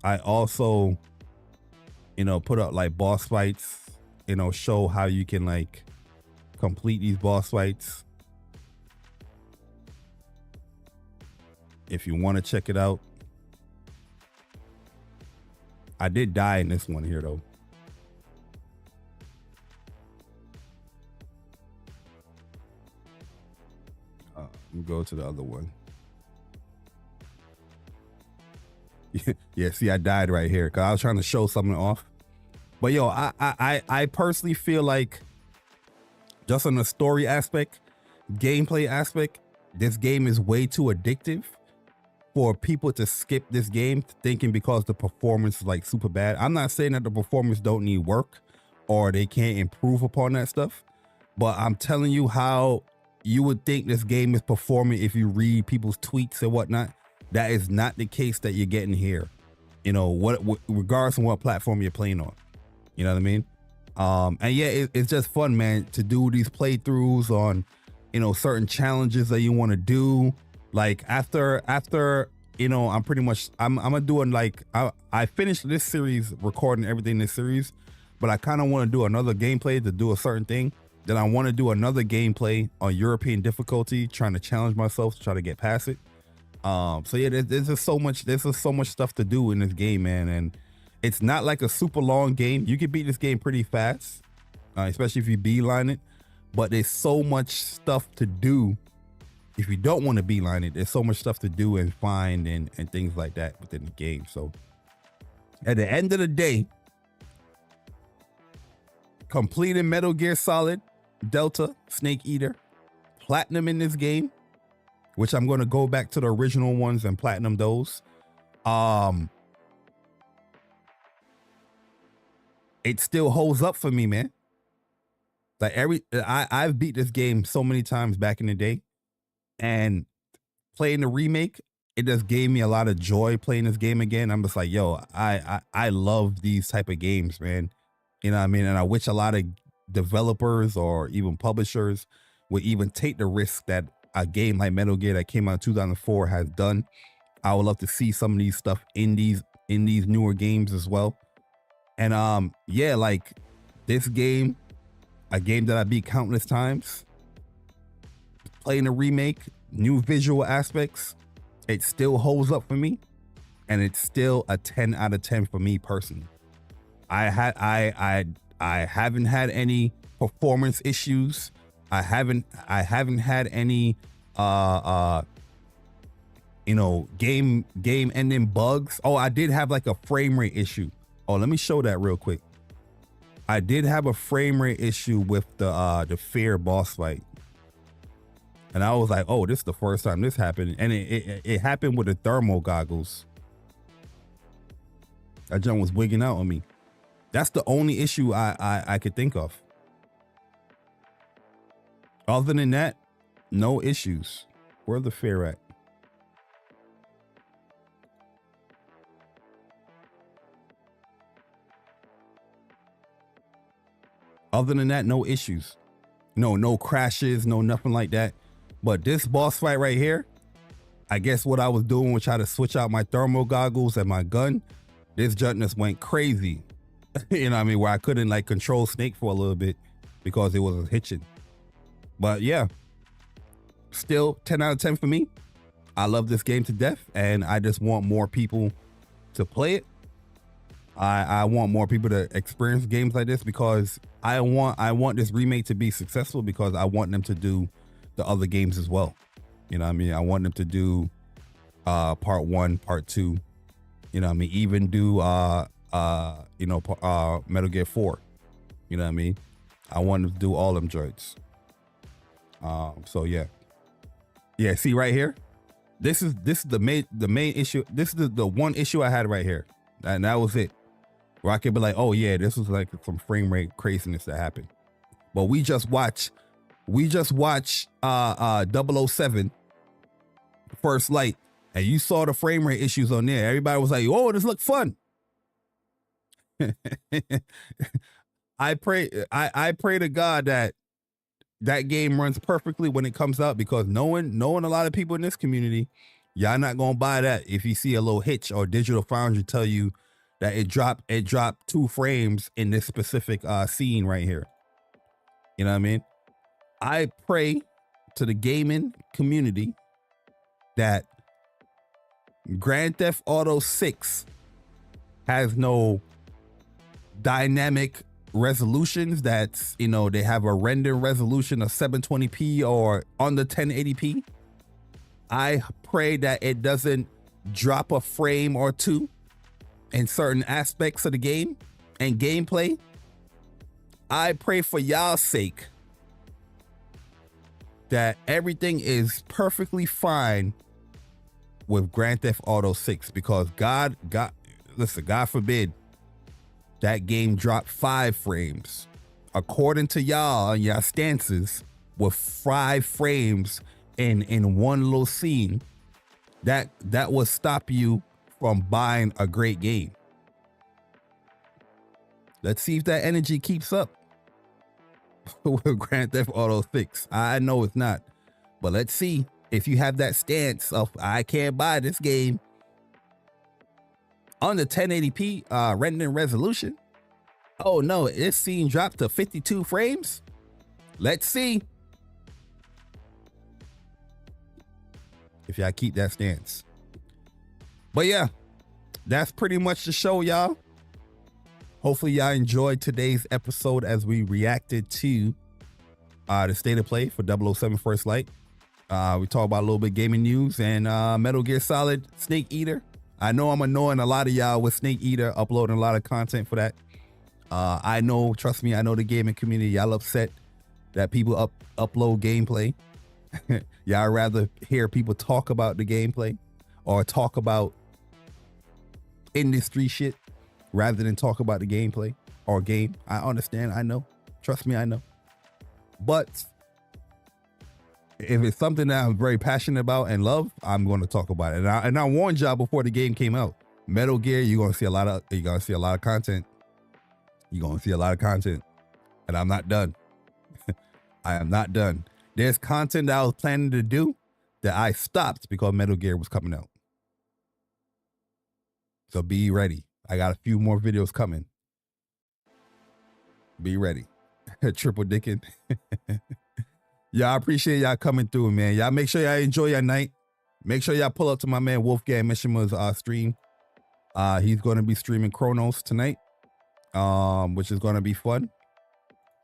I also, you know, put up like boss fights, you know, show how you can like complete these boss fights. If you want to check it out. I did die in this one here though. Let me go to the other one. Yeah, see, I died right here because I was trying to show something off. But yo, I personally feel like just on the story aspect, gameplay aspect, this game is way too addictive for people to skip this game thinking because the performance is like super bad. I'm not saying that the performance don't need work or they can't improve upon that stuff, but I'm telling you how you would think this game is performing if you read people's tweets and whatnot. That is not the case that you're getting here. You know, what regardless of what platform you're playing on. You know what I mean? And yeah, it's just fun, man, to do these playthroughs on, you know, certain challenges that you want to do. Like after, you know, I'm gonna do like, I finished this series, recording everything in this series, but I kind of want to do another gameplay to do a certain thing. Then I want to do another gameplay on European difficulty, trying to challenge myself to try to get past it. So yeah, there's just so much stuff to do in this game, man. And it's not like a super long game. You can beat this game pretty fast, especially if you beeline it. But there's so much stuff to do. If you don't want to beeline it, there's so much stuff to do and find and things like that within the game. So at the end of the day, completing Metal Gear Solid, Delta, Snake Eater, platinum in this game, which I'm going to go back to the original ones and platinum those. It still holds up for me, man. Like I've beat this game so many times back in the day, and playing the remake, it just gave me a lot of joy playing this game again. I'm just like, yo, I love these type of games, man. You know what I mean? And I wish a lot of developers or even publishers would even take the risk that a game like Metal Gear that came out in 2004 has done. I would love to see some of these stuff in these newer games as well. And yeah, like this game, a game that I beat countless times, playing a remake, new visual aspects, it still holds up for me, and it's still a 10 out of 10 for me personally. I haven't had any performance issues. I haven't had any you know, game ending bugs. Oh, I did have like a frame rate issue. Oh, let me show that real quick. I did have a frame rate issue with the Fair boss fight. And I was like, oh, this is the first time this happened. And it happened with the thermal goggles. That jump was wigging out on me. That's the only issue I could think of. Other than that, no issues. Where's the Fair at? Other than that, no issues. No crashes, no nothing like that. But this boss fight right here, I guess what I was doing was try to switch out my thermal goggles and my gun. This junk just went crazy. You know what I mean? Where I couldn't like control Snake for a little bit because it was hitching. But yeah, still 10 out of 10 for me. I love this game to death, and I just want more people to play it. I want more people to experience games like this because I want this remake to be successful because I want them to do the other games as well. You know what I mean? I want them to do part 1, part 2. You know what I mean? Even do you know, Metal Gear 4. You know what I mean? I want them to do all them droids. So yeah. Yeah, see right here? This is the main issue. This is the one issue I had right here. And that was it. Where I could be like, oh yeah, this was like some frame rate craziness that happened. But we just watched 007 First Light, and you saw the frame rate issues on there. Everybody was like, oh, this looked fun. I pray to God that game runs perfectly when it comes out, because knowing a lot of people in this community, y'all not gonna buy that if you see a little hitch or Digital Foundry tell you that it dropped 2 frames in this specific scene right here. You know what I mean? I pray to the gaming community that Grand Theft Auto 6 has no dynamic resolutions that's, you know, they have a render resolution of 720p or under 1080p. I pray that it doesn't drop a frame or 2 in certain aspects of the game and gameplay. I pray for y'all's sake that everything is perfectly fine with Grand Theft Auto 6, because God forbid that game dropped 5 frames. According to y'all and y'all stances, with 5 frames in one little scene, that will stop you from buying a great game. Let's see if that energy keeps up with Grand Theft Auto 6. I know it's not, but let's see if you have that stance of I can't buy this game on the 1080p rendering resolution. Oh no, this scene dropped to 52 frames. Let's see if y'all keep that stance. But yeah, that's pretty much the show, y'all. Hopefully y'all enjoyed today's episode as we reacted to the state of play for 007 First Light. We talked about a little bit gaming news and Metal Gear Solid Snake Eater. I know I'm annoying a lot of y'all with Snake Eater, uploading a lot of content for that. I know, trust me, I know the gaming community, y'all upset that people upload gameplay. Y'all rather hear people talk about the gameplay or talk about industry shit rather than talk about the gameplay or game. I understand, I know, trust me, I know. But if it's something that I'm very passionate about and love, I'm going to talk about it. And I warned y'all before the game came out. Metal Gear, you're going to see a lot of content. You're going to see a lot of content. And I'm not done. I am not done. There's content that I was planning to do that I stopped because Metal Gear was coming out. So be ready. I got a few more videos coming. Be ready. Triple dicking. Y'all appreciate y'all coming through, man. Y'all make sure y'all enjoy your night. Make sure y'all pull up to my man Wolfgang Mishima's stream. He's going to be streaming Chronos tonight, which is going to be fun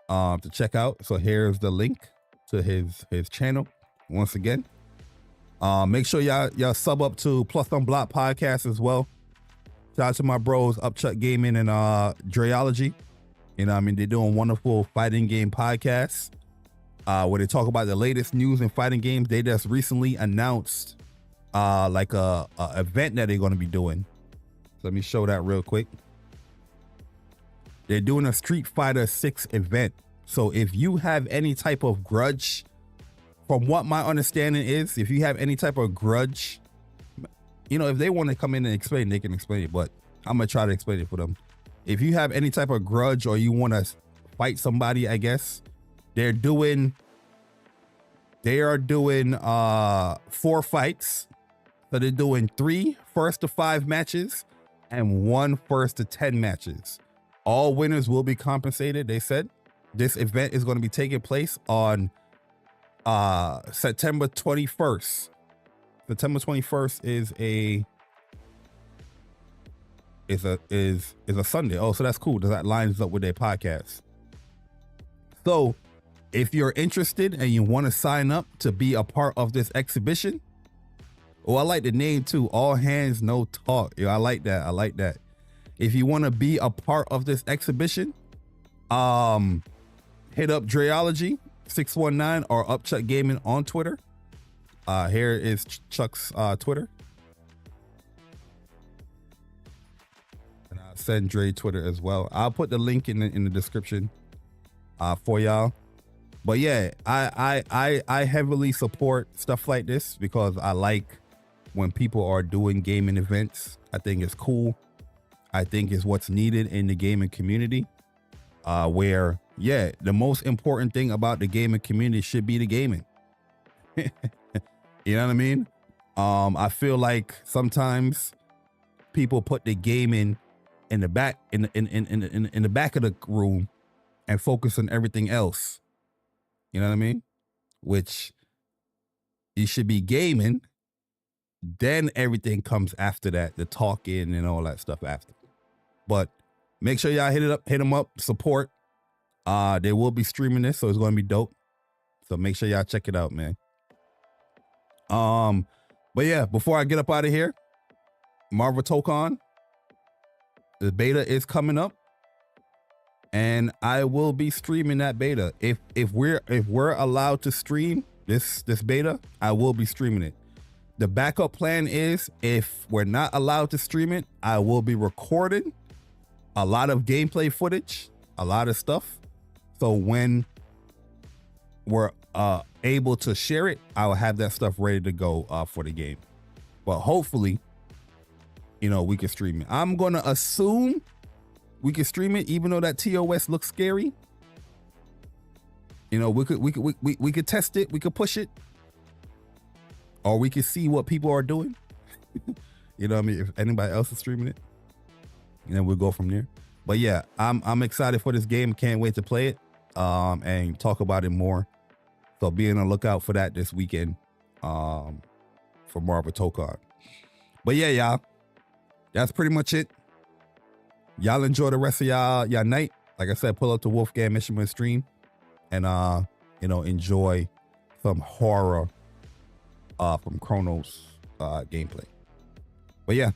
to check out. So here's the link to his channel once again. Make sure y'all sub up to Plus on Block podcast as well. Shout out to my bros Upchuck Gaming and Dreology. You know what I mean? They're doing wonderful fighting game podcasts where they talk about the latest news in fighting games. They just recently announced like a event that they're going to be doing. So let me show that real quick. They're doing a Street Fighter 6 event. So if you have any type of grudge, from what my understanding is, if you have any type of grudge, you know, if they want to come in and explain, they can explain it, but I'm going to try to explain it for them. If you have any type of grudge or you want to fight somebody, I guess, they are doing 4 fights. So they're doing 3 first to 5 matches and 1 first to 10 matches. All winners will be compensated, they said. This event is going to be taking place on September 21st. September 21st is a Sunday. Oh, so that's cool. That lines up with their podcast. So if you're interested and you want to sign up to be a part of this exhibition, I like the name too. All hands, no talk. Yo, I like that. I like that. If you want to be a part of this exhibition, hit up Dreology 619 or Upchuck Gaming on Twitter. Here is Chuck's Twitter. And I'll send Dre Twitter as well. I'll put the link in the description for y'all. But yeah, I heavily support stuff like this because I like when people are doing gaming events. I think it's cool. I think it's what's needed in the gaming community. Where, yeah, the most important thing about the gaming community should be the gaming. You know what I mean? I feel like sometimes people put the gaming in the back in the back of the room and focus on everything else. You know what I mean? Which you should be gaming, then everything comes after that, the talking and all that stuff after. But make sure y'all hit them up, support. They will be streaming this, so it's gonna be dope. So make sure y'all check it out, man. But yeah, before I get up out of here, Marvel Tokon, the beta is coming up, and I will be streaming that beta. If we're allowed to stream this beta, I will be streaming it. The backup plan is if we're not allowed to stream it, I will be recording a lot of gameplay footage, a lot of stuff. So when we're able to share it, I will have that stuff ready to go for the game. But hopefully, you know, we can stream it. I'm gonna assume we can stream it, even though that TOS looks scary. You know, we could test it, we could push it, or we could see what people are doing. You know what I mean? If anybody else is streaming it, and then we'll go from there. But yeah, I'm excited for this game. Can't wait to play it and talk about it more. So be on the lookout for that this weekend for Marvel Tokon. But yeah, y'all, that's pretty much it. Y'all enjoy the rest of y'all night. Like I said, pull up to Wolfgang Mishiman stream and you know, enjoy some horror from Chronos gameplay. But yeah,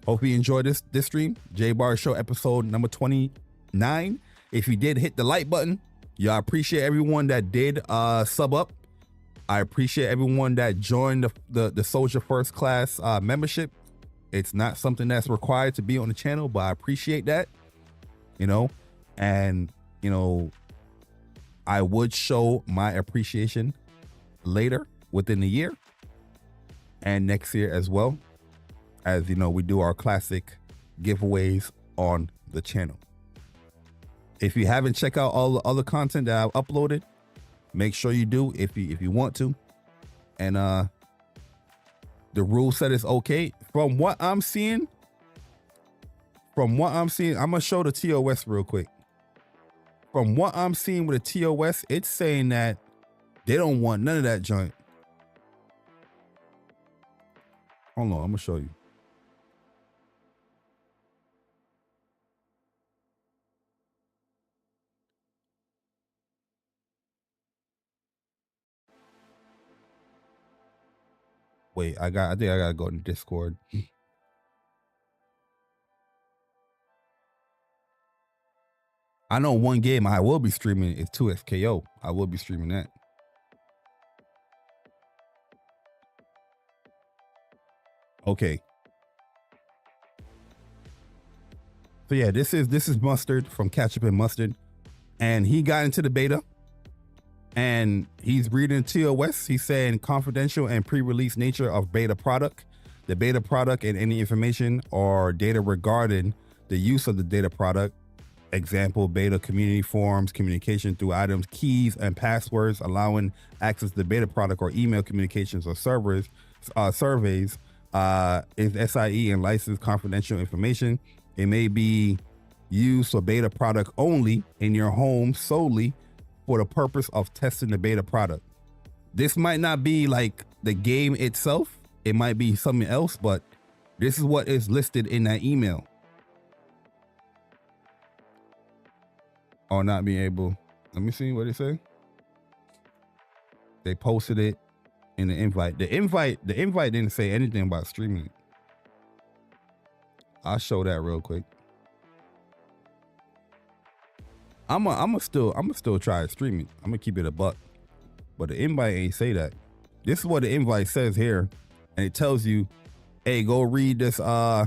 hope you enjoyed this stream. JayBari Show episode number 29. If you did, hit the like button. Y'all, appreciate everyone that did sub up. I appreciate everyone that joined the Soldier First Class membership. It's not something that's required to be on the channel, but I appreciate that. You know, and you know, I would show my appreciation later within the year and next year as well, as you know, we do our classic giveaways on the channel. If you haven't checked out all the other content that I've uploaded, make sure you do if you want to. And the rule set is okay. From what I'm seeing, I'm gonna show the TOS real quick. From what I'm seeing with the TOS, it's saying that They don't want none of that joint. Hold on, I'm gonna show you. Wait, I think I gotta go to Discord. I know one game I will be streaming is 2SKO. I will be streaming that. Okay. So yeah, this is Mustard from Ketchup and Mustard, and he got into the beta, and he's reading TOS. He's saying confidential and pre-release nature of beta product. The beta product and any information or data regarding the use of the data product. Example, beta community forums, communication through items, keys, and passwords, allowing access to the beta product or email communications or surveys, is SIE and licensed confidential information. It may be used for beta product only in your home solely for the purpose of testing the beta product. This might not be like the game itself. It might be something else, but this is what is listed in that email. Or not being able, let me see what they say. They posted it in the invite. The invite didn't say anything about streaming it. I'll show that real quick. I'm still try to stream it. I'm gonna keep it a buck. But the invite ain't say that. This is what the invite says here. And it tells you, hey, go read this TOS.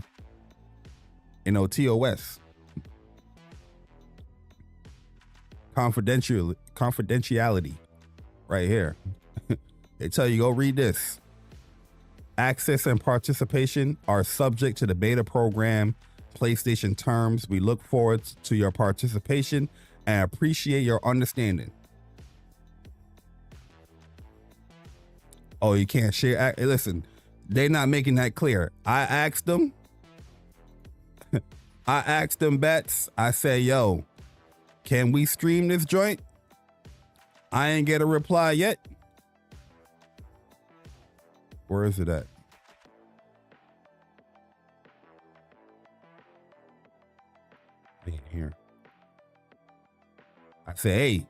Confidentiality right here. They tell you, go read this. Access and participation are subject to the beta program PlayStation terms. We look forward to your participation and appreciate your understanding. Oh, you can't share. Hey, listen, they're not making that clear. I asked them Bets. I say, yo, can we stream this joint? I ain't get a reply yet. Where is it at? Here. I say, hey,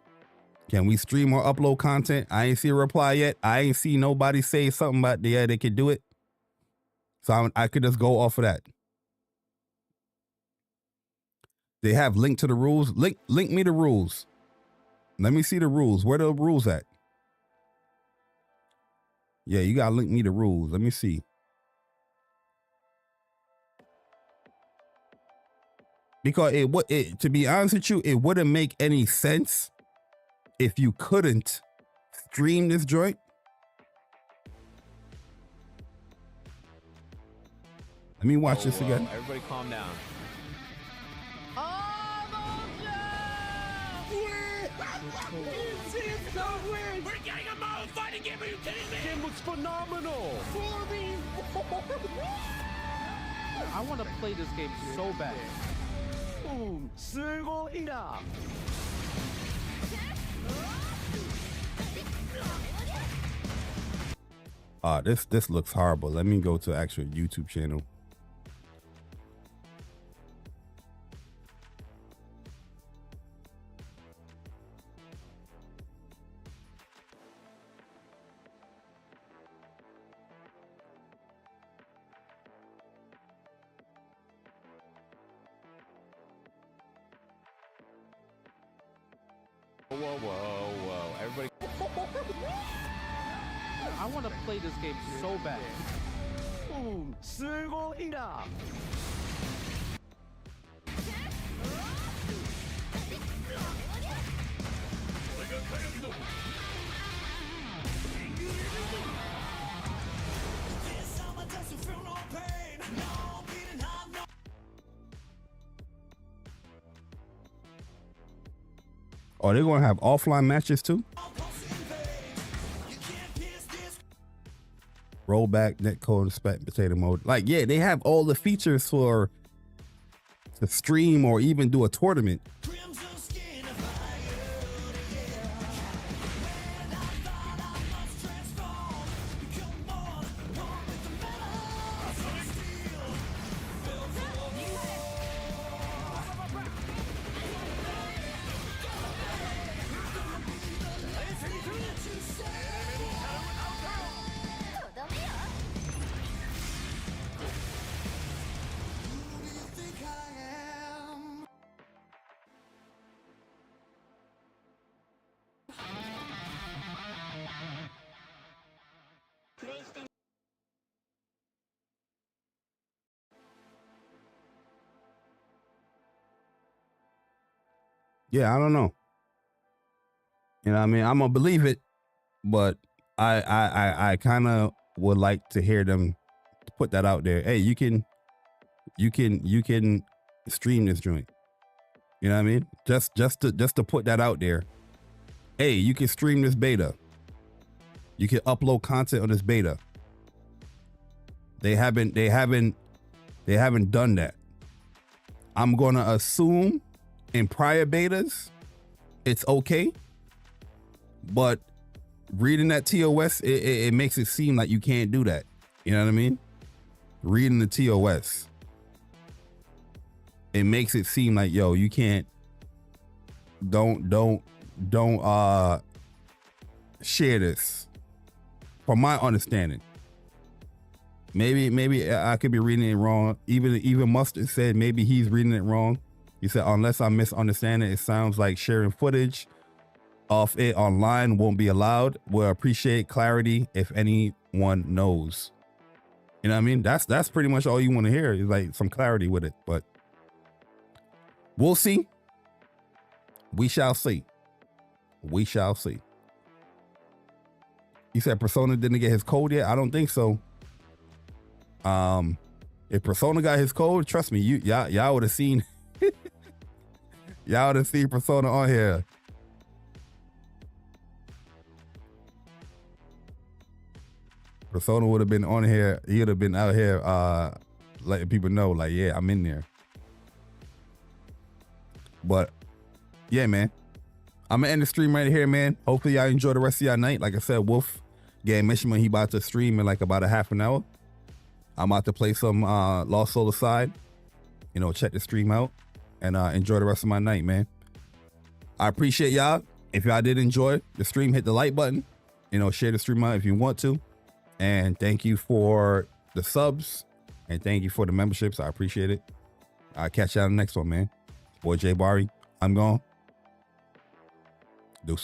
can we stream or upload content? I ain't see a reply yet. I ain't see nobody say something about they could do it. So I could just go off of that. They have link to the rules. Link me the rules. Let me see the rules. Where the rules at? Yeah, you gotta link me the rules. Let me see. Because to be honest with you, it wouldn't make any sense if you couldn't stream this joint. Let me watch this again. Everybody calm down. We're getting a mode fighting game. Are you kidding me? Game was phenomenal. I want to play this game so bad. This looks horrible. Let me go to actual YouTube channel. Whoa. Everybody. I want to play this game so bad. Oh, they're gonna have offline matches too? Rollback, netcode, spectator mode. Like, yeah, they have all the features for to stream or even do a tournament. Yeah, I don't know. You know what I mean? I'm gonna believe it, but I kind of would like to hear them put that out there. Hey, you can stream this joint. You know what I mean? Just to put that out there. Hey, you can stream this beta. You can upload content on this beta. They haven't done that. I'm gonna assume in prior betas, it's okay. But reading that TOS, it makes it seem like you can't do that. You know what I mean? Reading the TOS, it makes it seem like, yo, you can't. Don't share this. From my understanding, maybe I could be reading it wrong. Even Mustard said maybe he's reading it wrong. He said, unless I'm misunderstanding, it sounds like sharing footage of it online won't be allowed. We'll appreciate clarity if anyone knows. You know what I mean? That's pretty much all you want to hear, is like some clarity with it. But we'll see. We shall see. We shall see. He said Persona didn't get his code yet. I don't think so. If Persona got his code, trust me, y'all would have seen y'all would have seen Persona on here. Persona would have been on here. He would have been out here letting people know, like, yeah, I'm in there. But yeah, man, I'm gonna end the stream right here, man. Hopefully y'all enjoy the rest of y'all night. Like I said, Wolf Game Mission, he about to stream in like about a half an hour. I'm about to play some Lost Soul Aside. You know, check the stream out and enjoy the rest of my night, man. I appreciate y'all. If y'all did enjoy the stream, hit the like button. You know, share the stream out if you want to. And thank you for the subs and thank you for the memberships. I appreciate it. I'll catch y'all in the next one, man. Boy JayBari, I'm gone.